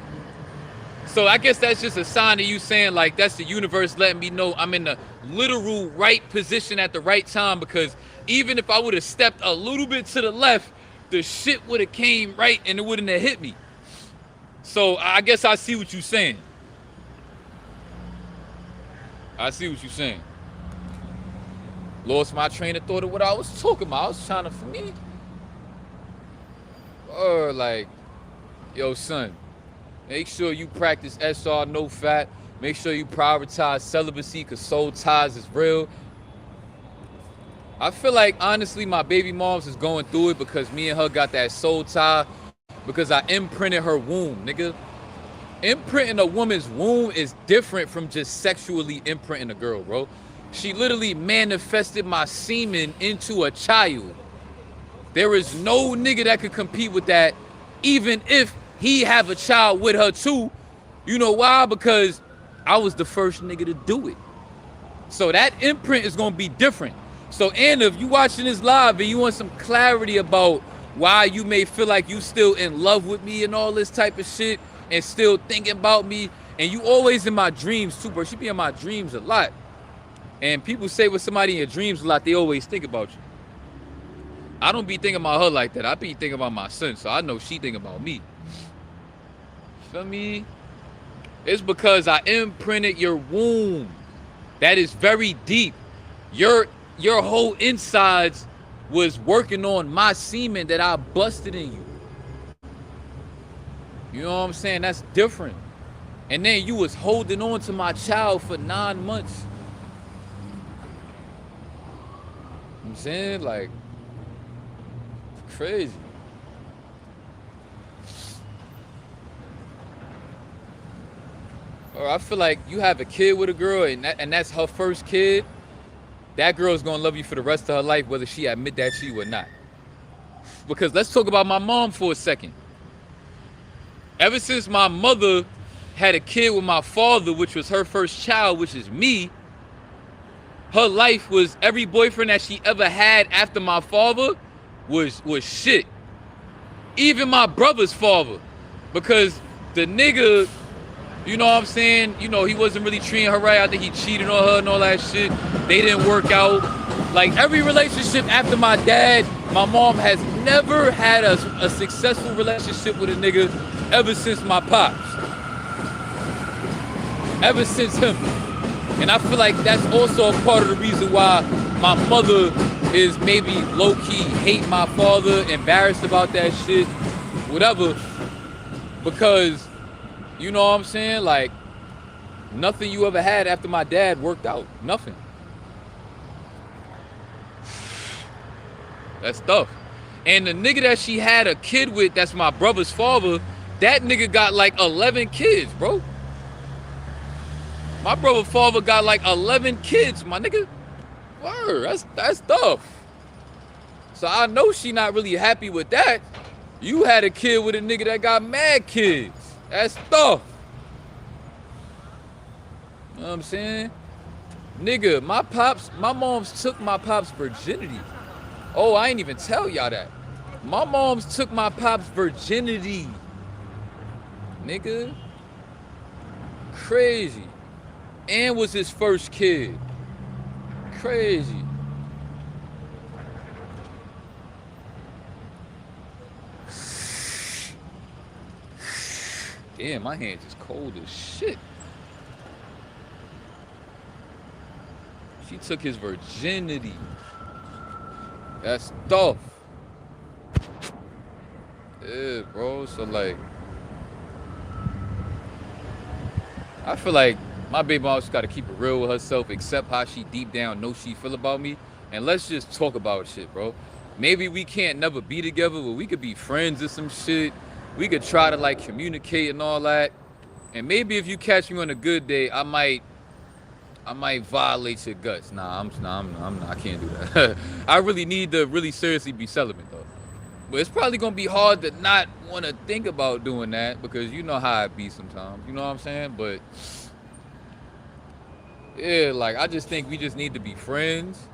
So I guess that's just a sign of you saying, like, that's the universe letting me know I'm in the literal right position at the right time, because even if I would have stepped a little bit to the left, the shit would have came right and it wouldn't have hit me. So I guess I see what you're saying. I see what you're saying. Lost my train of thought of what I was talking about. I was trying to, for me, or like, yo, son, make sure you practice SR, no fat. Make sure you prioritize celibacy, because soul ties is real. I feel like, honestly, my baby mom's is going through it because me and her got that soul tie because I imprinted her womb, nigga. Imprinting a woman's womb is different from just sexually imprinting a girl, bro. She literally manifested my semen into a child. There is no nigga that could compete with that, even if he have a child with her too. You know why? Because I was the first nigga to do it. So that imprint is gonna be different. So Anna, if you watching this live and you want some clarity about why you may feel like you still in love with me and all this type of shit and still thinking about me, and you always in my dreams too, bro. She be in my dreams a lot. And people say with somebody in your dreams a lot, they always think about you. I don't be thinking about her like that. I be thinking about my son, so I know she think about me. Feel me? It's because I imprinted your womb. That is very deep. Your whole insides was working on my semen that I busted in you. You know what I'm saying? That's different. And then you was holding on to my child for 9 months. You know what I'm saying? Like, crazy. Or I feel like you have a kid with a girl and that's her first kid. That girl's gonna love you for the rest of her life, whether she admit that to you or not. Because let's talk about my mom for a second. Ever since my mother had a kid with my father, which was her first child, which is me, her life was, every boyfriend that she ever had after my father was shit. Even my brother's father. Because the nigga, you know what I'm saying? You know, he wasn't really treating her right. I think he cheated on her and all that shit. They didn't work out. Like, every relationship after my dad, my mom has never had a successful relationship with a nigga ever since my pops. Ever since him. And I feel like that's also a part of the reason why my mother is maybe low-key hate my father, embarrassed about that shit, whatever. Because, you know what I'm saying? Like, nothing you ever had after my dad worked out. Nothing. That's tough. And the nigga that she had a kid with, that's my brother's father, that nigga got like 11 kids, bro. My brother's father got like 11 kids, my nigga. Word, that's tough. So I know she not really happy with that. You had a kid with a nigga that got mad kids. That's tough. You know what I'm saying? Nigga, my moms took my pops' virginity. Oh, I ain't even tell y'all that. My moms took my pops' virginity. Nigga. Crazy. And was his first kid. Crazy. Damn, my hands is cold as shit. She took his virginity. That's tough. Yeah, bro. So, like, I feel like my baby mom just gotta keep it real with herself, accept how she deep down knows she feel about me, and let's just talk about shit, bro. Maybe we can't never be together, but we could be friends or some shit. We could try to, like, communicate and all that. And maybe if you catch me on a good day, I might violate your guts. Nah, I'm not. I can't do that. I really need to really seriously be celibate though. But it's probably gonna be hard to not want to think about doing that because you know how it be sometimes. You know what I'm saying? But yeah, like I just think we just need to be friends.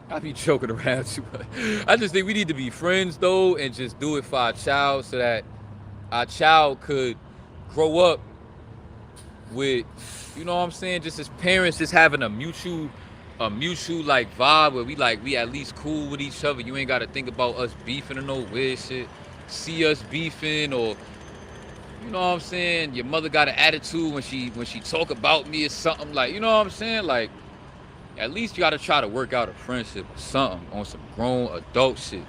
I be joking around too much. I just think we need to be friends though, and just do it for our child so that our child could grow up with, you know what I'm saying, just as parents, just having a mutual like vibe where we at least cool with each other. You ain't gotta think about us beefing or no weird shit. See us beefing or, you know what I'm saying, your mother got an attitude when she talk about me or something, like, you know what I'm saying, like, at least you gotta try to work out a friendship or something on some grown adult shit.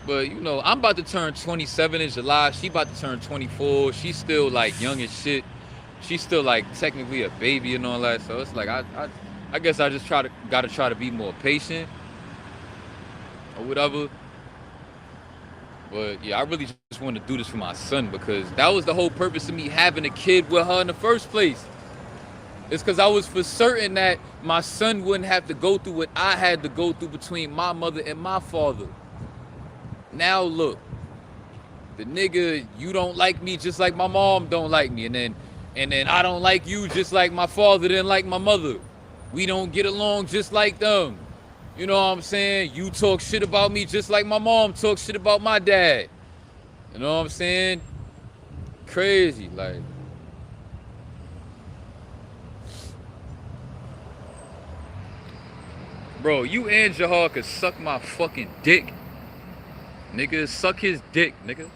But, you know, I'm about to turn 27 in July. She about to turn 24. She's still, like, young as shit. She's still, like, technically a baby and all that. So it's like, I guess I just gotta try to be more patient or whatever. But, yeah, I really just want to do this for my son because that was the whole purpose of me having a kid with her in the first place. It's because I was for certain that my son wouldn't have to go through what I had to go through between my mother and my father. Now look, the nigga, you don't like me just like my mom don't like me, and then I don't like you just like my father didn't like my mother. We don't get along just like them. You know what I'm saying? You talk shit about me just like my mom talks shit about my dad. You know what I'm saying? Crazy, like. Bro, you and Jahar could suck my fucking dick. Nigga, suck his dick, nigga.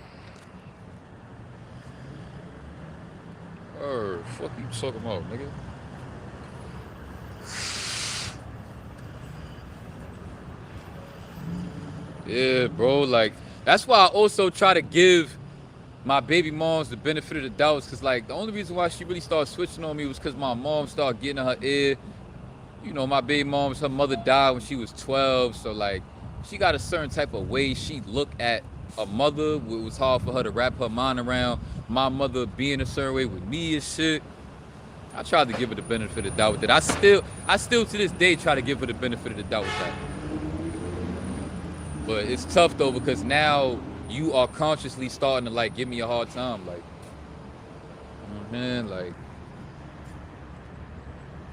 Fuck you talking about, nigga. Yeah, bro. Like, that's why I also try to give my baby moms the benefit of the doubt. Cause like the only reason why she really started switching on me was cause my mom started getting in her ear. You know, my baby mom's, her mother died when she was 12. So like, she got a certain type of way she look at a mother. It was hard for her to wrap her mind around my mother being a certain way with me and shit. I tried to give her the benefit of the doubt with that. I still to this day try to give her the benefit of the doubt with that. But it's tough though, because now you are consciously starting to like give me a hard time. Like, you know what I'm saying? Like,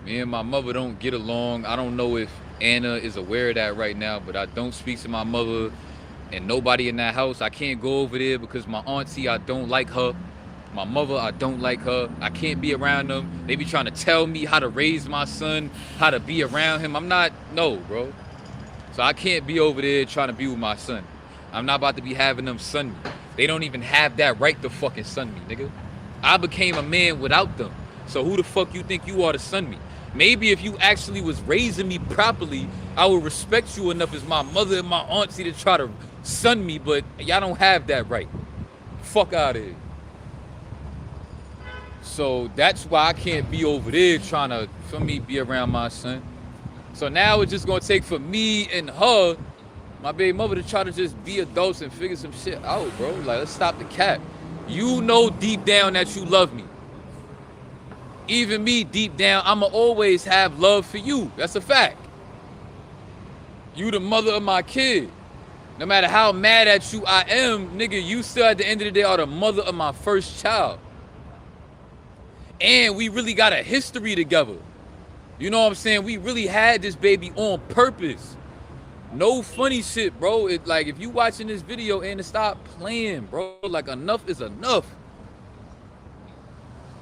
me and my mother don't get along. I don't know if Anna is aware of that right now, but I don't speak to my mother and nobody in that house. I can't go over there because my auntie, I don't like her. My mother, I don't like her. I can't be around them. They be trying to tell me how to raise my son, how to be around him. I'm not, no, bro. So I can't be over there trying to be with my son. I'm not about to be having them son me. They don't even have that right to fucking son me, nigga. I became a man without them. So who the fuck you think you are to son me? Maybe if you actually was raising me properly, I would respect you enough as my mother and my auntie to try to son me, but y'all don't have that right. Fuck out of here. So that's why I can't be over there trying to, for me, be around my son. So now it's just gonna take for me and her, my baby mother, to try to just be adults and figure some shit out, bro. Like, let's stop the cap. You know deep down that you love me. Even me, deep down, I'ma always have love for you. That's a fact. You the mother of my kid. No matter how mad at you I am, nigga, you still at the end of the day are the mother of my first child. And we really got a history together. You know what I'm saying? We really had this baby on purpose. No funny shit, bro. It like, if you watching this video, and stop playing, bro. Like, enough is enough.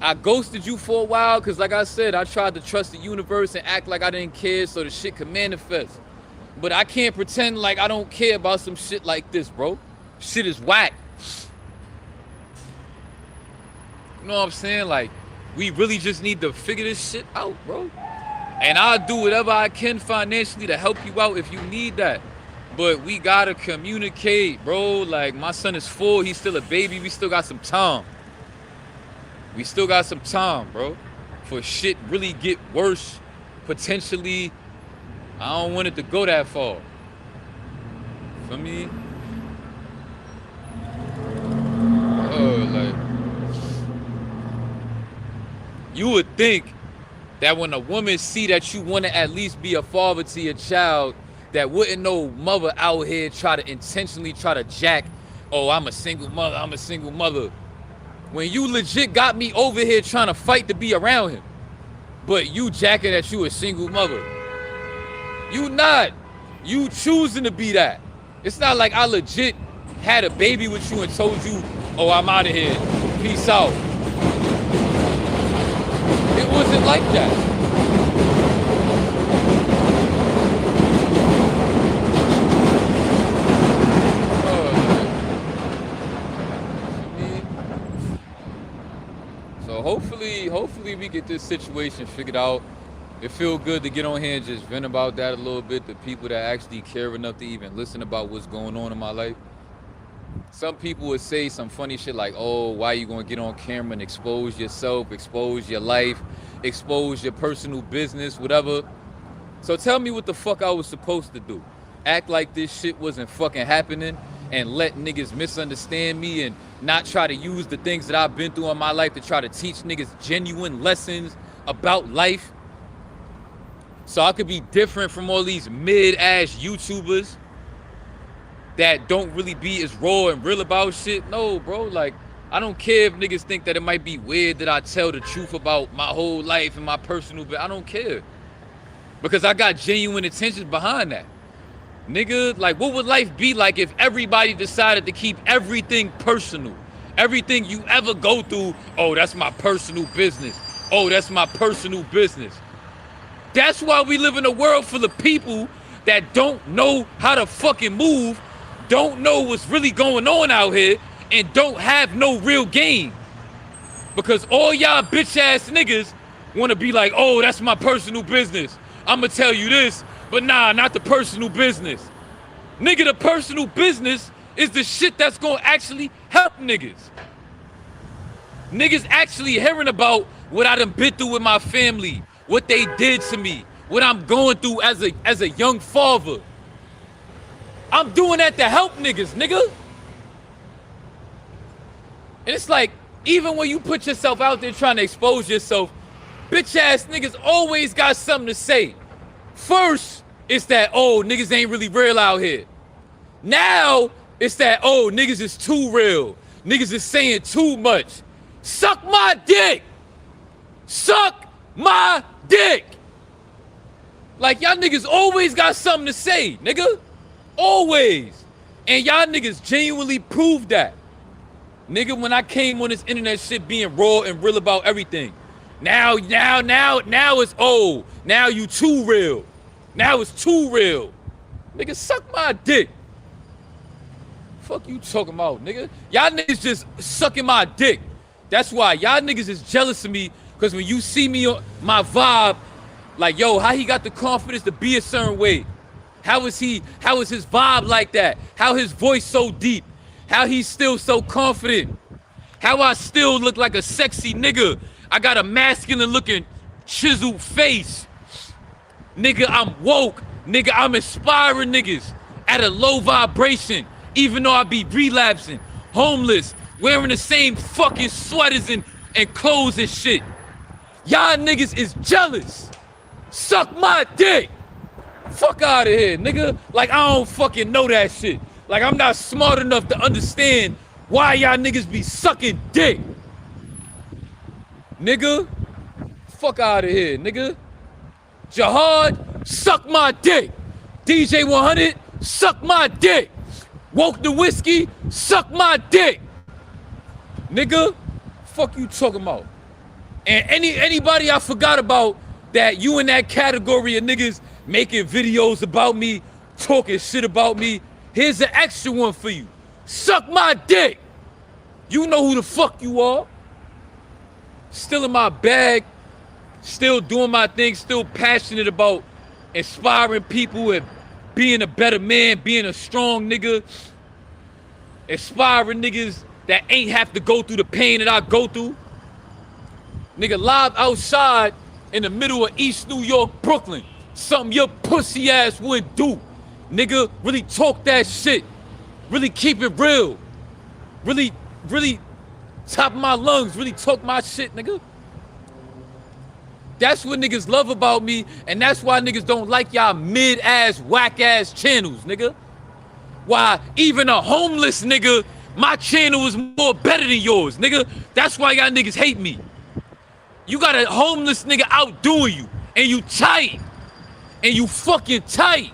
I ghosted you for a while because, like I said, I tried to trust the universe and act like I didn't care so the shit could manifest. But I can't pretend like I don't care about some shit like this, bro. Shit is whack. You know what I'm saying? Like, we really just need to figure this shit out, bro. And I'll do whatever I can financially to help you out if you need that. But we gotta communicate, bro. Like, my son is 4, he's still a baby. We still got some time. We still got some time, bro. For shit really get worse, potentially. I don't want it to go that far. For me? Like, you would think that when a woman see that you want to at least be a father to your child, that wouldn't no mother out here try to intentionally try to jack, oh, I'm a single mother, I'm a single mother. When you legit got me over here trying to fight to be around him, but you jacking that you a single mother. You not. You choosing to be that. It's not like I legit had a baby with you and told you, oh, I'm out of here, peace out. It wasn't like that. So hopefully we get this situation figured out. It feels good to get on here and just vent about that a little bit to people that actually care enough to even listen about what's going on in my life. Some people would say some funny shit like, oh, why you gonna get on camera and expose yourself, expose your life, expose your personal business, whatever. So tell me what the fuck I was supposed to do. Act like this shit wasn't fucking happening and let niggas misunderstand me and not try to use the things that I've been through in my life to try to teach niggas genuine lessons about life. So I could be different from all these mid-ass YouTubers that don't really be as raw and real about shit. No, bro, like, I don't care if niggas think that it might be weird that I tell the truth about my whole life and my personal, but I don't care. Because I got genuine intentions behind that. Nigga, like, what would life be like if everybody decided to keep everything personal? Everything you ever go through, oh, that's my personal business. Oh, that's my personal business. That's why we live in a world full of people that don't know how to fucking move, don't know what's really going on out here, and don't have no real game. Because all y'all bitch ass niggas want to be like, oh, that's my personal business. I'm gonna tell you this, but nah, not the personal business. Nigga, the personal business is the shit that's gonna actually help niggas. Niggas actually hearing about what I done been through with my family, what they did to me, what I'm going through as a young father. I'm doing that to help niggas, nigga. And it's like, even when you put yourself out there trying to expose yourself, bitch ass niggas always got something to say. First, it's that, oh, niggas ain't really real out here. Now, it's that, oh, niggas is too real. Niggas is saying too much. Suck my dick. Suck my dick. Like, y'all niggas always got something to say, nigga. Always. And y'all niggas genuinely proved that. Nigga, when I came on this internet shit being raw and real about everything. Now it's, oh, now you too real. Now it's too real. Nigga, suck my dick. Fuck you talking about, nigga. Y'all niggas just sucking my dick. That's why y'all niggas is jealous of me, because when you see me on my vibe, like, yo, how he got the confidence to be a certain way? How is his vibe like that? How his voice so deep? How he's still so confident? How I still look like a sexy nigga? I got a masculine looking chiseled face. Nigga, I'm woke. Nigga, I'm inspiring niggas at a low vibration, even though I be relapsing, homeless, wearing the same fucking sweaters and clothes and shit. Y'all niggas is jealous. Suck my dick. Fuck out of here, nigga. Like, I don't fucking know that shit. Like, I'm not smart enough to understand why y'all niggas be sucking dick. Nigga, fuck out of here, nigga. Jihad, suck my dick. DJ 100, suck my dick. Woke the whiskey, suck my dick. Nigga, fuck you talking about. And anybody I forgot about that you in that category of niggas making videos about me, talking shit about me, here's an extra one for you. Suck my dick. You know who the fuck you are. Still in my bag, still doing my thing, still passionate about inspiring people and being a better man, being a strong nigga, inspiring niggas that ain't have to go through the pain that I go through. Nigga, live outside in the middle of East New York, Brooklyn. Something your pussy ass wouldn't do. Nigga, really talk that shit. Really keep it real. Really top of my lungs, really talk my shit, nigga. That's what niggas love about me, and that's why niggas don't like y'all mid-ass, whack-ass channels, nigga. Why, even a homeless nigga, my channel is more better than yours, nigga. That's why y'all niggas hate me. You got a homeless nigga outdoing you, and you tight. And you fucking tight.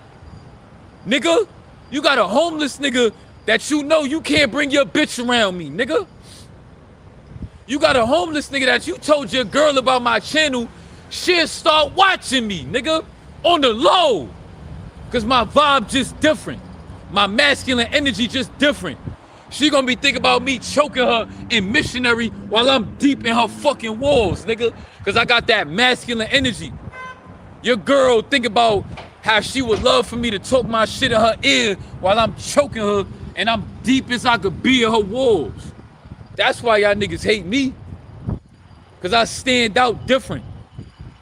Nigga, you got a homeless nigga that you know you can't bring your bitch around me, nigga. You got a homeless nigga that you told your girl about my channel, she'll start watching me, nigga, on the low. Cause my vibe just different. My masculine energy just different. She gonna be thinking about me choking her in missionary while I'm deep in her fucking walls, nigga. Cause I got that masculine energy. Your girl think about how she would love for me to talk my shit in her ear while I'm choking her and I'm deep as I could be in her walls. That's why y'all niggas hate me. Cause I stand out different.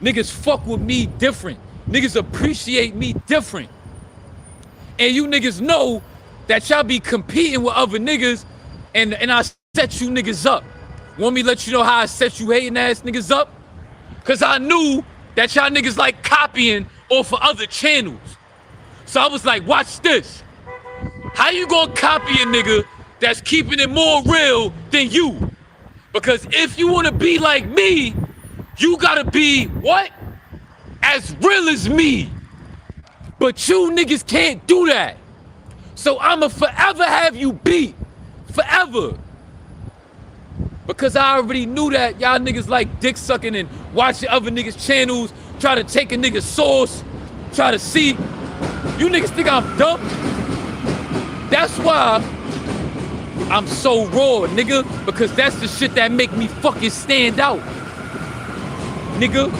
Niggas fuck with me different. Niggas appreciate me different. And you niggas know that y'all be competing with other niggas and I set you niggas up. Want me to let you know how I set you hating ass niggas up? Cause I knew that y'all niggas like copying off of other channels. So I was like, watch this. How you gonna copy a nigga that's keeping it more real than you? Because if you wanna be like me, you gotta be what? As real as me. But you niggas can't do that. So I'ma forever have you beat. Forever. Because I already knew that y'all niggas like dick sucking and watching other niggas' channels, try to take a nigga's source, try to see. You niggas think I'm dumb? That's why I'm so raw, nigga, because that's the shit that make me fucking stand out. Nigga,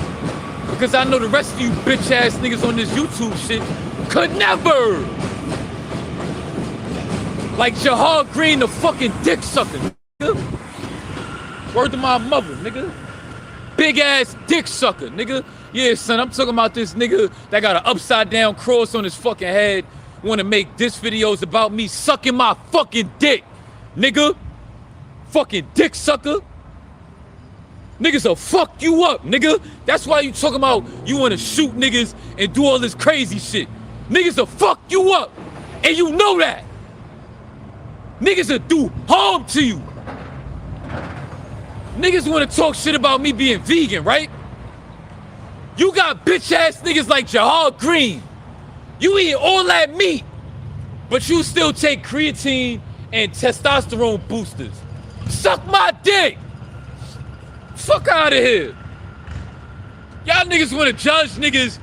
because I know the rest of you bitch ass niggas on this YouTube shit could never. like Jahar Green, the fucking dick sucker, nigga. Word to my mother, nigga. Big ass dick sucker, nigga. Yeah, son, I'm talking about this nigga that got an upside down cross on his fucking head. Wanna make diss videos about me sucking my fucking dick, nigga. Fucking dick sucker. Niggas will fuck you up, nigga. That's why you talking about you wanna shoot niggas and do all this crazy shit. Niggas will fuck you up, and you know that. Niggas will do harm to you. Niggas wanna talk shit about me being vegan, right? You got bitch ass niggas like Jahar Green. You eat all that meat, but you still take creatine and testosterone boosters. Suck my dick. Fuck out of here. Y'all niggas wanna judge niggas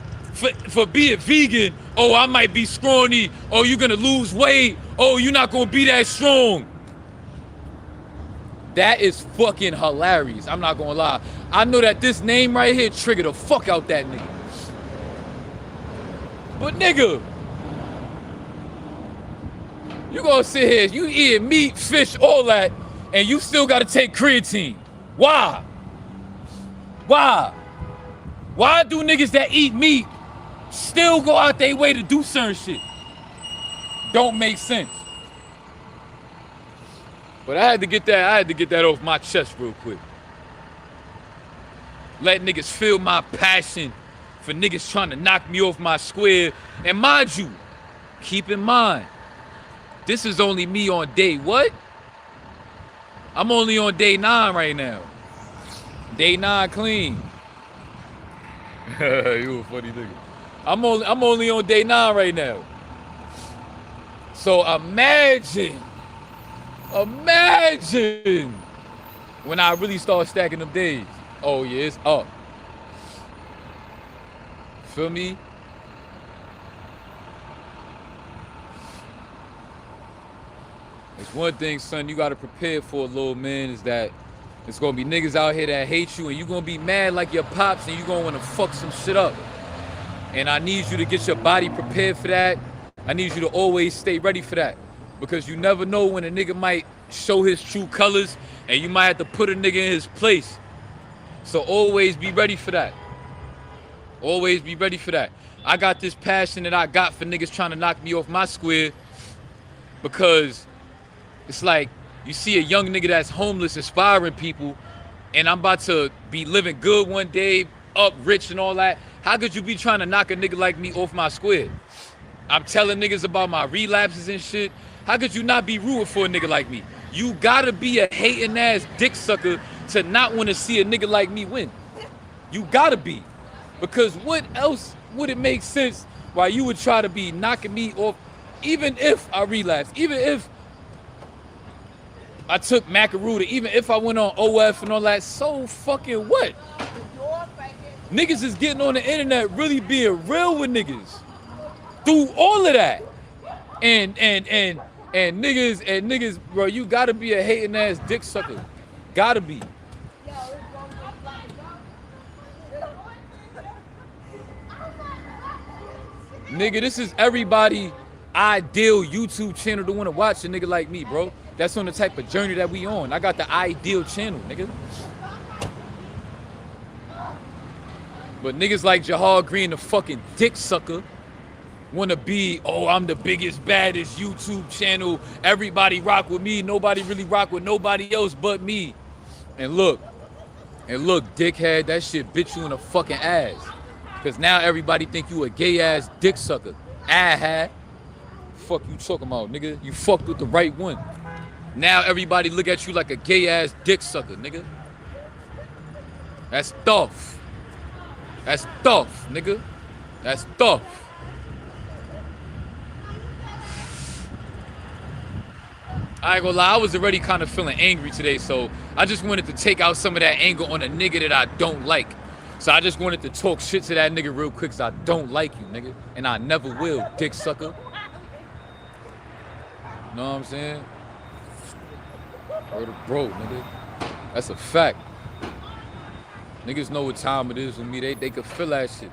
for being vegan. Oh, I might be scrawny. Oh, you gonna lose weight. Oh, you're not gonna be that strong. That is fucking hilarious. I'm not gonna lie. I know that this name right here triggered the fuck out that nigga. But nigga, you gonna sit here, you eating meat, fish, all that, and you still gotta take creatine. Why? Why? Why do niggas that eat meat still go out their way to do certain shit? Don't make sense. But I had to get that off my chest real quick. Let niggas feel my passion for niggas trying to knock me off my square. And mind you, keep in mind, this is only me on day what? I'm only on day 9 right now. Day 9 clean. You a funny nigga. I'm only on day 9 right now. So imagine when I really start stacking them days. Oh yeah, it's up. Feel me? It's one thing, son, you gotta prepare for, little man, is that it's gonna be niggas out here that hate you, and you gonna be mad like your pops, and you gonna wanna fuck some shit up. And I need you to get your body prepared for that. I need you to always stay ready for that. Because you never know when a nigga might show his true colors, and you might have to put a nigga in his place. So always be ready for that. Always be ready for that. I got this passion that I got for niggas trying to knock me off my square, because it's like you see a young nigga that's homeless inspiring people, and I'm about to be living good one day, up rich and all that. How could you be trying to knock a nigga like me off my square? I'm telling niggas about my relapses and shit. How could you not be rooting for a nigga like me? You gotta be a hating ass dick sucker to not want to see a nigga like me win. You gotta be. Because what else would it make sense why you would try to be knocking me off, even if I relapsed, even if I took Macaruda, even if I went on OF and all that, so fucking what? Niggas is getting on the internet really being real with niggas through all of that. And niggas, bro, you gotta be a hating ass dick sucker. Gotta be. Nigga, this is everybody ideal YouTube channel to wanna watch a nigga like me, bro. That's on the type of journey that we on. I got the ideal channel, nigga. But niggas like Jahar Green, the fucking dick sucker, wanna be, oh, I'm the biggest, baddest YouTube channel. Everybody rock with me. Nobody really rock with nobody else but me. And look, dickhead, that shit bit you in the fucking ass. Cause now everybody think you a gay ass dick sucker. Fuck you talking about, nigga? You fucked with the right one. Now everybody look at you like a gay ass dick sucker, nigga. That's tough. That's tough, nigga. That's tough. I ain't gonna lie, I was already kind of feeling angry today, so I just wanted to take out some of that anger on a nigga that I don't like. So I just wanted to talk shit to that nigga real quick, cause I don't like you, nigga. And I never will, dick sucker. Know what I'm saying? Word of bro, nigga. That's a fact. Niggas know what time it is with me. They can feel that shit.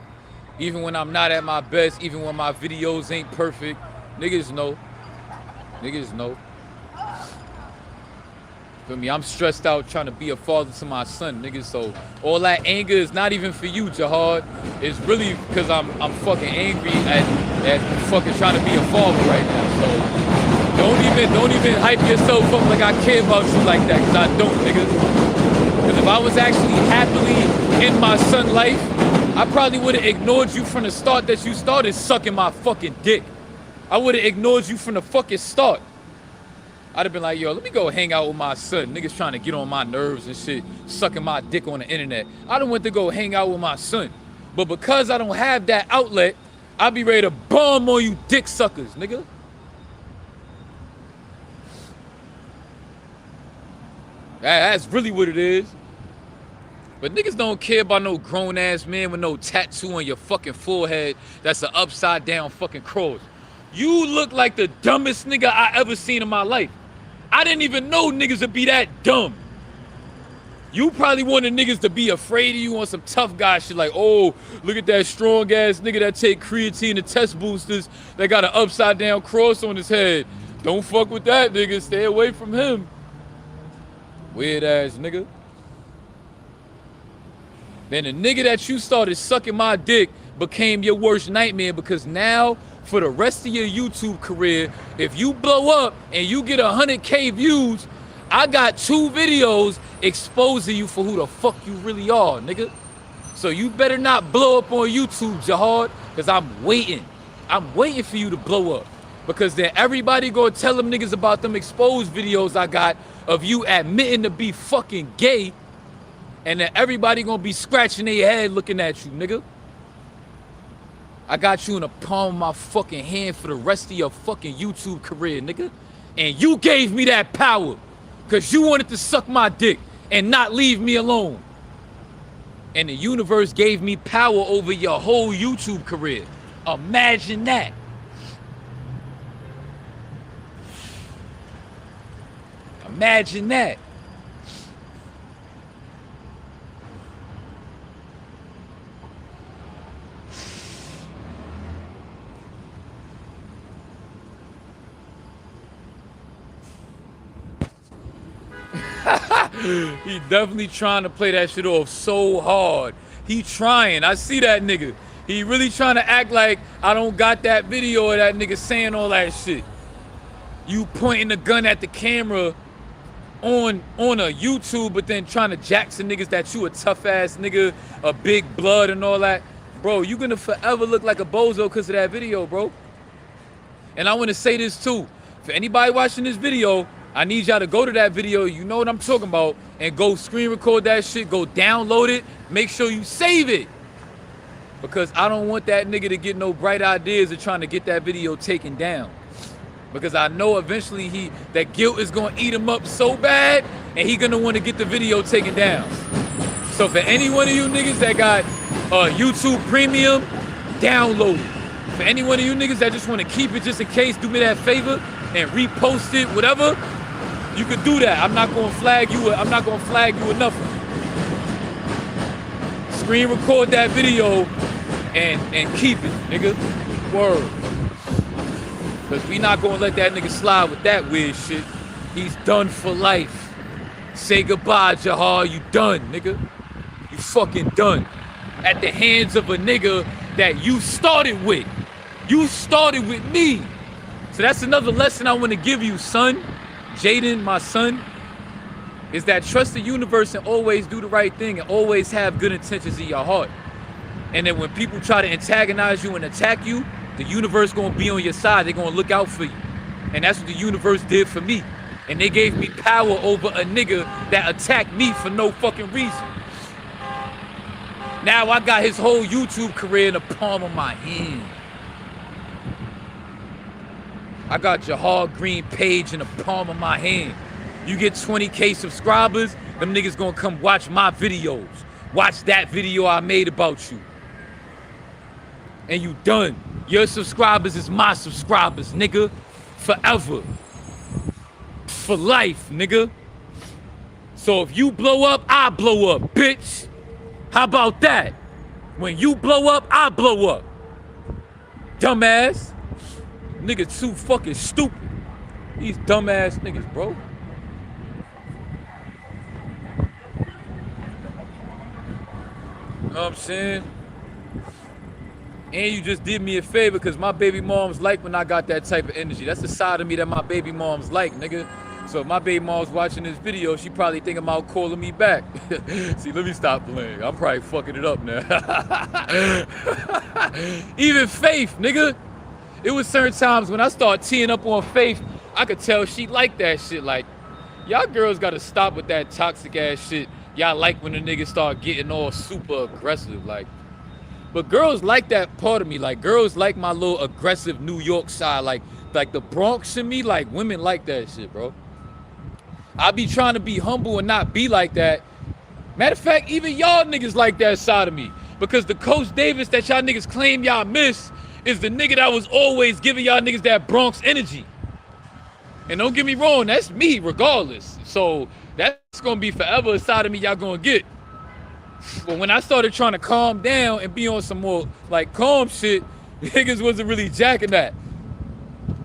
Even when I'm not at my best, even when my videos ain't perfect, niggas know. Niggas know. Feel me? I'm stressed out trying to be a father to my son, nigga. So all that anger is not even for you, Jahad. It's really because I'm fucking angry at fucking trying to be a father right now. So don't even hype yourself up like I care about you like that, because I don't, nigga. Because if I was actually happily in my son's life, I probably would have ignored you from the start that you started sucking my fucking dick. I would have ignored you from the fucking start. I'd have been like, yo, let me go hang out with my son. Niggas trying to get on my nerves and shit, sucking my dick on the internet. I don't want to go hang out with my son. But because I don't have that outlet, I'll be ready to bomb on you dick suckers, nigga. That's really what it is. But niggas don't care about no grown-ass man with no tattoo on your fucking forehead that's an upside-down fucking cross. You look like the dumbest nigga I ever seen in my life. I didn't even know niggas would be that dumb. You probably wanted niggas to be afraid of you on some tough guy shit like, oh, look at that strong ass nigga that take creatine and test boosters that got an upside down cross on his head. Don't fuck with that nigga, stay away from him. Weird ass nigga. Then the nigga that you started sucking my dick became your worst nightmare, because now for the rest of your YouTube career, if you blow up and you get 100K views, I got 2 videos exposing you for who the fuck you really are, nigga. So you better not blow up on YouTube, Jahad, because I'm waiting. I'm waiting for you to blow up. Because then everybody gonna tell them niggas about them exposed videos I got of you admitting to be fucking gay, and then everybody gonna be scratching their head looking at you, nigga. I got you in the palm of my fucking hand for the rest of your fucking YouTube career, nigga. And you gave me that power because you wanted to suck my dick and not leave me alone. And the universe gave me power over your whole YouTube career. Imagine that. Imagine that. He definitely trying to play that shit off so hard. He trying. I see that nigga. He really trying to act like I don't got that video of that nigga saying all that shit. You pointing the gun at the camera on a YouTube, but then trying to jack some niggas that you a tough ass nigga, a big blood and all that. Bro, you gonna forever look like a bozo because of that video, bro. And I want to say this too. For anybody watching this video, I need y'all to go to that video, you know what I'm talking about, and go screen record that shit, go download it, make sure you save it. Because I don't want that nigga to get no bright ideas of trying to get that video taken down. Because I know eventually that guilt is gonna eat him up so bad, and he gonna want to get the video taken down. So for any one of you niggas that got YouTube Premium, download it. For any one of you niggas that just want to keep it just in case, do me that favor and repost it, whatever. You could do that. I'm not gonna flag you. I'm not gonna flag you enough. Screen record that video and keep it, nigga. Word. Cause we not gonna let that nigga slide with that weird shit. He's done for life. Say goodbye, Jahar. You done, nigga. You fucking done. At the hands of a nigga that you started with. You started with me. So that's another lesson I want to give you, son. Jaden, my son, is that trust the universe and always do the right thing and always have good intentions in your heart. And then when people try to antagonize you and attack you, the universe gonna be on your side. They're gonna look out for you. And that's what the universe did for me. And they gave me power over a nigga that attacked me for no fucking reason. Now I got his whole YouTube career in the palm of my hand. I got Jahar Green page in the palm of my hand. You get 20K subscribers, them niggas gonna come watch my videos. Watch that video I made about you. And you done. Your subscribers is my subscribers, nigga. Forever. For life, nigga. So if you blow up, I blow up, bitch. How about that? When you blow up, I blow up. Dumbass. Nigga too fucking stupid. These dumbass niggas, bro. know what I'm saying? And you just did me a favor because my baby moms like when I got that type of energy. That's the side of me that my baby moms like, nigga. So if my baby mom's watching this video, she probably thinking about calling me back. See, let me stop playing. I'm probably fucking it up now. Even Faith, nigga. It was certain times when I start teeing up on Faith, I could tell she liked that shit. Like, y'all girls gotta stop with that toxic ass shit. Y'all like when the niggas start getting all super aggressive, like. But girls like that part of me. Like, girls like my little aggressive New York side. Like the Bronx in me, like, women like that shit, bro. I be trying to be humble and not be like that. Matter of fact, even y'all niggas like that side of me. Because the Coach Davis that y'all niggas claim y'all miss is the nigga that was always giving y'all niggas that Bronx energy. And don't get me wrong, that's me regardless. So that's gonna be forever a side of me y'all gonna get. But when I started trying to calm down and be on some more like calm shit, niggas wasn't really jacking that.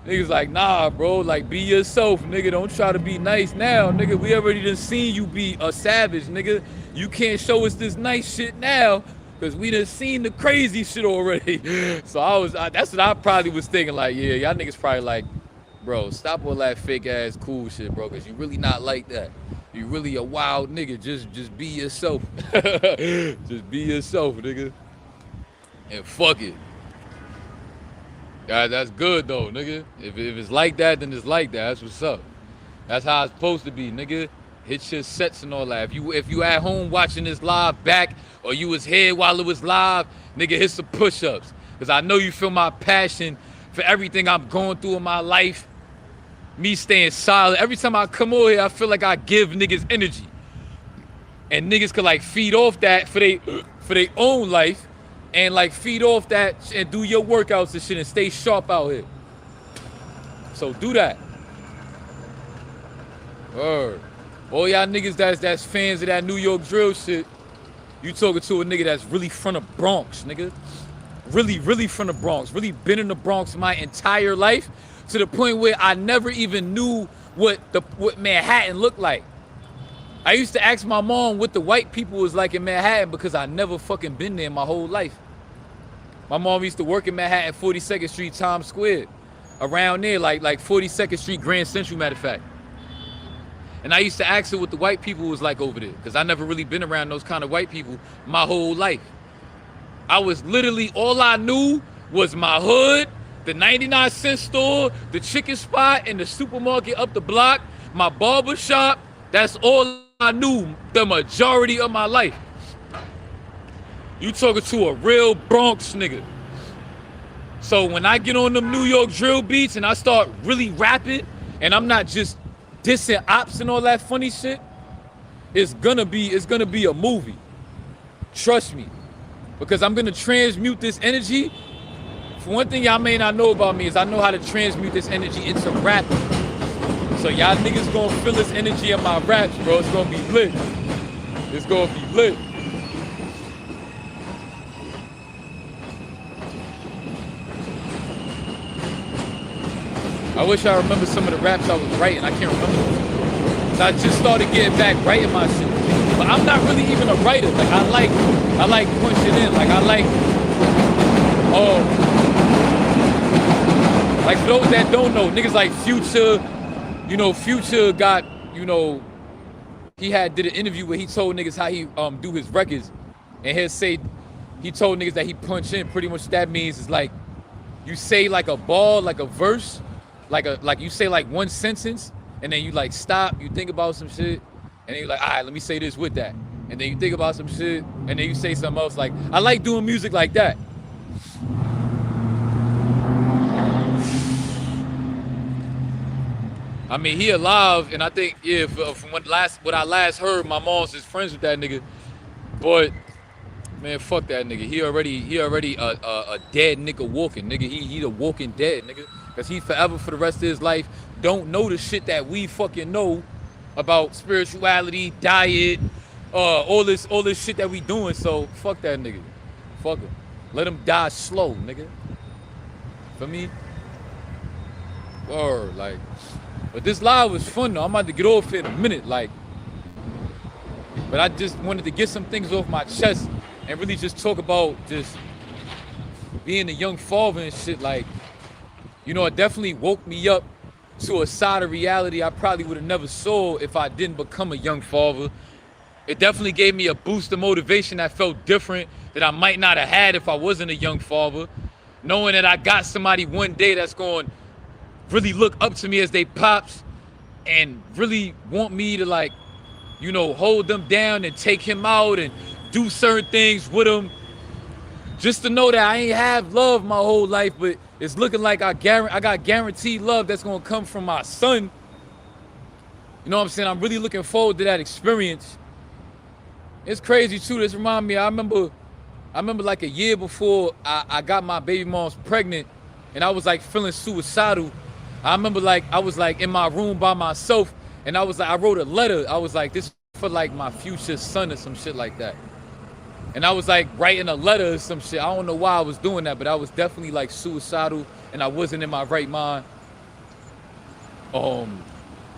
Niggas like, nah, bro, like, be yourself, nigga. Don't try to be nice now, nigga. We already done seen you be a savage, nigga. You can't show us this nice shit now because we done seen the crazy shit already. So that's what I probably was thinking, like, yeah, y'all niggas probably like, bro, stop all that fake ass cool shit, bro, because you really not like that. You really a wild nigga. Just be yourself. Just be yourself, nigga. And fuck it. That's good though, nigga. If it's like that, then it's like that. That's what's up. That's how it's supposed to be, nigga. Hit your sets and all that. If you at home watching this live back, or you was here while it was live, nigga, hit some push-ups. Because I know you feel my passion for everything I'm going through in my life. Me staying solid. Every time I come over here, I feel like I give niggas energy. And niggas could like feed off that for they own life. And like feed off that and do your workouts and shit and stay sharp out here. So do that. Word. All y'all niggas that's fans of that New York drill shit, you talking to a nigga that's really from the Bronx, nigga. Really from the Bronx. Really been in the Bronx my entire life to the point where I never even knew what Manhattan looked like. I used to ask my mom what the white people was like in Manhattan because I never fucking been there my whole life. My mom used to work in Manhattan, 42nd Street, Times Square. Around there, like 42nd Street, Grand Central, matter of fact. And I used to ask her what the white people was like over there because I never really been around those kind of white people my whole life. I was literally, all I knew was my hood, the 99-cent store, the chicken spot, and the supermarket up the block, my barber shop. That's all I knew the majority of my life. You talking to a real Bronx nigga. So when I get on them New York drill beats and I start really rapping, and I'm not just dissing ops and all that funny shit, it's gonna be a movie. Trust me. Because I'm gonna transmute this energy. For one thing y'all may not know about me is I know how to transmute this energy into rapping. So y'all niggas gonna feel this energy in my raps, bro. It's gonna be lit. It's gonna be lit. I wish I remember some of the raps I was writing. I can't remember. So I just started getting back writing my shit. But I'm not really even a writer. Like I like punching in. Like like for those that don't know, niggas like Future. You know, Future got, you know, did an interview where he told niggas how he do his records, and he told niggas that he punch in. Pretty much that means is like you say like a bar, like a verse, like you say like one sentence, and then you like stop, you think about some shit, and then you're like, all right, let me say this with that, and then you think about some shit, and then you say something else. Like I like doing music like that. I mean, he alive, and I think, yeah, from what I last heard, my mom's is friends with that nigga. But man, fuck that nigga. He already a dead nigga walking, nigga. He the walking dead, nigga. Cause he forever for the rest of his life don't know the shit that we fucking know about spirituality, diet, all this shit that we doing. So fuck that nigga. Fuck him. Let him die slow, nigga. For me, or like. But this live was fun though. I'm about to get off here in a minute, like. But I just wanted to get some things off my chest and really just talk about just being a young father and shit. Like, you know, it definitely woke me up to a side of reality I probably would have never saw if I didn't become a young father. It definitely gave me a boost of motivation that felt different that I might not have had if I wasn't a young father. Knowing that I got somebody one day that's going to really look up to me as they pops and really want me to, like, you know, hold them down and take him out and do certain things with him. Just to know that I ain't have love my whole life, but it's looking like I got guaranteed love that's gonna come from my son. You know what I'm saying? I'm really looking forward to that experience. It's crazy too. This remind me, I remember like a year before I got my baby mom's pregnant and I was like feeling suicidal. I remember like I was like in my room by myself and I was like, I wrote a letter. I was like, this is for like my future son or some shit like that. And I was like writing a letter or some shit. I don't know why I was doing that, but I was definitely like suicidal and I wasn't in my right mind. Yeah,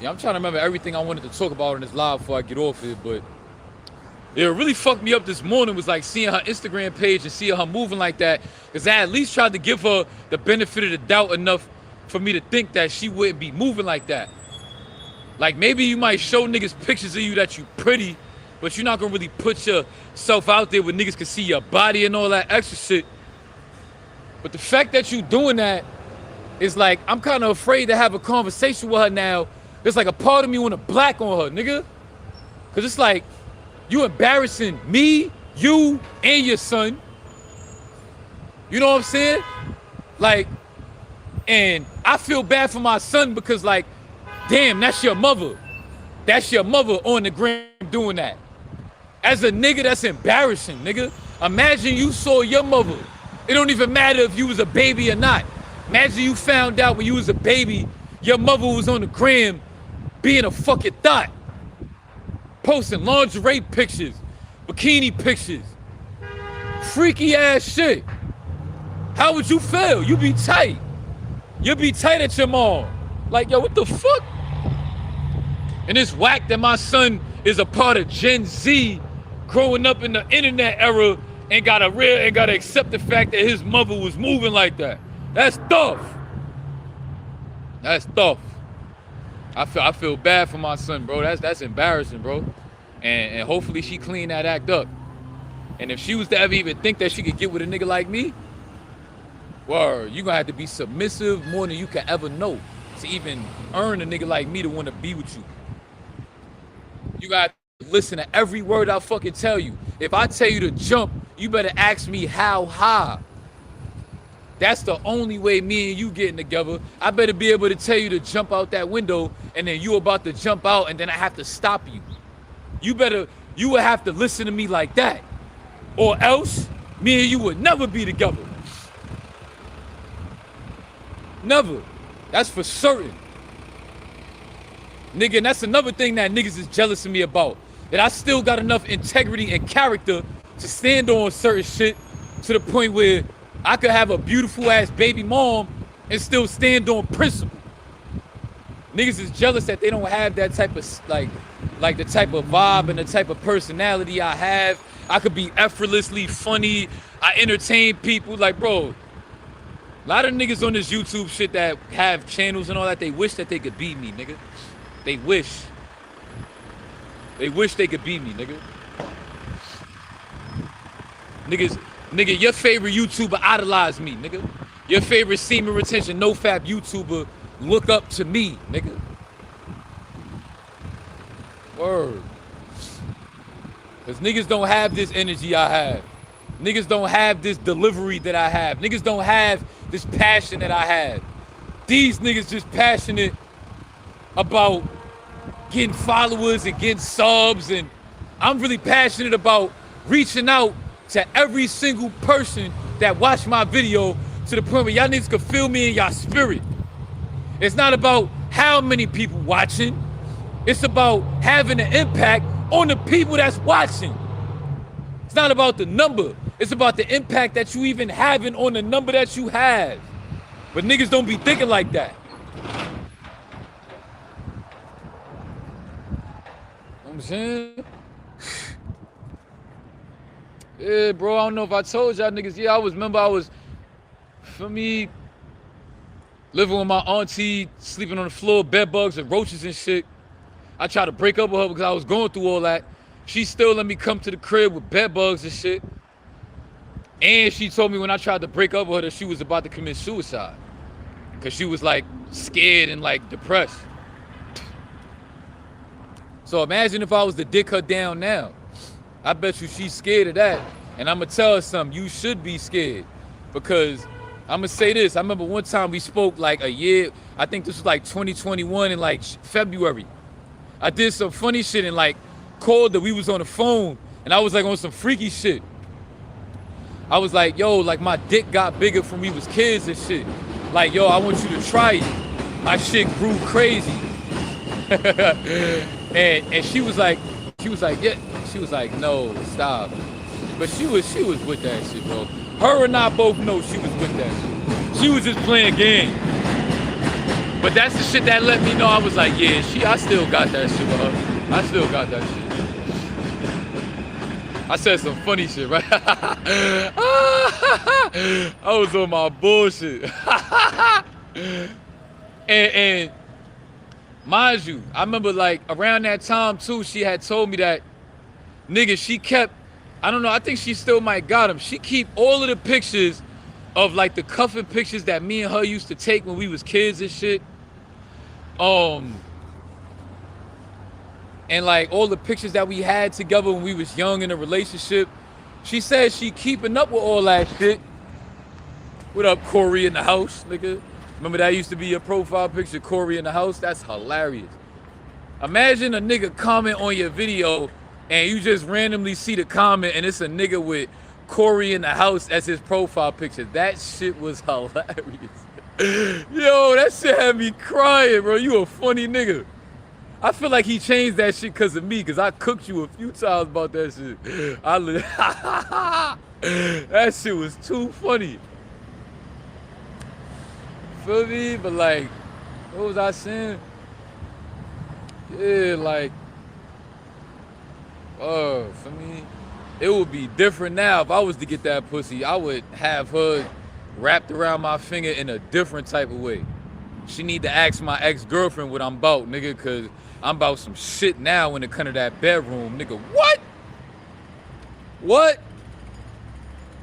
I'm trying to remember everything I wanted to talk about in this live before I get off it, but it really fucked me up this morning was like seeing her Instagram page and seeing her moving like that, because I at least tried to give her the benefit of the doubt enough for me to think that she wouldn't be moving like that. Like maybe you might show niggas pictures of you that you pretty, but you're not gonna really put yourself out there where niggas can see your body and all that extra shit. But the fact that you doing that is like, I'm kind of afraid to have a conversation with her now. There's like a part of me want to black on her, nigga. Cause it's like, you embarrassing me, you, and your son. You know what I'm saying? Like, and I feel bad for my son because like, damn, that's your mother. That's your mother on the gram doing that. As a nigga, that's embarrassing, nigga. Imagine you saw your mother. It don't even matter if you was a baby or not. Imagine you found out when you was a baby, your mother was on the gram being a fucking thought. Posting lingerie pictures, bikini pictures, freaky ass shit. How would you feel? You be tight. You be tight at your mom. Like, yo, what the fuck? And it's whack that my son is a part of Gen Z, growing up in the internet era, and gotta accept the fact that his mother was moving like that. That's tough. That's tough. I feel bad for my son, bro. That's embarrassing, bro. And hopefully she clean that act up. And if she was to ever even think that she could get with a nigga like me, word, you gonna have to be submissive more than you can ever know to even earn a nigga like me to want to be with you. You gotta listen to every word I fucking tell you. If I tell you to jump, you better ask me how high. That's the only way me and you getting together. I better be able to tell you to jump out that window and then you about to jump out and then I have to stop you. You would have to listen to me like that. Or else, me and you would never be together. Never. That's for certain. Nigga, and that's another thing that niggas is jealous of me about. That I still got enough integrity and character to stand on certain shit to the point where I could have a beautiful ass baby mom and still stand on principle. Niggas is jealous that they don't have that type of like the type of vibe and the type of personality I have. I could be effortlessly funny. I entertain people. Like, bro, a lot of niggas on this YouTube shit that have channels and all that, they wish that they could be me, nigga. They wish. They wish they could be me, nigga. Nigga, your favorite YouTuber idolize me, nigga. Your favorite semen retention, no-fap YouTuber look up to me, nigga. Word. Because niggas don't have this energy I have. Niggas don't have this delivery that I have. Niggas don't have this passion that I have. These niggas just passionate about getting followers and getting subs, and I'm really passionate about reaching out to every single person that watched my video to the point where y'all niggas can feel me in y'all spirit. It's not about how many people watching. It's about having an impact on the people that's watching. It's not about the number. It's about the impact that you even having on the number that you have. But niggas don't be thinking like that. You know what I'm saying? Yeah, bro, I don't know if I told y'all niggas. Yeah, remember I was, for me, living with my auntie, sleeping on the floor, bed bugs and roaches and shit. I tried to break up with her because I was going through all that. She still let me come to the crib with bed bugs and shit. And she told me when I tried to break up with her that she was about to commit suicide. Because she was like scared and like depressed. So imagine if I was to dick her down now. I bet you she's scared of that. And I'm going to tell her something. You should be scared. Because I'm going to say this. I remember one time we spoke like a year. I think this was like 2021 in like February. I did some funny shit and like called her. We was on the phone. And I was like on some freaky shit. I was like, yo, like my dick got bigger from we was kids and shit. Like, yo, I want you to try it. My shit grew crazy. and she was like, yeah. She was like, no, stop. But she was with that shit, bro. Her and I both know she was with that shit. She was just playing a game. But that's the shit that let me know I was like, yeah, I still got that shit with her. I still got that shit. I said some funny shit, right? I was on my bullshit. and mind you, I remember like around that time too, she had told me that, nigga, she kept, I don't know, I think she still might got them. She keep all of the pictures of like the cuffing pictures that me and her used to take when we was kids and shit. And like all the pictures that we had together when we was young in a relationship. She said she keeping up with all that shit. What up, Corey in the house, nigga? Remember that used to be your profile picture, Corey in the house? That's hilarious. Imagine a nigga comment on your video and you just randomly see the comment and it's a nigga with Corey in the house as his profile picture. That shit was hilarious. Yo, that shit had me crying, bro. You a funny nigga. I feel like he changed that shit because of me, because I cooked you a few times about that shit. That shit was too funny. Feel me? But like, what was I saying? Yeah, like, for me, it would be different now. If I was to get that pussy, I would have her wrapped around my finger in a different type of way. She need to ask my ex-girlfriend what I'm about, nigga, because I'm about some shit now when it comes to that bedroom, nigga. What? What?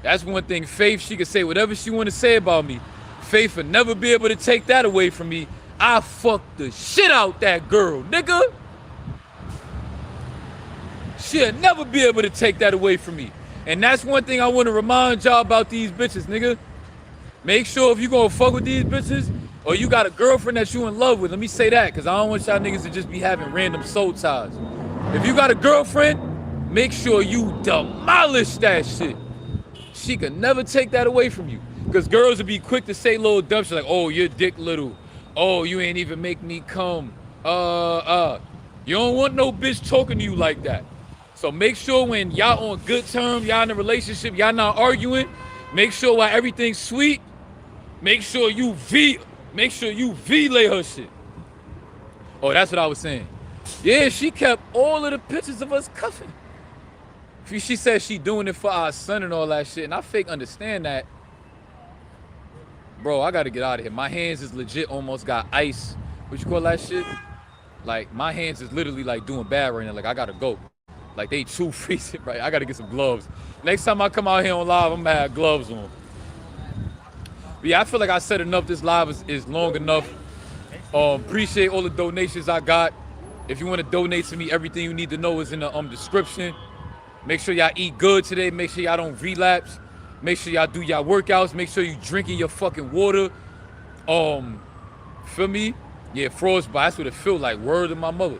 That's one thing, Faith, she could say whatever she want to say about me. Faith would never be able to take that away from me. I fucked the shit out that girl, nigga. She'll never be able to take that away from me. And that's one thing I want to remind y'all about these bitches, nigga. Make sure if you gonna fuck with these bitches, or you got a girlfriend that you in love with, let me say that, because I don't want y'all niggas to just be having random soul ties. If you got a girlfriend, make sure you demolish that shit. She could never take that away from you. Because girls would be quick to say little dumb shit like, oh, your dick little. Oh, you ain't even make me come. You don't want no bitch talking to you like that. So make sure when y'all on good terms, y'all in a relationship, y'all not arguing, make sure while everything's sweet, make sure you V-lay her shit. Oh, that's what I was saying. Yeah, she kept all of the pictures of us cuffing. She said she doing it for our son and all that shit, and I fake understand that. Bro, I gotta get out of here. My hands is legit almost got ice. What you call that shit? Like, my hands is literally like doing bad right now. Like, I gotta go. Like, they too freezing, right? I gotta get some gloves. Next time I come out here on live, I'm gonna have gloves on. But yeah, I feel like I said enough. This live is long enough. Appreciate all the donations I got. If you want to donate to me, everything you need to know is in the description. Make sure y'all eat good today. Make sure y'all don't relapse. Make sure y'all do y'all workouts. Make sure you drinking your fucking water. Feel me? Yeah, frostbite. That's what it feel like. Word of my mother.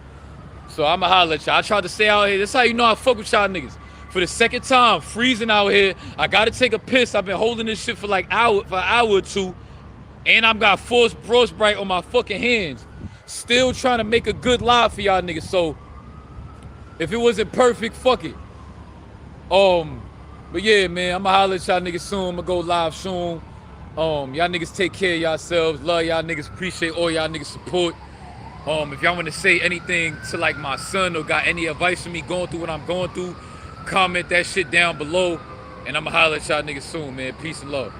So I'ma holler at y'all. I tried to stay out here. That's how you know I fuck with y'all niggas. For the second time, freezing out here. I gotta take a piss. I've been holding this shit for like an hour or two. And I've got frostbite on my fucking hands. Still trying to make a good live for y'all niggas. So if it wasn't perfect, fuck it. But yeah, man, I'ma holler at y'all niggas soon. I'ma go live soon. Y'all niggas take care of yourselves. Love y'all niggas. Appreciate all y'all niggas support. If y'all want to say anything to like my son or got any advice for me going through what I'm going through, comment that shit down below, and I'ma holler at y'all niggas soon, man. Peace and love.